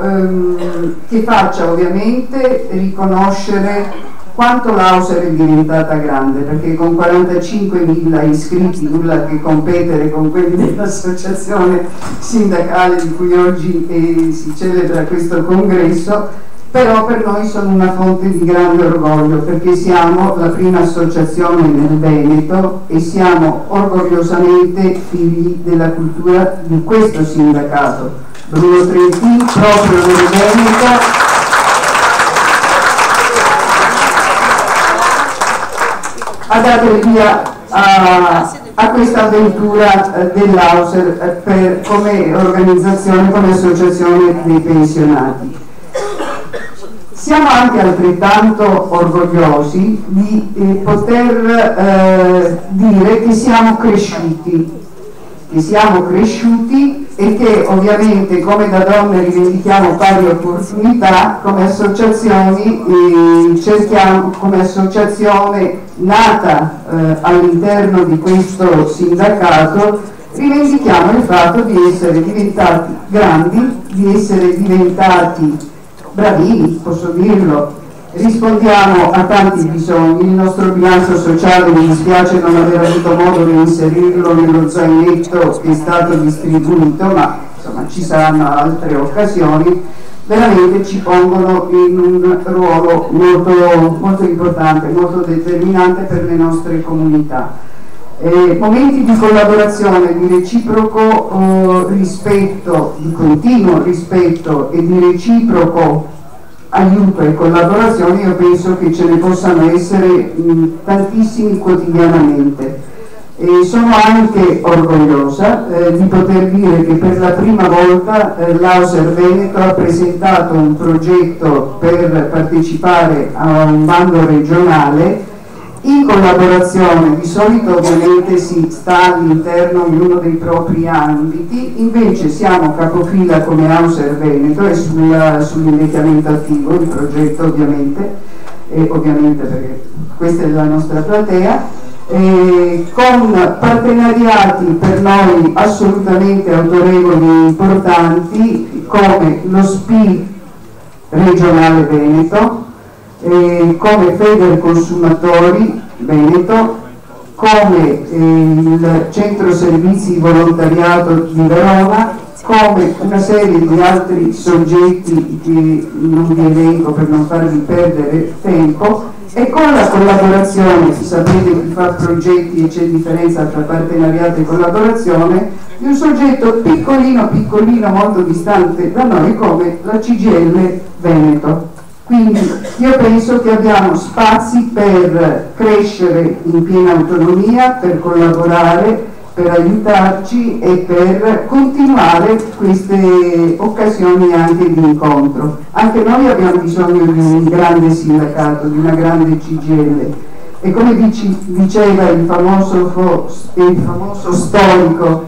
che faccia ovviamente riconoscere quanto l'Auser è diventata grande, perché con 45.000 iscritti, nulla che competere con quelli dell'associazizione sindacale di cui oggi si celebra questo congresso, però per noi sono una fonte di grande orgoglio, perché siamo la prima associazione nel Veneto e siamo orgogliosamente figli della cultura di questo sindacato. Bruno Trentin, proprio nel Veneto, ha dato il via a questa avventura dell'Auser come organizzazione, come associazione dei pensionati. Siamo anche altrettanto orgogliosi di poter dire che siamo cresciuti e che ovviamente come da donne rivendichiamo pari opportunità, come associazioni come associazione nata all'interno di questo sindacato, rivendichiamo il fatto di essere diventati grandi, di essere diventati bravini, posso dirlo, rispondiamo a tanti bisogni. Il nostro bilancio sociale, mi dispiace non aver avuto modo di inserirlo nello zainetto che è stato distribuito, ma insomma ci saranno altre occasioni. veramente ci pongono in un ruolo molto importante, molto determinante per le nostre comunità. Momenti di collaborazione, di reciproco rispetto, di continuo rispetto e di reciproco aiuto e collaborazione, io penso che ce ne possano essere tantissimi quotidianamente. E sono anche orgogliosa di poter dire che per la prima volta l'Auser Veneto ha presentato un progetto per partecipare a un bando regionale in collaborazione. Di solito ovviamente si sta all'interno di uno dei propri ambiti, invece siamo capofila come Auser Veneto e sull'invecchiamento attivo, il progetto ovviamente perché questa è la nostra platea, con partenariati per noi assolutamente autorevoli e importanti come lo SPI regionale Veneto, come Federconsumatori Veneto, come il Centro Servizi di Volontariato di Verona, come una serie di altri soggetti che non vi elenco per non farvi perdere tempo, e con la collaborazione, sapete chi fa progetti e c'è differenza tra partenariato e collaborazione, di un soggetto piccolino, molto distante da noi come la CGIL Veneto. Quindi io penso che abbiamo spazi per crescere in piena autonomia, per collaborare, per aiutarci e per continuare queste occasioni anche di incontro. Anche noi abbiamo bisogno di un grande sindacato, di una grande CGIL, e come diceva il famoso storico,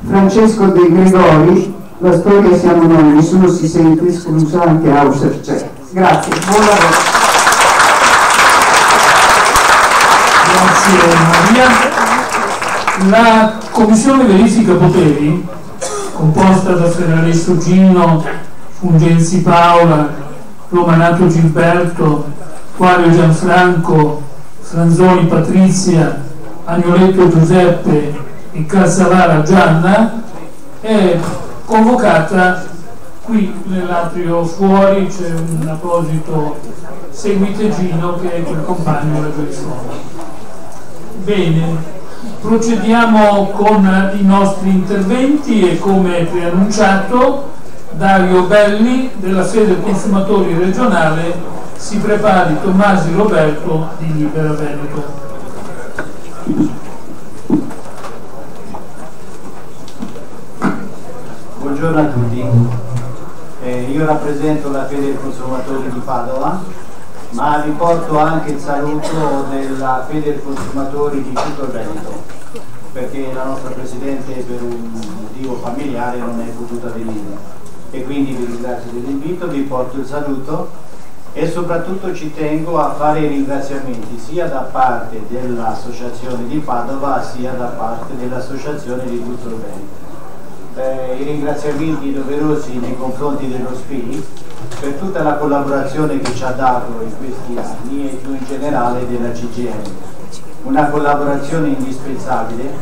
Francesco De Gregori, la storia siamo noi, nessuno si sente escluso, anche Auser c'è. Grazie, buon lavoro. Grazie Maria. La Commissione Verifica Poteri, composta da Ferraresso Gino, Fungenzi Paola, Romanato Gilberto, Quario Gianfranco, Franzoni Patrizia, Agnoletto Giuseppe e Calzalara Gianna, è convocata qui nell'atrio fuori. C'è un apposito Seguite Gino che è quel compagno della persona. Bene. Procediamo con i nostri interventi e come preannunciato Dario Belli della Federconsumatori regionale, si prepari Tommasi Roberto di Libera Veneto. Buongiorno a tutti, io rappresento la Federconsumatori di Padova, ma vi porto anche il saluto della Federconsumatori di tutto il Veneto, perché la nostra Presidente per un motivo familiare non è potuta venire, e quindi vi ringrazio dell'invito, vi porto il saluto e soprattutto ci tengo a fare i ringraziamenti sia da parte dell'Associazione di Padova sia da parte dell'Associazione di tutto il Veneto. I ringraziamenti doverosi nei confronti dello SPI per tutta la collaborazione che ci ha dato in questi anni e più in generale della CGIL. Una collaborazione indispensabile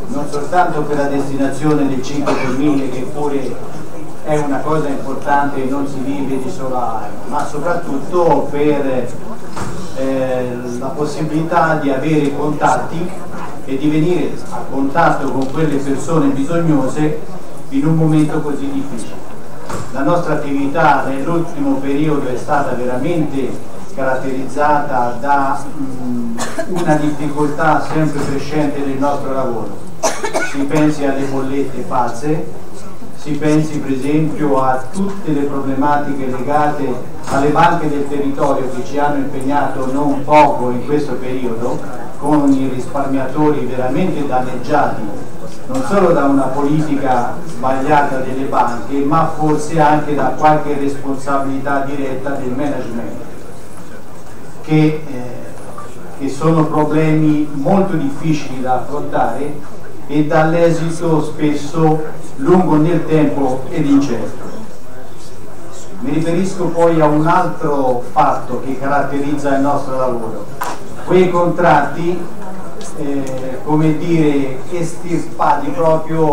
non soltanto per la destinazione del 5 per 1000, che pure è una cosa importante e non si vive di sola aria, ma soprattutto per la possibilità di avere contatti e di venire a contatto con quelle persone bisognose in un momento così difficile. La nostra attività nell'ultimo periodo è stata veramente caratterizzata da una difficoltà sempre crescente del nostro lavoro. Si pensi alle bollette pazze, si pensi per esempio a tutte le problematiche legate alle banche del territorio che ci hanno impegnato non poco in questo periodo, con i risparmiatori veramente danneggiati non solo da una politica sbagliata delle banche, ma forse anche da qualche responsabilità diretta del management, che sono problemi molto difficili da affrontare e dall'esito spesso lungo nel tempo ed incerto. Mi riferisco poi a un altro fatto che caratterizza il nostro lavoro. Quei contratti come dire, estirpati proprio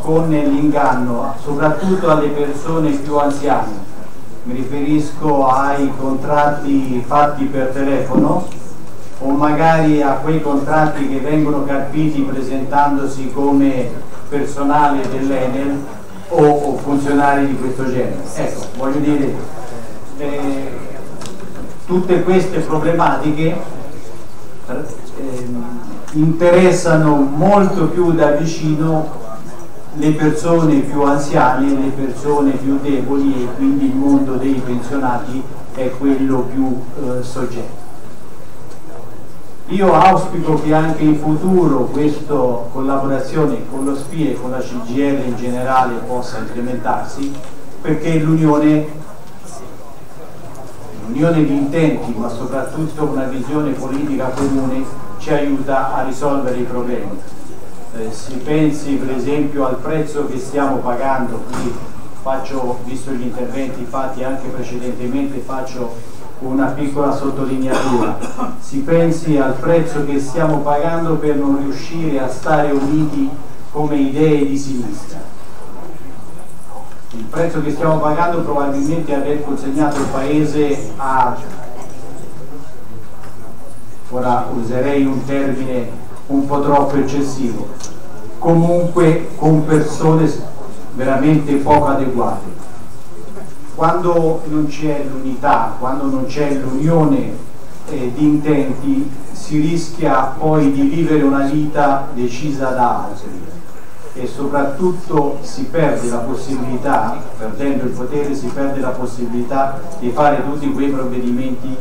con l'inganno, soprattutto alle persone più anziane. Mi riferisco ai contratti fatti per telefono o magari a quei contratti che vengono carpiti presentandosi come personale dell'Enel o funzionari di questo genere. Ecco, voglio dire, tutte queste problematiche interessano molto più da vicino le persone più anziane, le persone più deboli, e quindi il mondo dei pensionati è quello più soggetto. Io auspico che anche in futuro questa collaborazione con lo SPI e con la CGIL in generale possa implementarsi, perché l'unione di intenti, ma soprattutto una visione politica comune, ci aiuta a risolvere i problemi. Si pensi per esempio al prezzo che stiamo pagando, qui visto gli interventi fatti anche precedentemente, faccio una piccola sottolineatura. Si pensi al prezzo che stiamo pagando per non riuscire a stare uniti come idee di sinistra. Il prezzo che stiamo pagando probabilmente è aver consegnato il paese a, ora userei un termine un po' troppo eccessivo, comunque con persone veramente poco adeguate. Quando non c'è l'unità, quando non c'è l'unione di intenti, si rischia poi di vivere una vita decisa da altri e soprattutto si perde la possibilità, perdendo il potere, si perde la possibilità di fare tutti quei provvedimenti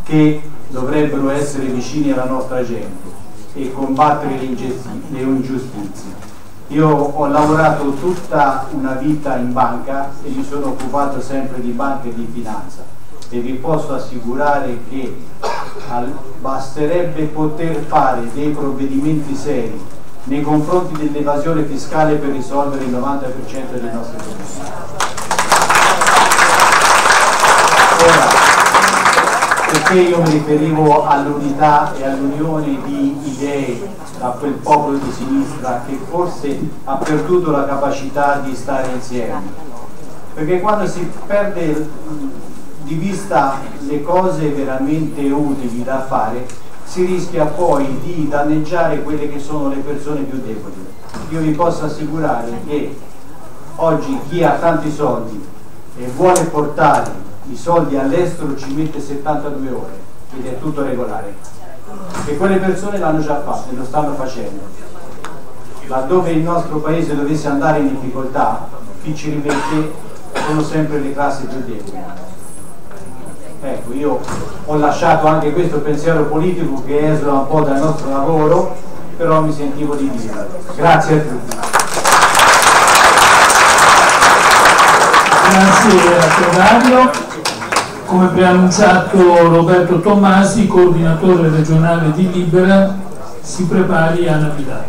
che dovrebbero essere vicini alla nostra gente e combattere le ingiustizie. Io ho lavorato tutta una vita in banca e mi sono occupato sempre di banca e di finanza, e vi posso assicurare che basterebbe poter fare dei provvedimenti seri nei confronti dell'evasione fiscale per risolvere il 90% dei nostri problemi. Ora, perché io mi riferivo all'unità e all'unione di idee a quel popolo di sinistra che forse ha perduto la capacità di stare insieme? Perché quando si perde di vista le cose veramente utili da fare, si rischia poi di danneggiare quelle che sono le persone più deboli. Io vi posso assicurare che oggi chi ha tanti soldi e vuole portare i soldi all'estero ci mette 72 ore ed è tutto regolare, e quelle persone l'hanno già fatto e lo stanno facendo. Laddove il nostro paese dovesse andare in difficoltà, chi ci rimette sono sempre le classi più deboli. Ecco, io ho lasciato anche questo pensiero politico che esula un po' dal nostro lavoro, però mi sentivo di dirlo. Grazie a tutti. Grazie a te Dario. Come preannunciato Roberto Tommasi, coordinatore regionale di Libera, si prepari Anna Vidal.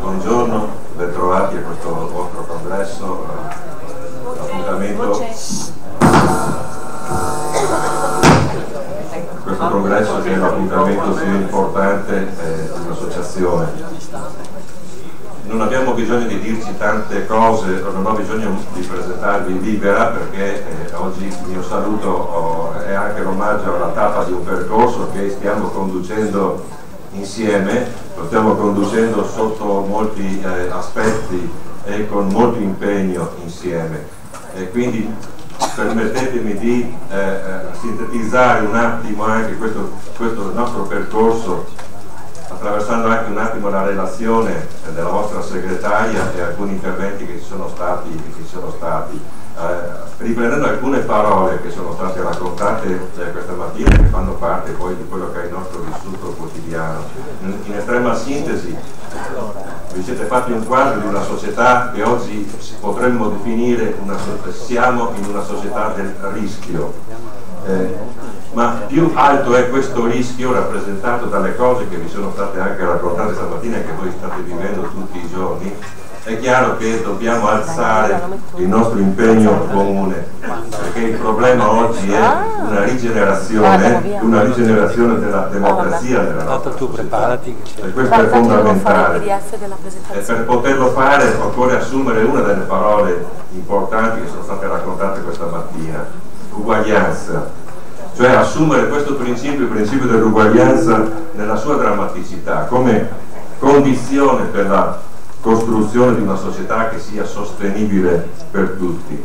Buongiorno, ben trovati a questo vostro congresso. Questo congresso che è l'appuntamento sia importante di un'associazione. Non abbiamo bisogno di dirci tante cose, non ho bisogno di presentarvi Libera, perché oggi il mio saluto è anche l'omaggio alla tappa di un percorso che stiamo conducendo insieme, lo stiamo conducendo sotto molti aspetti e con molto impegno insieme. E quindi permettetemi di sintetizzare un attimo anche questo nostro percorso, attraversando anche un attimo la relazione della vostra segretaria e alcuni interventi che ci sono stati, riprendendo alcune parole che sono state raccontate questa mattina, che fanno parte poi di quello che è il nostro vissuto quotidiano. In estrema sintesi, vi siete fatti un quadro di una società che oggi potremmo definire siamo in una società del rischio, ma più alto è questo rischio rappresentato dalle cose che vi sono state anche raccontate stamattina e che voi state vivendo tutti i giorni, è chiaro che dobbiamo alzare il nostro impegno comune, perché il problema oggi è una rigenerazione della democrazia nella nostra società, e questo è fondamentale. E per poterlo fare occorre assumere una delle parole importanti che sono state raccontate questa mattina: uguaglianza, cioè assumere questo principio, il principio dell'uguaglianza nella sua drammaticità, come condizione per la costruzione di una società che sia sostenibile per tutti.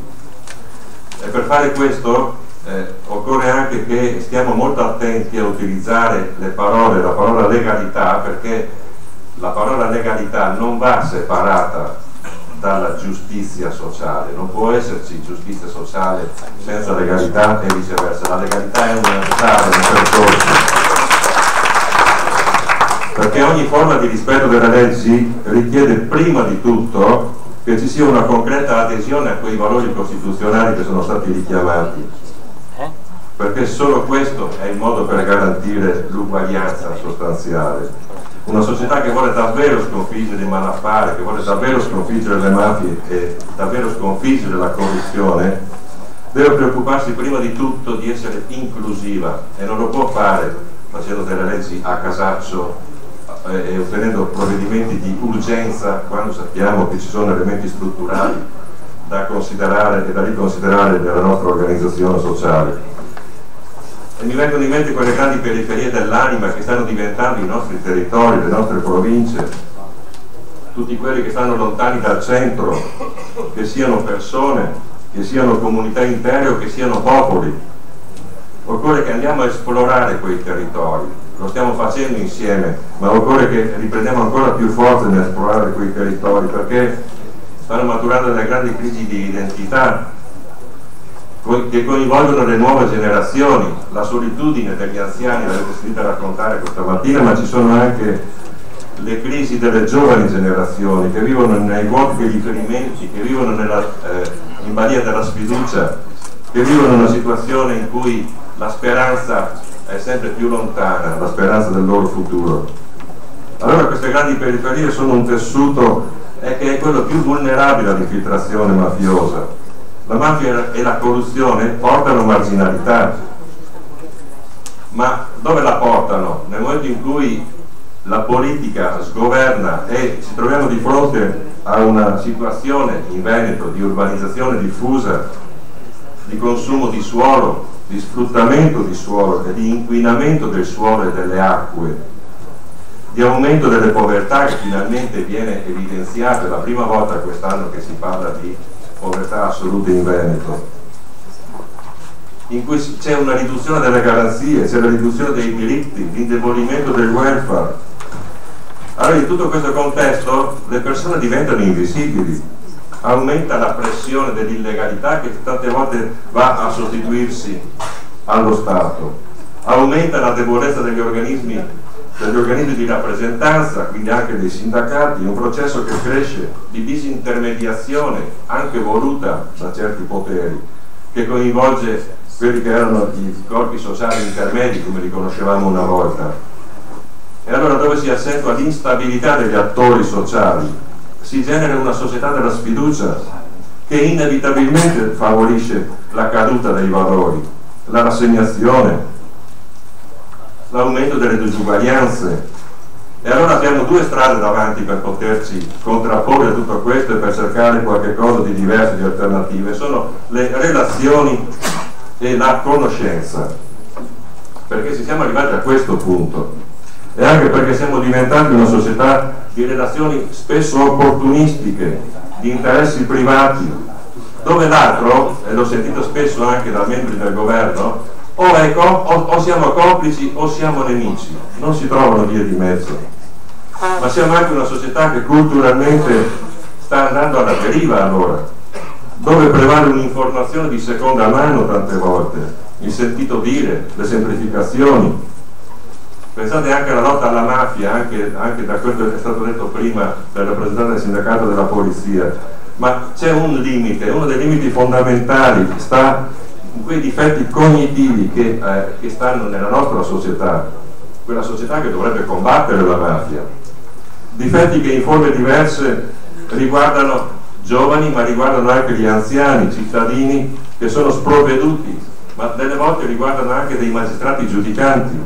E per fare questo occorre anche che stiamo molto attenti a utilizzare la parola legalità, perché la parola legalità non va separata dalla giustizia sociale, non può esserci giustizia sociale senza legalità e viceversa. La legalità è una strada, un percorso, perché ogni forma di rispetto delle leggi richiede prima di tutto che ci sia una concreta adesione a quei valori costituzionali che sono stati richiamati, perché solo questo è il modo per garantire l'uguaglianza sostanziale. Una società che vuole davvero sconfiggere il malaffare, che vuole davvero sconfiggere le mafie e davvero sconfiggere la corruzione, deve preoccuparsi prima di tutto di essere inclusiva, e non lo può fare facendo delle leggi a casaccio e ottenendo provvedimenti di urgenza, quando sappiamo che ci sono elementi strutturali da considerare e da riconsiderare nella nostra organizzazione sociale. E mi vengono in mente quelle grandi periferie dell'anima che stanno diventando i nostri territori, le nostre province, tutti quelli che stanno lontani dal centro, che siano persone, che siano comunità intere o che siano popoli. Occorre che andiamo a esplorare quei territori. Lo stiamo facendo insieme, ma occorre che riprendiamo ancora più forza nell'esplorare quei territori, perché stanno maturando delle grandi crisi di identità che coinvolgono le nuove generazioni. La solitudine degli anziani l'avete sentita raccontare questa mattina, ma ci sono anche le crisi delle giovani generazioni che vivono nei vuoti dei riferimenti, che vivono in balia della sfiducia, che vivono una situazione in cui la speranza è sempre più lontana, la speranza del loro futuro. Allora queste grandi periferie sono un tessuto che è quello più vulnerabile all'infiltrazione mafiosa. La mafia e la corruzione portano marginalità, ma dove la portano? Nel momento in cui la politica sgoverna e ci troviamo di fronte a una situazione in Veneto di urbanizzazione diffusa, di consumo di suolo, di sfruttamento di suolo e di inquinamento del suolo e delle acque, di aumento delle povertà, che finalmente viene evidenziato, è la prima volta quest'anno che si parla di povertà assoluta in Veneto, in cui c'è una riduzione delle garanzie, c'è la riduzione dei diritti, l'indebolimento del welfare. Allora in tutto questo contesto le persone diventano invisibili, aumenta la pressione dell'illegalità che tante volte va a sostituirsi allo Stato, aumenta la debolezza degli organismi di rappresentanza, quindi anche dei sindacati, un processo che cresce di disintermediazione anche voluta da certi poteri, che coinvolge quelli che erano i corpi sociali intermedi come li conoscevamo una volta. E allora dove si accentua l'instabilità degli attori sociali si genera una società della sfiducia che inevitabilmente favorisce la caduta dei valori, la rassegnazione, l'aumento delle disuguaglianze. E allora abbiamo due strade davanti per poterci contrapporre a tutto questo e per cercare qualche cosa di diverso, di alternative. Sono le relazioni e la conoscenza, perché se siamo arrivati a questo punto e anche perché siamo diventati una società di relazioni spesso opportunistiche, di interessi privati, dove l'altro, e l'ho sentito spesso anche da membri del governo, o siamo complici o siamo nemici, non si trovano vie di mezzo. Ma siamo anche una società che culturalmente sta andando alla deriva, allora, dove prevale un'informazione di seconda mano tante volte, il sentito dire, le semplificazioni. Pensate anche alla lotta alla mafia, anche da quello che è stato detto prima dal rappresentante del sindacato della polizia, ma c'è un limite, uno dei limiti fondamentali sta in quei difetti cognitivi che stanno nella nostra società, quella società che dovrebbe combattere la mafia, difetti che in forme diverse riguardano giovani, ma riguardano anche gli anziani, cittadini che sono sprovveduti, ma delle volte riguardano anche dei magistrati giudicanti,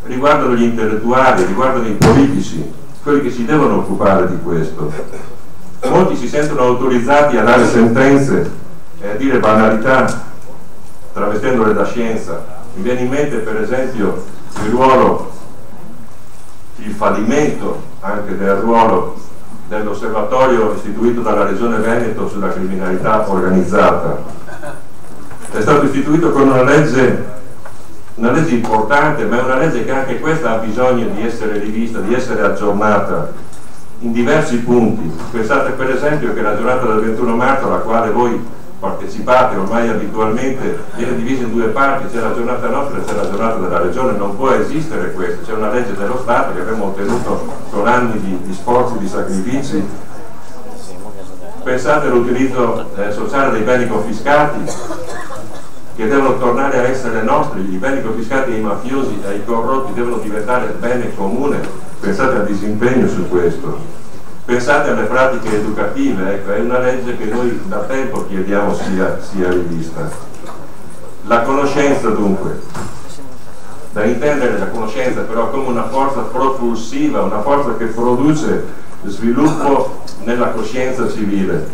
riguardano gli intellettuali, riguardano i politici, quelli che si devono occupare di questo. Molti si sentono autorizzati a dare sentenze e a dire banalità, travestendole da scienza. Mi viene in mente per esempio il fallimento anche del ruolo dell'osservatorio istituito dalla Regione Veneto sulla criminalità organizzata. È stato istituito con una legge importante, ma è una legge che anche questa ha bisogno di essere rivista, di essere aggiornata in diversi punti. Pensate per esempio che la giornata del 21 marzo, alla quale voi partecipate ormai abitualmente, viene divisa in due parti: c'è la giornata nostra e c'è la giornata della Regione. Non può esistere questo, c'è una legge dello Stato che abbiamo ottenuto con anni di sforzi, di sacrifici. Pensate all'utilizzo sociale dei beni confiscati, che devono tornare a essere nostri. I beni confiscati ai mafiosi e ai corrotti devono diventare bene comune. Pensate al disimpegno su questo. Pensate alle pratiche educative, ecco, è una legge che noi da tempo chiediamo sia rivista. La conoscenza dunque, da intendere la conoscenza però come una forza propulsiva, una forza che produce sviluppo nella coscienza civile,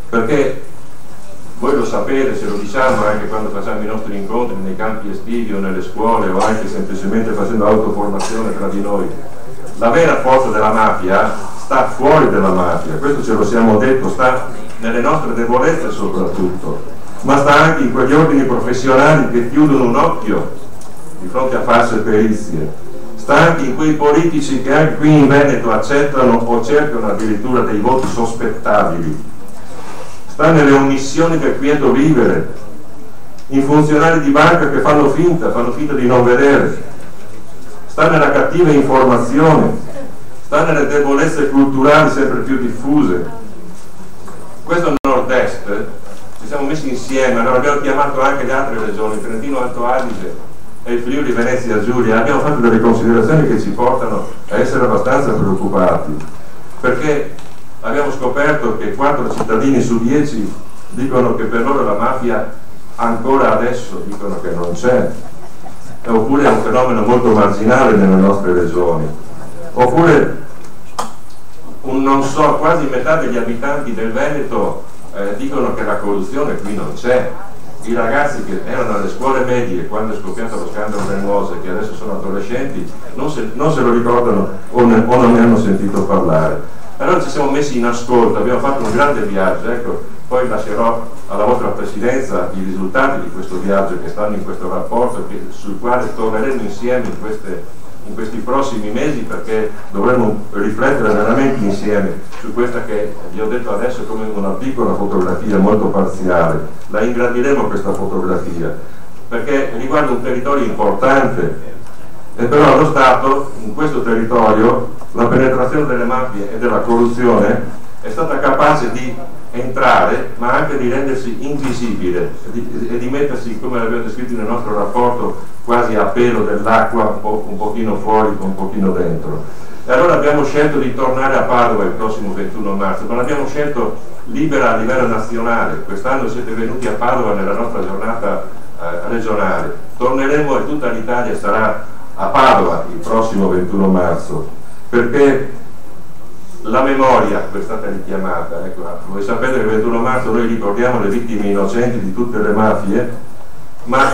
perché voi lo sapete, se lo diciamo anche quando facciamo i nostri incontri nei campi estivi o nelle scuole o anche semplicemente facendo autoformazione tra di noi, la vera forza della mafia sta fuori della mafia, questo ce lo siamo detto, sta nelle nostre debolezze soprattutto, ma sta anche in quegli ordini professionali che chiudono un occhio di fronte a false perizie, sta anche in quei politici che anche qui in Veneto accettano o cercano addirittura dei voti sospettabili, sta nelle omissioni del quieto vivere, in funzionari di banca che fanno finta di non vedere, sta nella cattiva informazione, sta nelle debolezze culturali sempre più diffuse. Questo nord-est ci siamo messi insieme, allora abbiamo chiamato anche le altre regioni, il Trentino Alto Adige e il Friuli Venezia Giulia, abbiamo fatto delle considerazioni che ci portano a essere abbastanza preoccupati, perché abbiamo scoperto che 4 cittadini su 10 dicono che per loro la mafia ancora adesso dicono che non c'è, oppure è un fenomeno molto marginale nelle nostre regioni. Oppure non so, quasi metà degli abitanti del Veneto dicono che la corruzione qui non c'è. I ragazzi che erano alle scuole medie quando è scoppiato lo scandalo del Mose, che adesso sono adolescenti, non se lo ricordano o non ne hanno sentito parlare. Allora ci siamo messi in ascolto, abbiamo fatto un grande viaggio, ecco, poi lascerò alla vostra presidenza i risultati di questo viaggio che stanno in questo rapporto, sul quale torneremo insieme in questi prossimi mesi, perché dovremo riflettere veramente insieme su questa che vi ho detto adesso come una piccola fotografia molto parziale. La ingrandiremo questa fotografia perché riguarda un territorio importante, e però allo Stato in questo territorio la penetrazione delle mafie e della corruzione è stata capace di entrare, ma anche di rendersi invisibile e di mettersi, come l'abbiamo descritto nel nostro rapporto, quasi a pelo dell'acqua, un pochino fuori, un pochino dentro. E allora abbiamo scelto di tornare a Padova il prossimo 21 marzo, ma l'abbiamo scelto libera a livello nazionale. Quest'anno siete venuti a Padova nella nostra giornata regionale. Torneremo e tutta l'Italia sarà a Padova il prossimo 21 marzo, perché la memoria, è stata richiamata, ecco, voi sapete che il 21 marzo noi ricordiamo le vittime innocenti di tutte le mafie, ma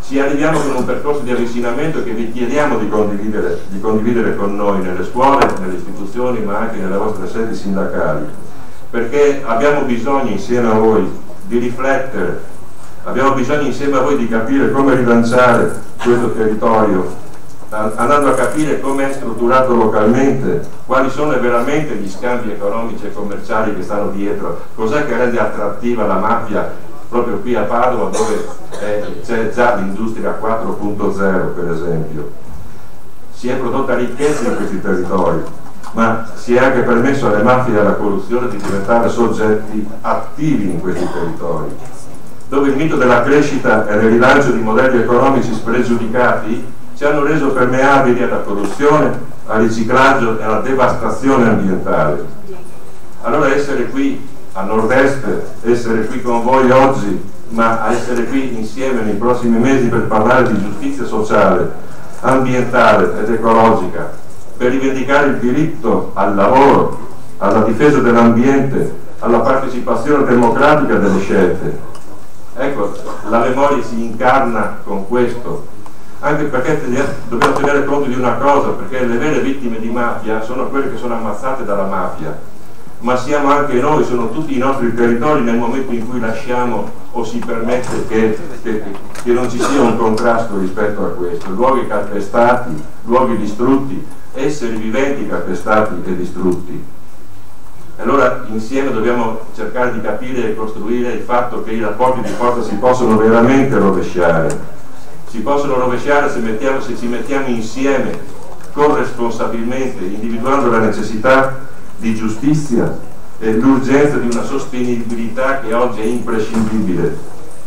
ci arriviamo con un percorso di avvicinamento che vi chiediamo di condividere con noi nelle scuole, nelle istituzioni, ma anche nelle vostre sedi sindacali, perché abbiamo bisogno insieme a voi di riflettere, abbiamo bisogno insieme a voi di capire come rilanciare questo territorio, andando a capire come è strutturato localmente, quali sono veramente gli scambi economici e commerciali che stanno dietro, cos'è che rende attrattiva la mafia proprio qui a Padova, dove c'è già l'industria 4.0 per esempio. Si è prodotta ricchezza in questi territori, ma si è anche permesso alle mafie e alla corruzione di diventare soggetti attivi in questi territori, dove il mito della crescita e del rilancio di modelli economici spregiudicati ci hanno reso permeabili alla corruzione, al riciclaggio e alla devastazione ambientale. Allora essere qui a nord-est, essere qui con voi oggi, ma a essere qui insieme nei prossimi mesi per parlare di giustizia sociale, ambientale ed ecologica, per rivendicare il diritto al lavoro, alla difesa dell'ambiente, alla partecipazione democratica delle scelte. Ecco, la memoria si incarna con questo, anche perché dobbiamo tenere conto di una cosa, perché le vere vittime di mafia sono quelle che sono ammazzate dalla mafia, ma siamo anche noi, sono tutti i nostri territori nel momento in cui lasciamo o si permette che non ci sia un contrasto rispetto a questo, luoghi calpestati, luoghi distrutti, esseri viventi calpestati e distrutti. Allora insieme dobbiamo cercare di capire e costruire il fatto che i rapporti di forza si possono veramente rovesciare. Si possono rovesciare se ci mettiamo insieme corresponsabilmente, individuando la necessità di giustizia e l'urgenza di una sostenibilità che oggi è imprescindibile,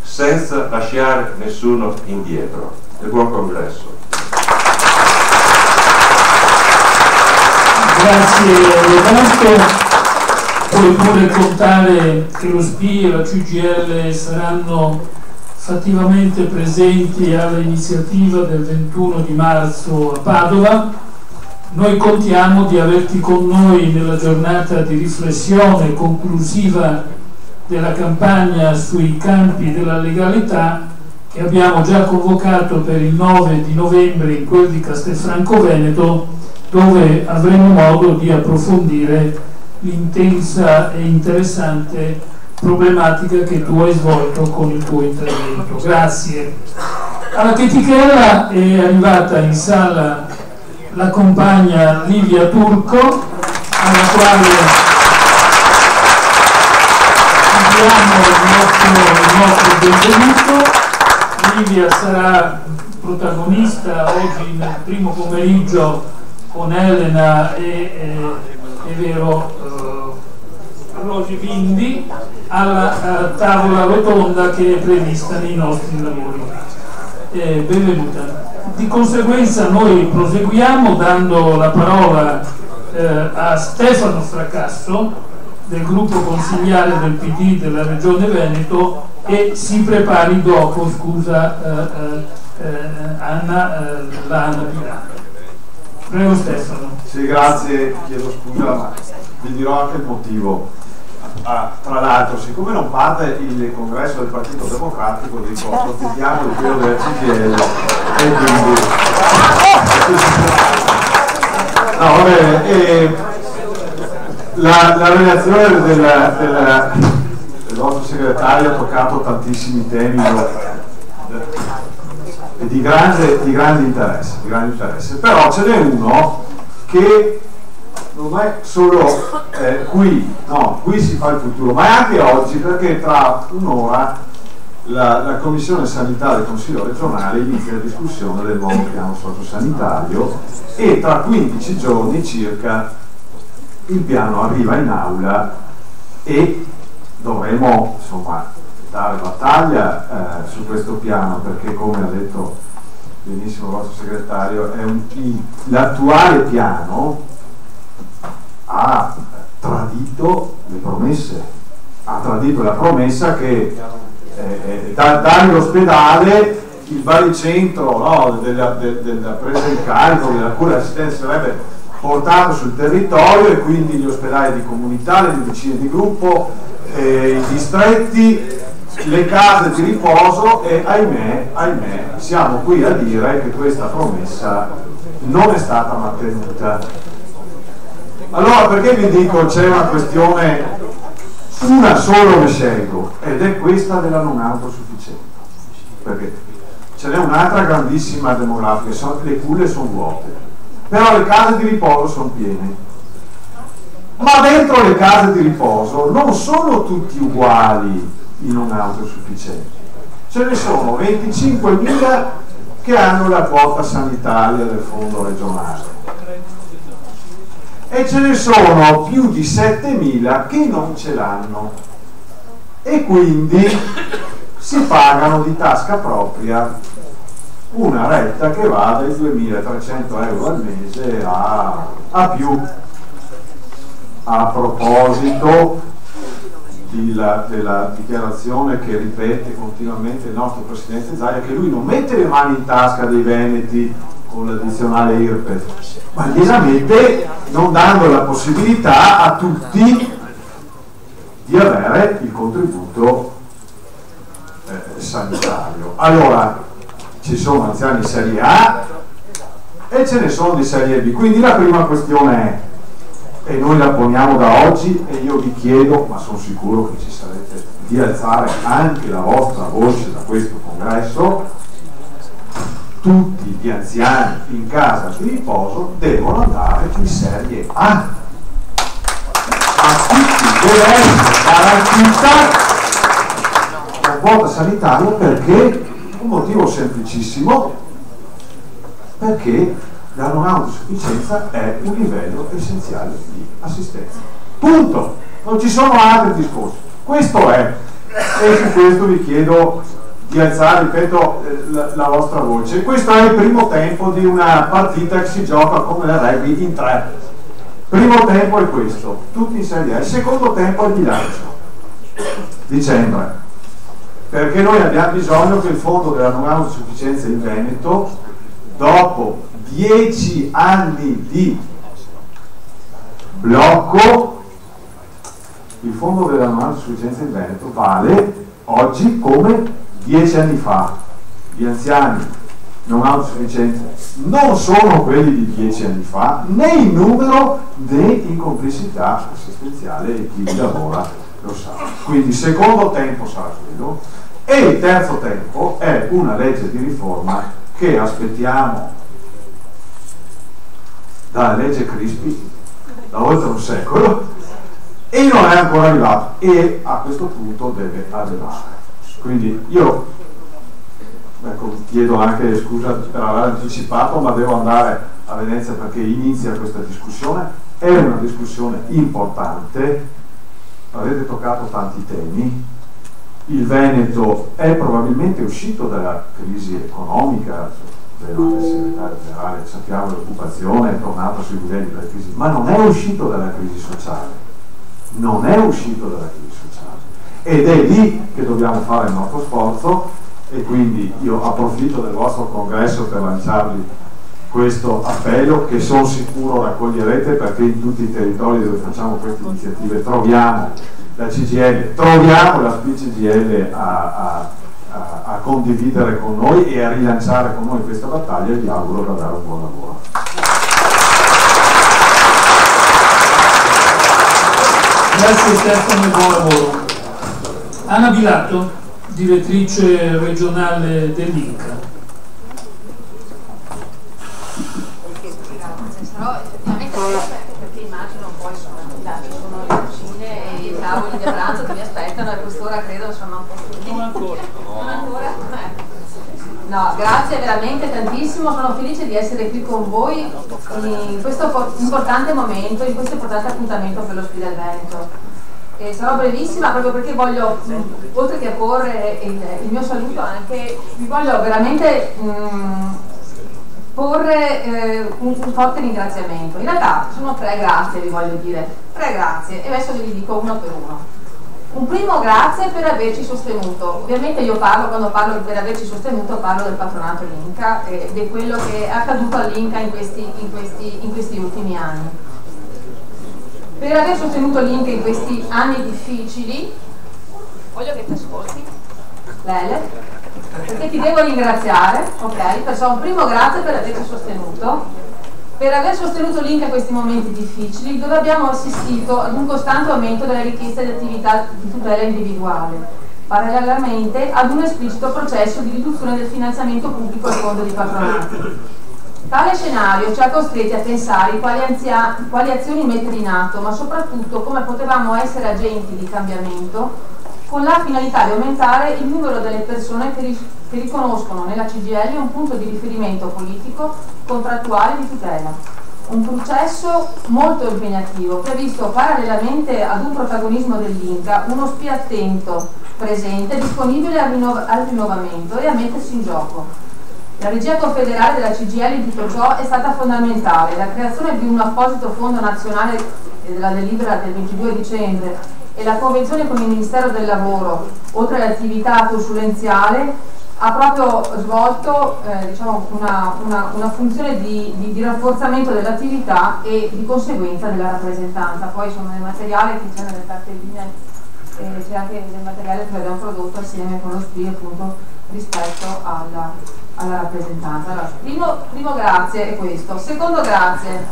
senza lasciare nessuno indietro. E buon congresso. Grazie Roberto. Puoi pure contare che lo SPI e la CGIL saranno fattivamente presenti all'iniziativa del 21 di marzo a Padova. Noi contiamo di averti con noi nella giornata di riflessione conclusiva della campagna sui campi della legalità che abbiamo già convocato per il 9 di novembre in quel di Castelfranco Veneto, dove avremo modo di approfondire l'intensa e interessante problematica che tu hai svolto con il tuo intervento. Grazie. Alla Chetichella è arrivata in sala la compagna Livia Turco, alla quale diamo il nostro benvenuto. Livia sarà protagonista oggi nel primo pomeriggio con Elena e Rosi Bindi alla tavola rotonda che è prevista nei nostri lavori. Benvenuta. Di conseguenza noi proseguiamo dando la parola a Stefano Fracasso del gruppo consigliare del PD della Regione Veneto e si prepari dopo, scusa, Anna Pirano. Prego Stefano. Sì, grazie, chiedo scusa, ma vi dirò anche il motivo. Tra l'altro, siccome non parte il congresso del Partito Democratico, dico approfittiamo di quello della CGIL e quindi no, vabbè, la relazione del vostro segretario ha toccato tantissimi temi di grande interesse, però ce n'è uno che non è solo qui si fa il futuro, ma è anche oggi, perché tra un'ora la Commissione Sanità del Consiglio regionale inizia la discussione del nuovo piano sociosanitario e tra 15 giorni circa il piano arriva in aula e dovremo insomma dare battaglia su questo piano, perché come ha detto benissimo il vostro segretario l'attuale piano ha tradito le promesse, ha tradito la promessa che dall'ospedale il baricentro della presa in carico, della cura e assistenza sarebbe portato sul territorio e quindi gli ospedali di comunità, le medicine di gruppo, i distretti, le case di riposo e ahimè siamo qui a dire che questa promessa non è stata mantenuta. Allora perché vi dico c'è una questione, una solo ne scelgo, ed è questa della non autosufficienza, perché ce n'è un'altra grandissima demografica, le culle sono vuote, però le case di riposo sono piene, ma dentro le case di riposo non sono tutti uguali i non autosufficienti, ce ne sono 25.000 che hanno la quota sanitaria del fondo regionale e ce ne sono più di 7.000 che non ce l'hanno e quindi si pagano di tasca propria una retta che va dai 2.300 euro al mese a a proposito della dichiarazione che ripete continuamente il nostro Presidente Zaia, che lui non mette le mani in tasca dei veneti con l'addizionale IRPEF, ma gliela mette non dando la possibilità a tutti di avere il contributo sanitario. Allora, ci sono anziani di serie A e ce ne sono di serie B, quindi la prima questione è, e noi la poniamo da oggi, e io vi chiedo, ma sono sicuro che ci sarete, di alzare anche la vostra voce da questo congresso: tutti gli anziani in casa di riposo devono andare in serie A. A tutti deve essere garantita la quota sanitaria, perché un motivo semplicissimo: perché la non autosufficienza è un livello essenziale di assistenza. Punto. Non ci sono altri discorsi. Questo è. E su questo vi chiedo di alzare, ripeto, la vostra voce. Questo è il primo tempo di una partita che si gioca come nel rugby in 3. Primo tempo è questo, tutti in Serie A. Il secondo tempo è il bilancio. Dicembre. Perché noi abbiamo bisogno che il fondo della non autosufficienza in Veneto, dopo 10 anni di blocco, il fondo della non autosufficienza in Veneto vale oggi come 10 anni fa. Gli anziani non autosufficienti non sono quelli di 10 anni fa, né in numero né in complessità assistenziale, e chi vi lavora lo sa. Quindi il secondo tempo sarà quello, e il terzo tempo è una legge di riforma che aspettiamo dalla legge Crispi da oltre un secolo e non è ancora arrivato, e a questo punto deve arrivare. Quindi io chiedo anche scusa per aver anticipato, ma devo andare a Venezia perché inizia questa discussione. È una discussione importante, avete toccato tanti temi. Il Veneto è probabilmente uscito dalla crisi economica, il segretario generale, sappiamo, l'occupazione è tornata sui livelli della crisi, ma non è uscito dalla crisi sociale, non è uscito dalla crisi sociale, ed è lì che dobbiamo fare il nostro sforzo. E quindi io approfitto del vostro congresso per lanciarvi questo appello, che sono sicuro raccoglierete, perché in tutti i territori dove facciamo queste iniziative troviamo la CGIL, troviamo la CGIL a condividere con noi e a rilanciare con noi questa battaglia, e vi auguro davvero un buon lavoro. Grazie Stefano e buon lavoro. Anna Bilato, direttrice regionale dell'Inca. Sarò effettivamente perché immagino poi ci sono le cucine e i tavoli di pranzo che mi aspettano, e a quest'ora credo sono un po' tutti. Non ancora? No, grazie veramente tantissimo, sono felice di essere qui con voi in questo importante momento, in questo importante appuntamento per l'Ospedale del Veneto. E sarò brevissima proprio perché voglio, oltre che porre il mio saluto, anche vi voglio veramente porre un forte ringraziamento. In realtà sono 3 grazie, vi voglio dire, 3 grazie, e adesso ve li dico uno per uno. Un primo grazie per averci sostenuto. Ovviamente io quando parlo per averci sostenuto, parlo del patronato L'Inca e di quello che è accaduto all'Inca in questi ultimi anni. Per aver sostenuto l'Inca in questi anni difficili, voglio che ti ascolti, Lele, perché ti devo ringraziare, ok? Perciò un primo grazie per averci sostenuto, per aver sostenuto l'Inca in questi momenti difficili, dove abbiamo assistito ad un costante aumento della richiesta di attività di tutela individuale, parallelamente ad un esplicito processo di riduzione del finanziamento pubblico al fondo di patronato. Tale scenario ci ha costretti a pensare quali azioni mettere in atto, ma soprattutto come potevamo essere agenti di cambiamento con la finalità di aumentare il numero delle persone che riconoscono nella CGIL un punto di riferimento politico, contrattuale di tutela. Un processo molto impegnativo che ha visto parallelamente ad un protagonismo dell'Inca uno SPI attento, presente, disponibile al rinnovamento e a mettersi in gioco. La regia confederale della CGIL in tutto ciò è stata fondamentale. La creazione di un apposito fondo nazionale e della delibera del 22 dicembre e la convenzione con il Ministero del Lavoro, oltre all'attività consulenziale, ha proprio svolto diciamo una funzione di rafforzamento dell'attività e di conseguenza della rappresentanza. Poi sono nel materiale che c'è nelle cartelline, c'è anche del materiale che abbiamo prodotto assieme con lo SPI appunto rispetto alla rappresentanza. Allora, primo grazie è questo. Secondo grazie,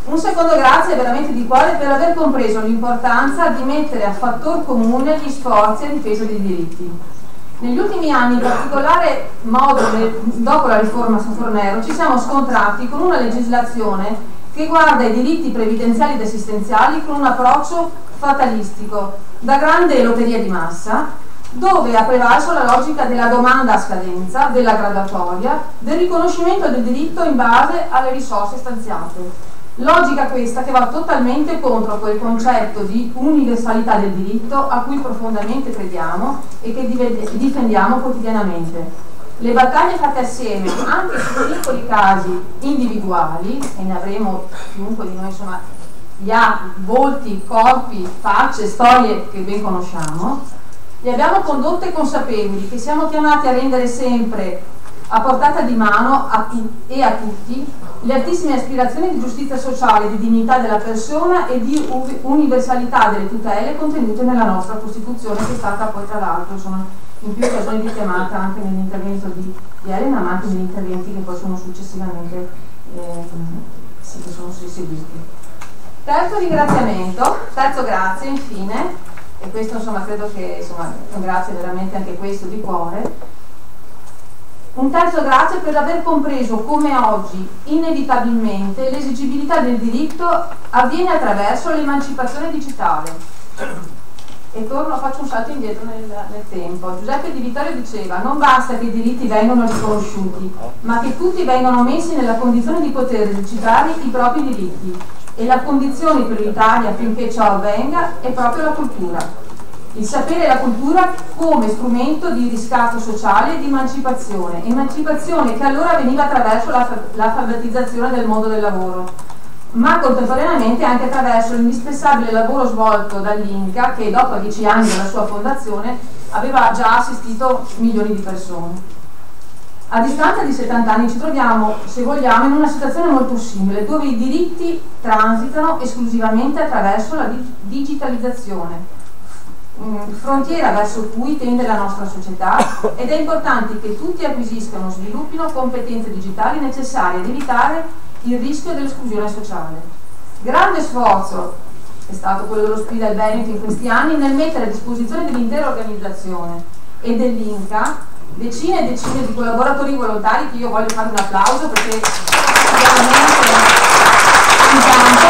un secondo grazie veramente di cuore per aver compreso l'importanza di mettere a fattor comune gli sforzi a difesa dei diritti. Negli ultimi anni, in particolare modo dopo la riforma Fornero, ci siamo scontrati con una legislazione che guarda i diritti previdenziali ed assistenziali con un approccio fatalistico, da grande lotteria di massa, dove ha prevalso la logica della domanda a scadenza, della graduatoria, del riconoscimento del diritto in base alle risorse stanziate. Logica questa che va totalmente contro quel concetto di universalità del diritto a cui profondamente crediamo e che difendiamo quotidianamente. Le battaglie fatte assieme, anche su piccoli casi individuali, e ne avremo chiunque di noi insomma li ha volti, corpi, facce, storie che ben conosciamo, le abbiamo condotte consapevoli che siamo chiamati a rendere sempre a portata di mano a tutti le altissime aspirazioni di giustizia sociale, di dignità della persona e di universalità delle tutele contenute nella nostra Costituzione, che è stata poi tra l'altro in più occasioni richiamata anche nell'intervento di Elena, ma anche negli interventi che poi sono successivamente che sono seguiti. Terzo ringraziamento, terzo grazie infine, e questo insomma credo che insomma un grazie veramente anche questo di cuore. Un terzo grazie per aver compreso come oggi, inevitabilmente, l'esigibilità del diritto avviene attraverso l'emancipazione digitale. E faccio un salto indietro nel tempo. Giuseppe Di Vittorio diceva: non basta che i diritti vengano riconosciuti, ma che tutti vengano messi nella condizione di poter esercitare i propri diritti. E la condizione prioritaria affinché ciò avvenga è proprio la cultura. Il sapere e la cultura come strumento di riscatto sociale e di emancipazione che allora avveniva attraverso l'alfabetizzazione del mondo del lavoro, ma contemporaneamente anche attraverso l'indispensabile lavoro svolto dall'Inca, che dopo 10 anni dalla sua fondazione aveva già assistito milioni di persone. A distanza di 70 anni ci troviamo, se vogliamo, in una situazione molto simile, dove i diritti transitano esclusivamente attraverso la digitalizzazione, frontiera verso cui tende la nostra società, ed è importante che tutti acquisiscano, sviluppino competenze digitali necessarie ad evitare il rischio dell'esclusione sociale. Grande sforzo è stato quello dello SPI del Veneto in questi anni nel mettere a disposizione dell'intera organizzazione e dell'Inca decine e decine di collaboratori volontari, che io voglio fare un applauso perché veramente intanto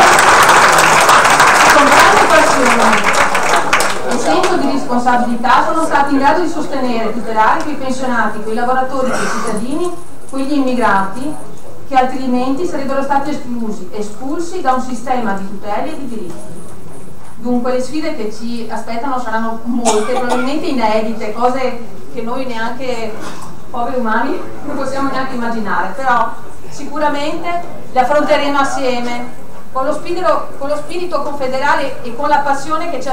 con grande passione e senso di responsabilità sono stati in grado di sostenere e tutelare quei pensionati, quei lavoratori, quei cittadini, quegli immigrati che altrimenti sarebbero stati espulsi da un sistema di tutele e di diritti. Dunque le sfide che ci aspettano saranno molte, probabilmente inedite, cose che noi neanche poveri umani non possiamo neanche immaginare, però sicuramente le affronteremo assieme con lo spirito confederale e con la passione che ci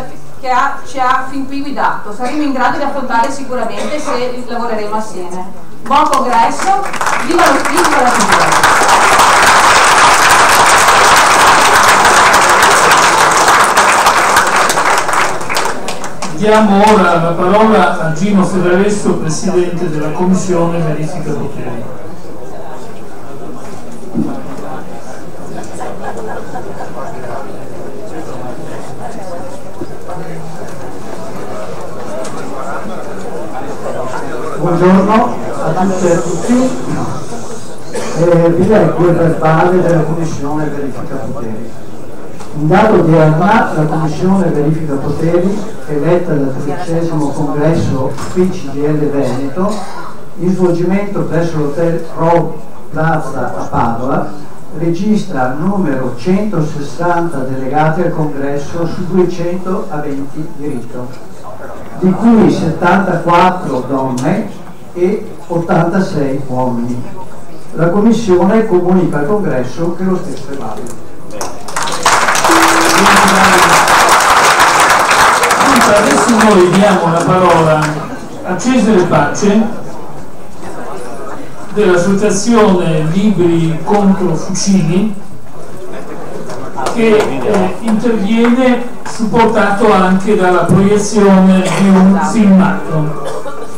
ha fin qui guidato. Saremo in grado di affrontare sicuramente se lavoreremo assieme. Buon congresso, viva lo spirito e la cultura! Diamo ora la parola a Gino Ferraresso, Presidente della Commissione Verifica Poteri. Buongiorno a tutte e a tutti. Vi leggo il verbale della Commissione Verifica Poteri. In dato odierna la Commissione Verifica Poteri, eletta dal 13° Congresso PCDL Veneto, in svolgimento presso l'Hotel Pro Plaza a Padova, registra numero 160 delegati al Congresso su 200 aventi diritto, di cui 74 donne e 86 uomini. La Commissione comunica al Congresso che lo stesso è valido. Adesso noi diamo la parola a Cesare Pace dell'associazione Libri contro Fucili, che interviene supportato anche dalla proiezione di un filmato.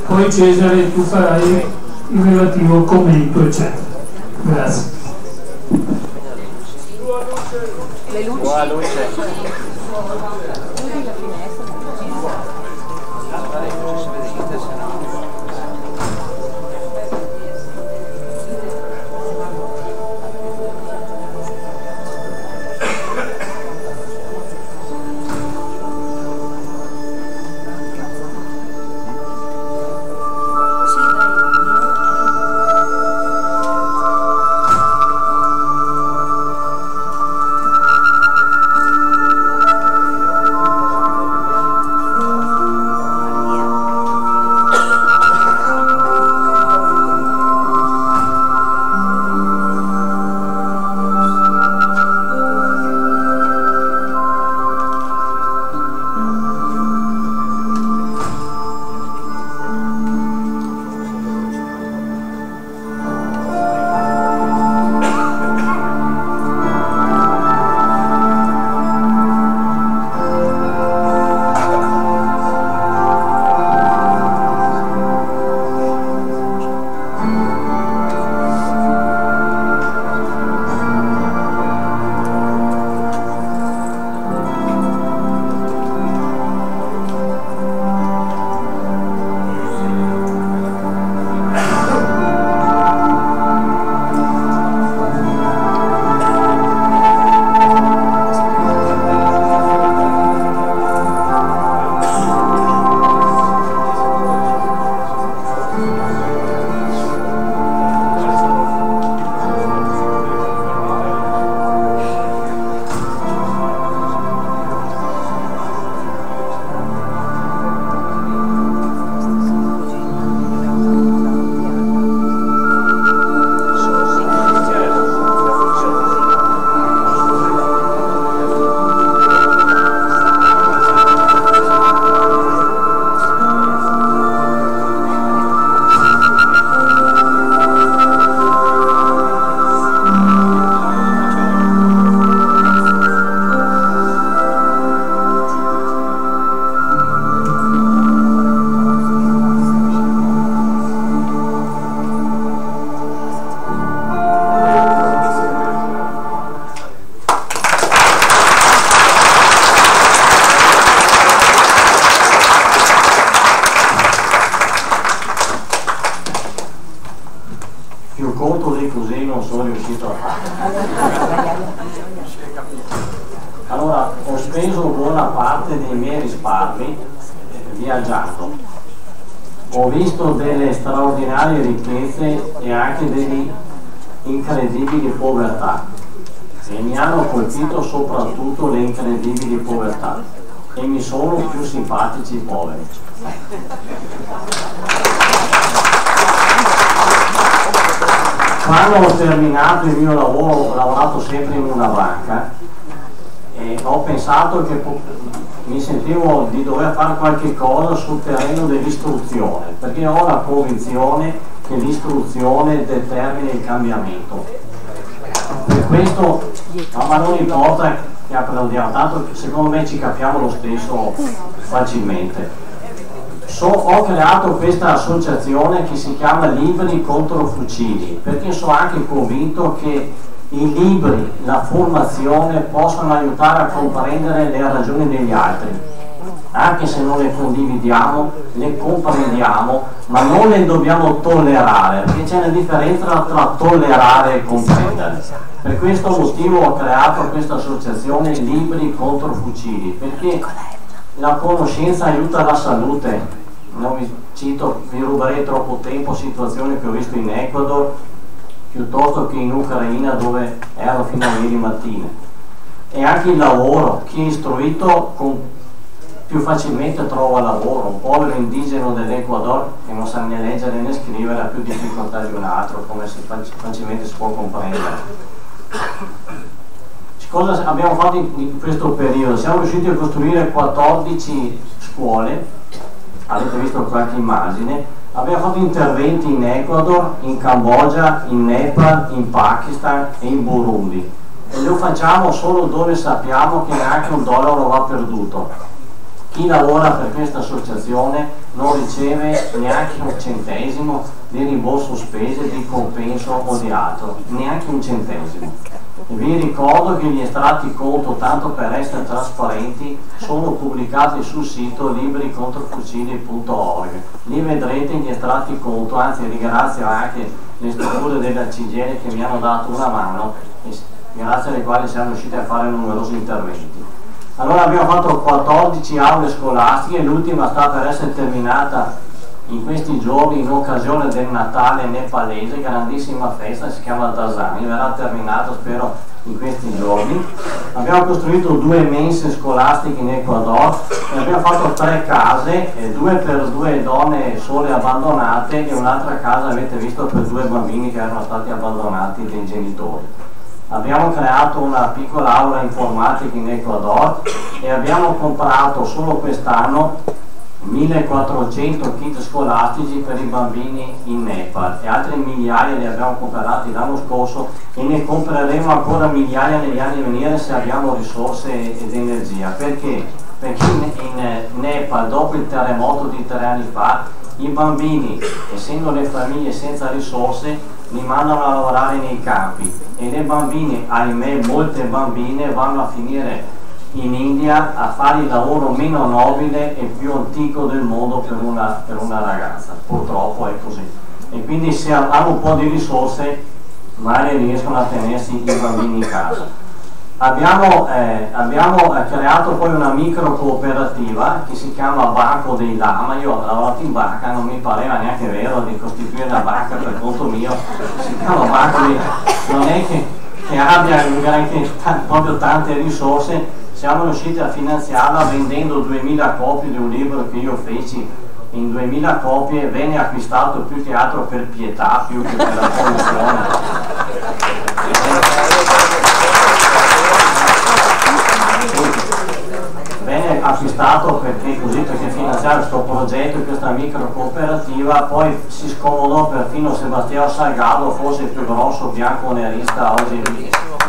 Poi Cesare, tu farai il relativo commento, eccetera. Grazie. Le luci. Allora, ho speso buona parte dei miei risparmi viaggiando. Ho visto delle straordinarie ricchezze e anche delle incredibili povertà. E mi hanno colpito soprattutto le incredibili povertà. E mi sono più simpatici i poveri. Quando ho terminato il mio lavoro, ho lavorato sempre in una banca e ho pensato che mi sentivo di dover fare qualche cosa sul terreno dell'istruzione, perché ho la convinzione che l'istruzione determina il cambiamento. Per questo, ma non importa che applaudiamo, tanto secondo me ci capiamo lo stesso facilmente. Ho creato questa associazione che si chiama Libri contro Fucili, perché sono anche convinto che i libri, la formazione possono aiutare a comprendere le ragioni degli altri, anche se non le condividiamo, le comprendiamo, ma non le dobbiamo tollerare, perché c'è una differenza tra tollerare e comprendere. Per questo motivo ho creato questa associazione Libri contro Fucili, perché la conoscenza aiuta la salute. Non vi cito, vi ruberei troppo tempo, situazioni che ho visto in Ecuador piuttosto che in Ucraina, dove ero fino a ieri mattina. E anche il lavoro, chi è istruito più facilmente trova lavoro. Un povero indigeno dell'Ecuador che non sa né leggere né scrivere ha più difficoltà di un altro, come facilmente si può comprendere. cosa abbiamo fatto in questo periodo? Siamo riusciti a costruire 14 scuole, avete visto qualche immagine, abbiamo fatto interventi in Ecuador, in Cambogia, in Nepal, in Pakistan e in Burundi, e lo facciamo solo dove sappiamo che neanche un dollaro va perduto. Chi lavora per questa associazione non riceve neanche un centesimo di rimborso spese, di compenso o di altro, neanche un centesimo. E vi ricordo che gli estratti conto, tanto per essere trasparenti, sono pubblicati sul sito libricontrofucili.org. Lì vedrete gli estratti conto, anzi ringrazio anche le strutture della CGIL che mi hanno dato una mano e grazie alle quali siamo riusciti a fare numerosi interventi. Allora abbiamo fatto 14 aule scolastiche, l'ultima sta per essere terminata in questi giorni in occasione del Natale nepalese, grandissima festa, si chiama Dasani, verrà terminata spero in questi giorni. Abbiamo costruito 2 mense scolastiche in Ecuador e abbiamo fatto 3 case, 2 per 2 donne sole abbandonate e un'altra casa avete visto per 2 bambini che erano stati abbandonati dai genitori. Abbiamo creato una piccola aula informatica in Ecuador e abbiamo comprato solo quest'anno 1400 kit scolastici per i bambini in Nepal e altre migliaia li abbiamo comprati l'anno scorso e ne compreremo ancora migliaia negli anni a venire se abbiamo risorse ed energia. Perché? Perché in Nepal, dopo il terremoto di 3 anni fa, i bambini, essendo le famiglie senza risorse, li mandano a lavorare nei campi e le bambine, ahimè molte bambine, vanno a finire in India a fare il lavoro meno nobile e più antico del mondo per una ragazza. Purtroppo è così. E quindi se hanno un po' di risorse magari riescono a tenersi i bambini in casa. Abbiamo creato poi una micro cooperativa che si chiama Banco dei Lama. Io ho lavorato in banca, non mi pareva neanche vero di costituire una banca per conto mio, si chiama Banco dei Lama, non è che abbia proprio tante risorse. Siamo riusciti a finanziarla vendendo 2000 copie di un libro che io feci in 2000 copie, venne acquistato più che altro per pietà più che per la promozione. Venne acquistato perché finanziare questo progetto, questa micro cooperativa, poi si scomodò perfino Sebastiano Salgado, forse il più grosso bianco-nerista oggi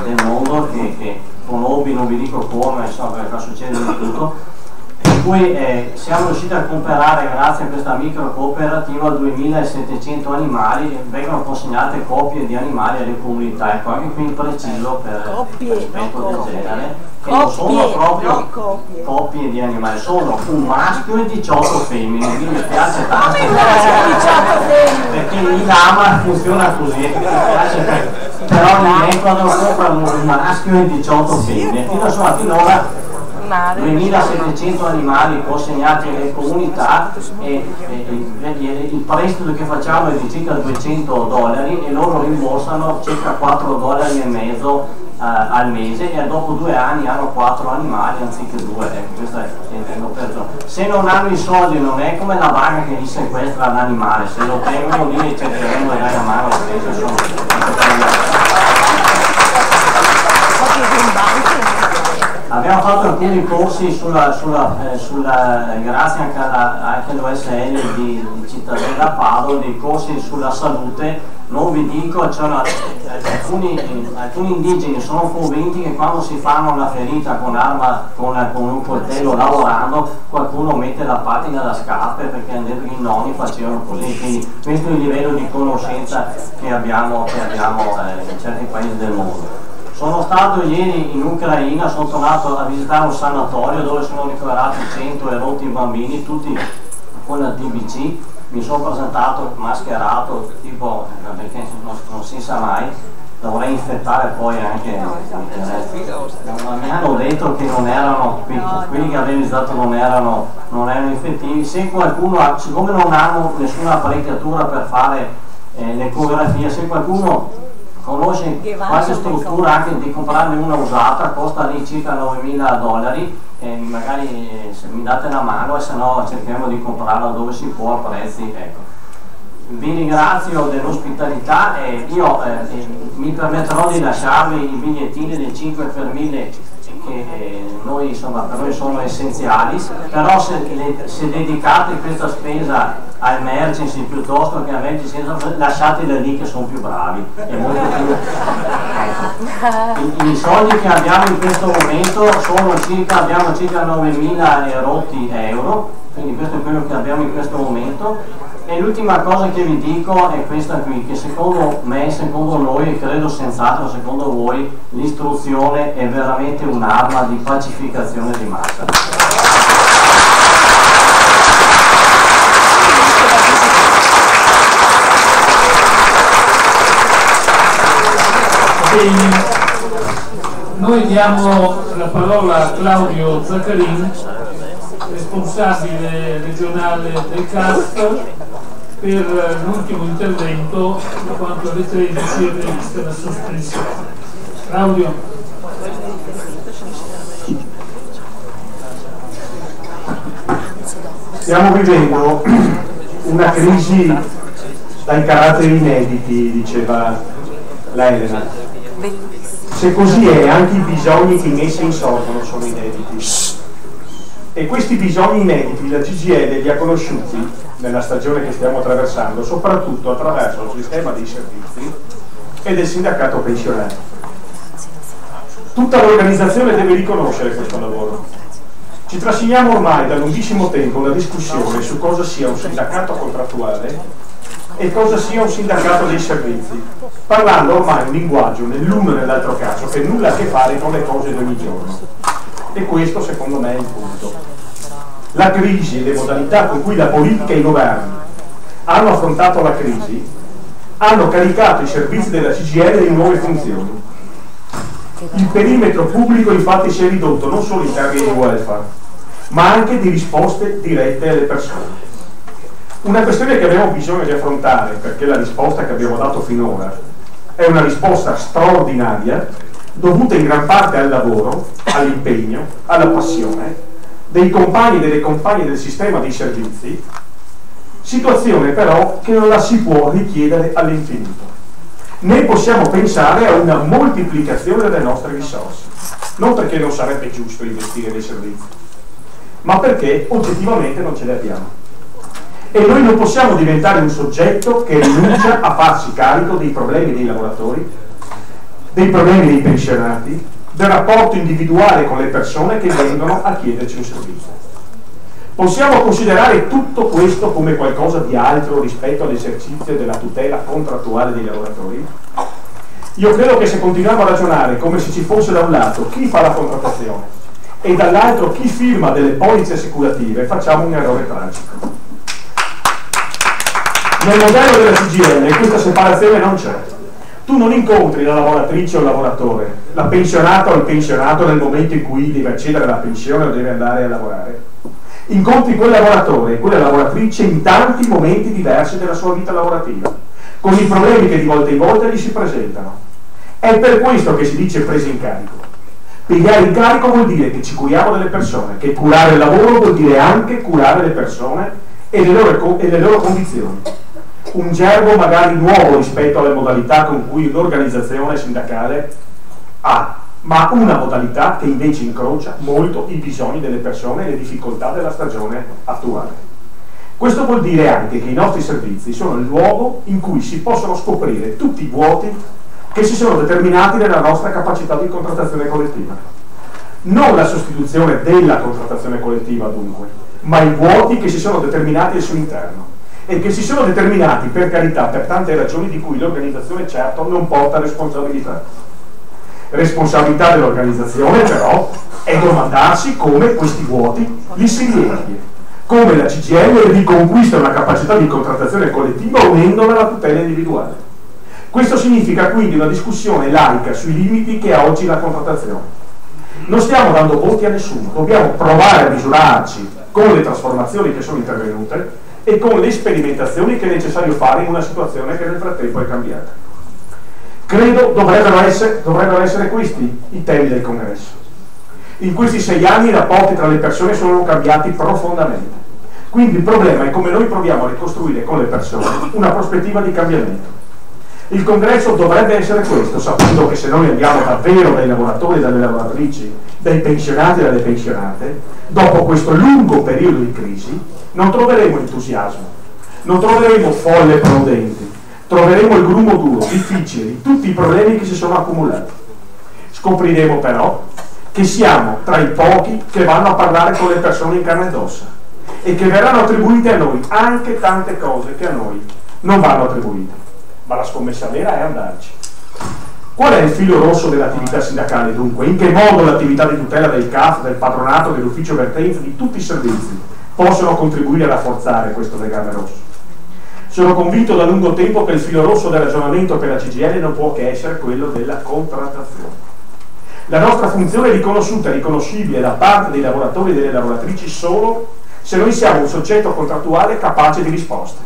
del mondo, che conobbi, non vi dico come, insomma, perché succede di tutto. Per cui siamo riusciti a comprare, grazie a questa micro cooperativa, 2700 animali e vengono consegnate copie di animali alle comunità. Ecco, anche qui preciso per rispetto del genere, che non sono proprio coppie di animali, sono un maschio e 18 femmine, quindi mi piace tanto perché il lama funziona così, mi piace, però in Ecuador comprano un maschio e 18 femmine, finora 2700 animali consegnati alle comunità e il prestito che facciamo è di circa $200 e loro rimborsano circa $4,50 al mese e dopo 2 anni hanno 4 animali anziché 2. Ecco, questo è se non hanno i soldi non è come la banca che gli sequestra l'animale, se lo tengono lì e cercheremo di dare la mano Abbiamo fatto alcuni corsi grazie anche all'OSL di Cittadella Padova, dei corsi sulla salute. Non vi dico, alcuni indigeni sono convinti che quando si fanno una ferita con un coltello lavorando, qualcuno mette la patina da scarpe perché i nonni facevano così. Quindi questo è il livello di conoscenza che abbiamo in certi paesi del mondo. Sono stato ieri in Ucraina, sono tornato a visitare un sanatorio dove sono ricoverati 100 erotti bambini, tutti con la TBC. Mi sono presentato mascherato, tipo, perché non si sa mai, dovrei infettare poi anche ma mi hanno detto che non erano, quelli che avevo visitato non erano infettivi. Se qualcuno, siccome non hanno nessuna apparecchiatura per fare l'ecografia, se qualcuno conosce qualche struttura anche di comprarne una usata, costa lì circa $9.000 e magari se mi date una mano e se no cerchiamo di comprarla dove si può a prezzi, ecco. vi ringrazio dell'ospitalità e io mi permetterò di lasciarvi i bigliettini del 5 per 1000 che noi, insomma, per noi sono essenziali, però se dedicate questa spesa a emergency piuttosto che a emergency, lasciatela lì che sono più bravi e molto più. I soldi che abbiamo in questo momento sono abbiamo circa 9.000 e rotti euro, quindi questo è quello che abbiamo in questo momento. E l'ultima cosa che vi dico è questa qui, che secondo me, secondo noi, e credo senz'altro secondo voi, l'istruzione è veramente un'arma di pacificazione di massa. Bene, noi diamo la parola a Claudio Zaccarin, responsabile regionale del CASP, per l'ultimo intervento, in quanto alle 13 è prevista la sospensione. Claudio. Stiamo vivendo una crisi dai caratteri inediti, diceva la Elena. Se così è, anche i bisogni che in essa insorgono sono inediti. E questi bisogni inediti la CGIL li ha conosciuti nella stagione che stiamo attraversando, soprattutto attraverso il sistema dei servizi e del sindacato pensionario. Tutta l'organizzazione deve riconoscere questo lavoro. Ci trasciniamo ormai da lunghissimo tempo una discussione su cosa sia un sindacato contrattuale e cosa sia un sindacato dei servizi, parlando ormai un linguaggio nell'uno e nell'altro caso che nulla ha a che fare con le cose di ogni giorno. E questo secondo me è il punto. La crisi e le modalità con cui la politica e i governi hanno affrontato la crisi hanno caricato i servizi della CGIL di nuove funzioni. Il perimetro pubblico infatti si è ridotto non solo in termini di welfare, ma anche di risposte dirette alle persone. Una questione che abbiamo bisogno di affrontare, perché la risposta che abbiamo dato finora è una risposta straordinaria, dovuta in gran parte al lavoro, all'impegno, alla passione dei compagni e delle compagne del sistema dei servizi, situazione però che non la si può richiedere all'infinito, né possiamo pensare a una moltiplicazione delle nostre risorse, non perché non sarebbe giusto investire nei servizi, ma perché oggettivamente non ce le abbiamo. E noi non possiamo diventare un soggetto che rinuncia a farsi carico dei problemi dei lavoratori, dei problemi dei pensionati, del rapporto individuale con le persone che vengono a chiederci un servizio. Possiamo considerare tutto questo come qualcosa di altro rispetto all'esercizio della tutela contrattuale dei lavoratori? Io credo che se continuiamo a ragionare come se ci fosse da un lato chi fa la contrattazione e dall'altro chi firma delle polizze assicurative, facciamo un errore tragico. Nel modello della CGIL questa separazione non c'è. Tu non incontri la lavoratrice o il lavoratore, la pensionata o il pensionato nel momento in cui deve accedere alla pensione o deve andare a lavorare. Incontri quel lavoratore e quella lavoratrice in tanti momenti diversi della sua vita lavorativa, con i problemi che di volta in volta gli si presentano. È per questo che si dice presa in carico. Pigliare in carico vuol dire che ci curiamo delle persone, che curare il lavoro vuol dire anche curare le persone e le loro condizioni. Un gergo magari nuovo rispetto alle modalità con cui un'organizzazione sindacale ha, ma una modalità che invece incrocia molto i bisogni delle persone e le difficoltà della stagione attuale. Questo vuol dire anche che i nostri servizi sono il luogo in cui si possono scoprire tutti i vuoti che si sono determinati nella nostra capacità di contrattazione collettiva. Non la sostituzione della contrattazione collettiva dunque, ma i vuoti che si sono determinati al suo interno e che si sono determinati, per carità, per tante ragioni di cui l'organizzazione certo non porta responsabilità. Responsabilità dell'organizzazione però è domandarsi come questi vuoti li si riempie, come la CGIL riconquista una capacità di contrattazione collettiva unendola alla tutela individuale. Questo significa quindi una discussione laica sui limiti che ha oggi la contrattazione. Non stiamo dando voti a nessuno, dobbiamo provare a misurarci con le trasformazioni che sono intervenute e con le sperimentazioni che è necessario fare in una situazione che nel frattempo è cambiata. Credo dovrebbero essere questi i temi del congresso. In questi 6 anni i rapporti tra le persone sono cambiati profondamente. Quindi il problema è come noi proviamo a ricostruire con le persone una prospettiva di cambiamento. Il congresso dovrebbe essere questo, sapendo che se noi andiamo davvero dai lavoratori e dalle lavoratrici, dai pensionati e dalle pensionate, dopo questo lungo periodo di crisi, non troveremo entusiasmo, non troveremo folle prudenti, troveremo il grumo duro, difficile, di tutti i problemi che si sono accumulati. Scopriremo però che siamo tra i pochi che vanno a parlare con le persone in carne ed ossa e che verranno attribuite a noi anche tante cose che a noi non vanno attribuite. Ma la scommessa vera è andarci. Qual è il filo rosso dell'attività sindacale dunque? In che modo l'attività di tutela del CAF, del patronato, dell'ufficio vertenza, di tutti i servizi possono contribuire a rafforzare questo legame rosso? Sono convinto da lungo tempo che il filo rosso del ragionamento per la CGIL non può che essere quello della contrattazione. La nostra funzione è riconosciuta e riconoscibile da parte dei lavoratori e delle lavoratrici solo se noi siamo un soggetto contrattuale capace di risposta.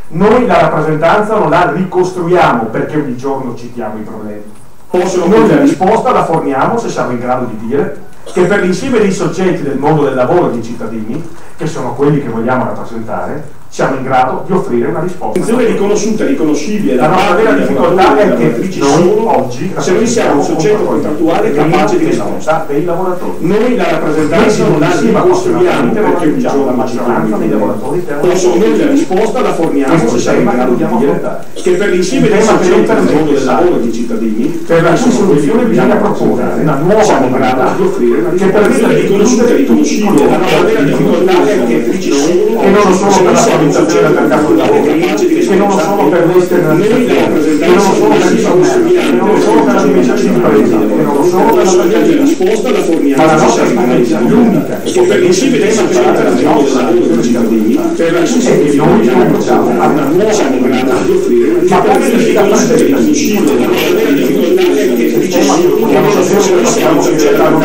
Noi la rappresentanza non la ricostruiamo perché ogni giorno citiamo i problemi. Noi la risposta la forniamo se siamo in grado di dire che per l'insieme dei soggetti del mondo del lavoro e dei cittadini, che sono quelli che vogliamo rappresentare, siamo in grado di offrire una risposta. Funzione riconosciuta e riconoscibile. La nostra vera difficoltà è che noi oggi, se noi siamo un soggetto contrattuale capace di risposta dei lavoratori, noi la rappresentanza non la ricostruiamo perché diciamo la maggioranza dei lavoratori noi la risposta la forniamo se siamo in grado di dire che per l'insieme dei soggetti del mondo del lavoro e dei cittadini, per la sua soluzione bisogna proporre una nuova modalità di offrire una risposta che permetta di riconoscere e riconoscibile. La nostra vera difficoltà è che non solo per la del mercato del lavoro, che non sono per l'esternalizzazione, che non sono per il sommerso, che non sono per la dimensione di impresa, che non sono per la risposta alla forniamo, ma la nostra esperienza, l'unica che per l'insieme dei soggetti del mondo del lavoro dei cittadini, per la sua è che noi non facciamo una nuova modalità di offrire, ma come si sta facendo uscire la vera difficoltà è che il sistema che vogliamo sapere che facciamo che verranno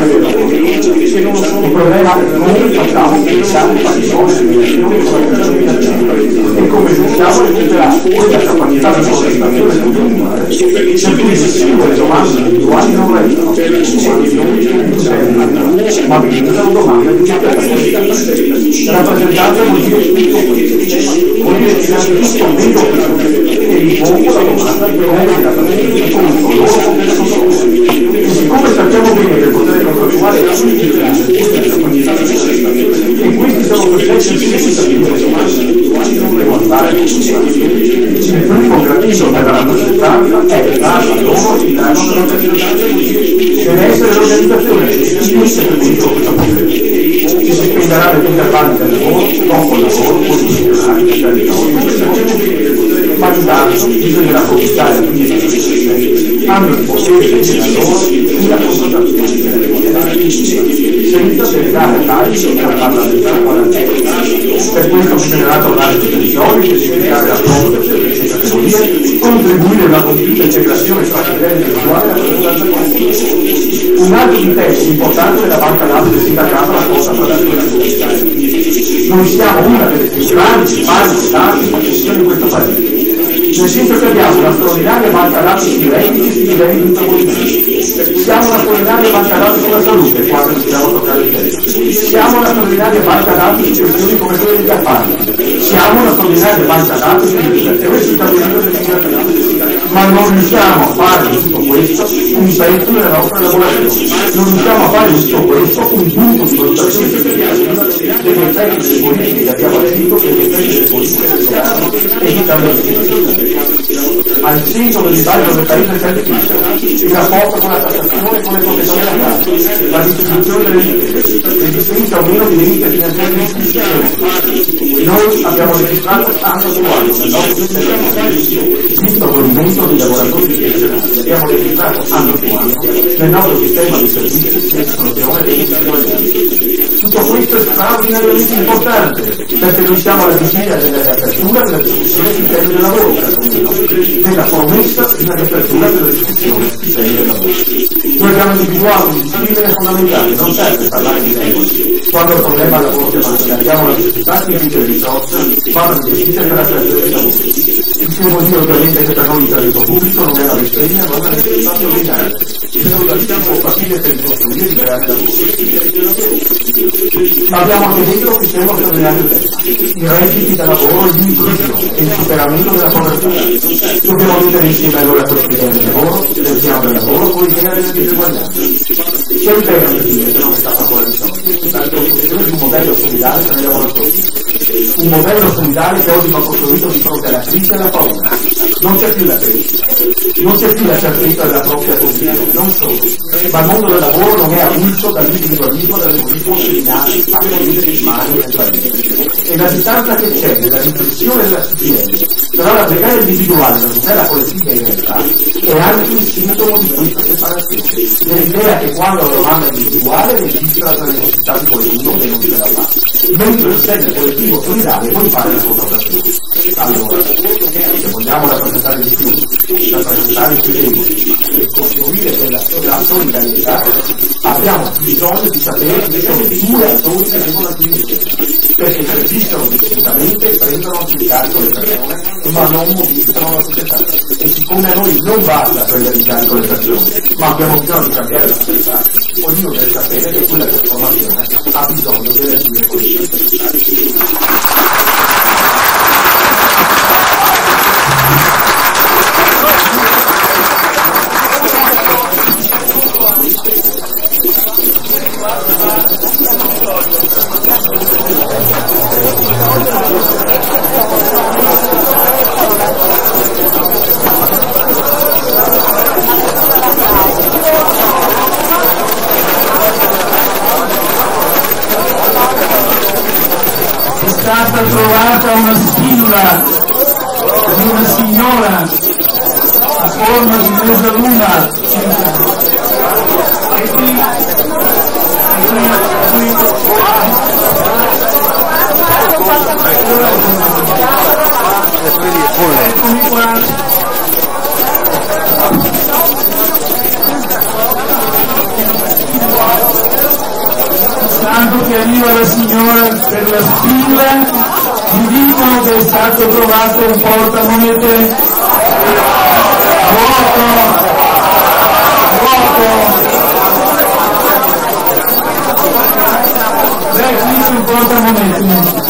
che non sono il problema che noi facciamo pensare a e come riusciamo a recuperare quella capacità di comunicazione continua per cui le singole domande individuali non restano ma diventano domande di rappresentanza vuol dire tutto questo, vuol dire che innanzitutto vedo che il poco la domanda di e siccome sappiamo bene che il potere contrattuale è e questi sono processi che non devono andare il primo gradino della rappresentanza è dare loro il danno deve essere l'organizzazione che si questo potere che si spenderà degli intervalli del lavoro dopo il lavoro posizionare il territorio ma intanto bisognerà cominciare a dire hanno il potere di lavoro sulla contrattazione senza delegare a tali per parlamentare per questo bisognerà trovare i territori, identificare la propria per queste categorie, contribuire alla compiuta integrazione tra livelli individuali e la rappresentanza collettiva. Un altro di testi importante della banca dati del sindacato la cosa tra le due. Noi siamo una delle più grandi banche dati di gestione in questo paese. Nel senso che abbiamo una straordinaria banca dati sui redditi e sui livelli di introduzione. Siamo una straordinaria banca dati sulla salute, quando possiamo toccare il tema. Siamo una straordinaria banca dati su questioni come quelle degli affari. Siamo una straordinaria banca dati sull'immigrazione e sul cambiamento dell'immigrazione. Ma non riusciamo a fare di tutto questo un pezzo della nostra lavorazione. Non riusciamo a fare di tutto questo un punto di valutazione degli effetti delle politiche che abbiamo agito e degli effetti delle politiche del governo e di cambiamento. Al centro del dibattito del paese c'è il rapporto con la tassazione e con le professioni della casa, la distribuzione delle ricchezze, l'esistenza o meno di limiti finanziari di istituzioni. Noi abbiamo registrato anche uguali nel nostro sistema, visto il movimento dei lavoratori di pensionati, abbiamo registrato anno su anno nel nostro sistema di servizi di esclusione dei diritti. Tutto questo è straordinariamente importante perché noi siamo alla vigilia della riapertura della discussione sui temi del lavoro, della promessa di una riapertura della discussione sui temi del lavoro. Noi abbiamo individuato un discipline fondamentale, non serve parlare di regole. Quando il problema del lavoro si avanza, abbiamo la necessità di vincere le risorse, vanno investite per la creazione del lavoro. Il che vuol dire ovviamente che per noi il credito pubblico non è una bestemmia, ma una necessità straordinaria. Se non la diciamo facile per ricostruire e creare lavoro. Ma abbiamo anche dentro che stiamo sottolineando i redditi da lavoro, l'inclusione e il superamento della povertà. Dobbiamo mettere insieme allora questa idea del lavoro, del piano del lavoro, con l'idea della diseguaglianza. C'è un tema che non è stato ancora risolto, la proposizione di un modello solidale per i lavoratori. Un modello solidale che oggi va costruito di fronte alla crisi e alla paura. Non c'è più la crisi, non c'è più la certezza della propria posizione, non solo, ma il mondo del lavoro non è avulso dall'individualismo, dall'egoismo criminale, assolutamente male nel paese. E la distanza che c'è nella riflessione della CGIL tra la preghiera individuale e la tutela collettiva in realtà è anche un sintomo di questa separazione, dell'idea che quando la domanda è individuale registra la necessità di qualcuno che non ce la fa, mentre il segno collettivo solidale può fare la sua votazione. Allora, se vogliamo rappresentare di più, rappresentare più deboli e costruire la solidarietà, abbiamo bisogno di sapere che ci sono due attori che devono agire, perché se esistono distintivamente prendono a sul carico le persone, ma non modificano la società. E siccome a noi non basta prendere in carico le persone, ma abbiamo bisogno di cambiare la società, ognuno deve sapere che quella trasformazione ha bisogno delle agire collettive. È stata trovata una spilla di una signora a forma di mezzaluna e qui eccomi qua. Tanto che arriva la signora per la spilla, mi dicono che è stato trovato un portamonete vuoto. Qui c'è un portamonete vuoto.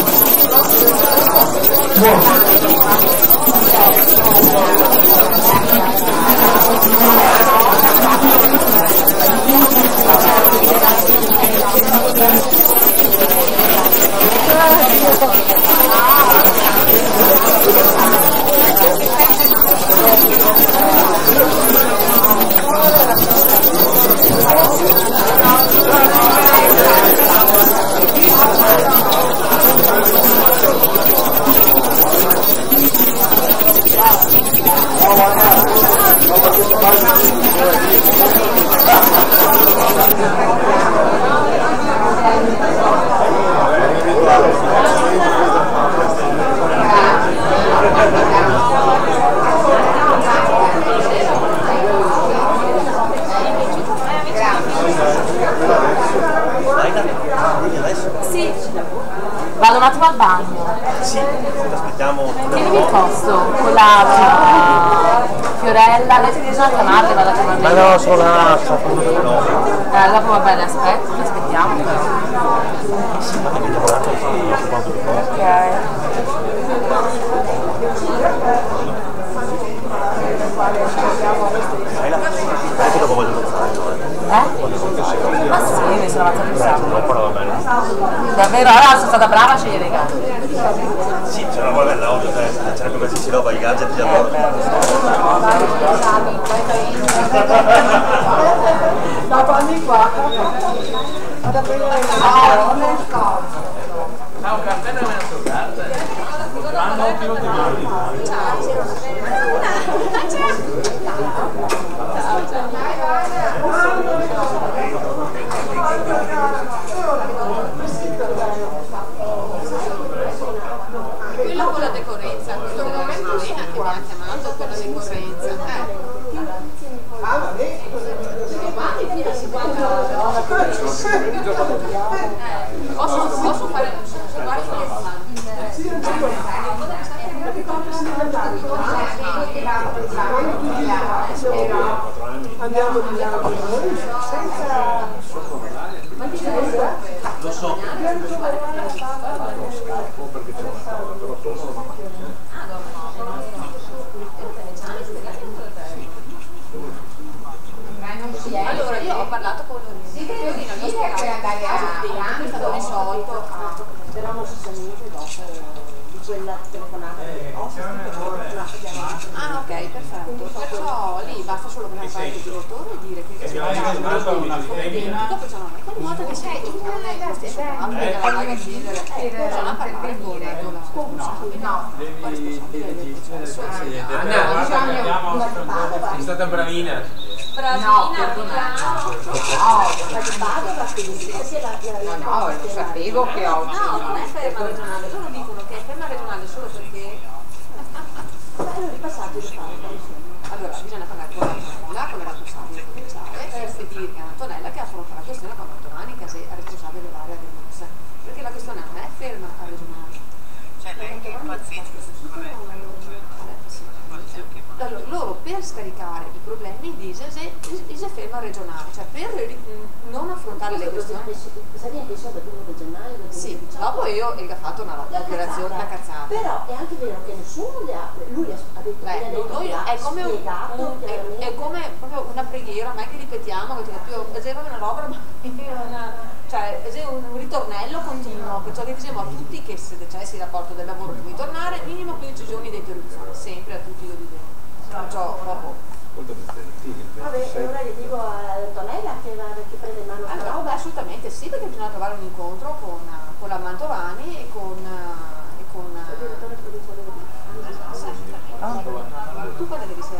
Sì, vado un attimo al bagno. Sì, aspettiamo. Tienimi il posto con la Fiorella, lei ti bisogna chiamarle, vado a chiamarle. Ma no, sono là, dopo va bene, aspetta, aspettiamo. Sì, ma avete lavorato quanto di cose. Ok. Anche dopo voglio pensare. Ma sì, mi sono avanzata un sacco. No, però va bene. Davvero, allora sono stata brava a scegliere i gadget. Sì, c'è una bella ovvio, sarebbe qualsiasi roba, i gadget di allora. Dopo anni qua. Vado a prendere il un caffè da mezzo carta. Quando ho più Quello con la decorrenza, quello che mi ha chiamato per la decorrenza. Posso fare andiamo di là senza Lo so. Allora io ho parlato con Fiorino, gli ho spiegato che è stato risolto, però non si sa niente dopo di quella telefonata. Ah ok, perfetto, perciò lì basta solo prendere parte il direttore e dire che c'è ogni volta che sei in una è stata bravina. No, lo sapevo che oggi. No, non è ferma regionale, loro dicono che è ferma regionale solo perché. Allora, bisogna parlare con Antonella, con la responsabile provinciale, e dire a Antonella che affronta la questione con Antonani, che è responsabile dell'area del MUS. Perché la questione non è ferma a regionale. Cioè lei che è impazzita allora, loro per scaricare i problemi di ISE ferma regionale, cioè per non affrontare le questioni. Sì, dopo io ho fatto un'operazione, una cazzata. Però è anche vero che nessuno le ha, lui ha detto è come proprio una preghiera, non è che ripetiamo, che è una roba, cioè è un ritornello continuo, perciò che diciamo a tutti che se decessi il rapporto del lavoro devi tornare minimo 15 giorni di interruzione, sempre a tutti lo dico. Perciò vabbè, allora gli dico a Antonella che prende in mano la roba. roba. Assolutamente sì, perché bisogna trovare un incontro con la Mantovani e con il direttore provinciale. Tu quando devi essere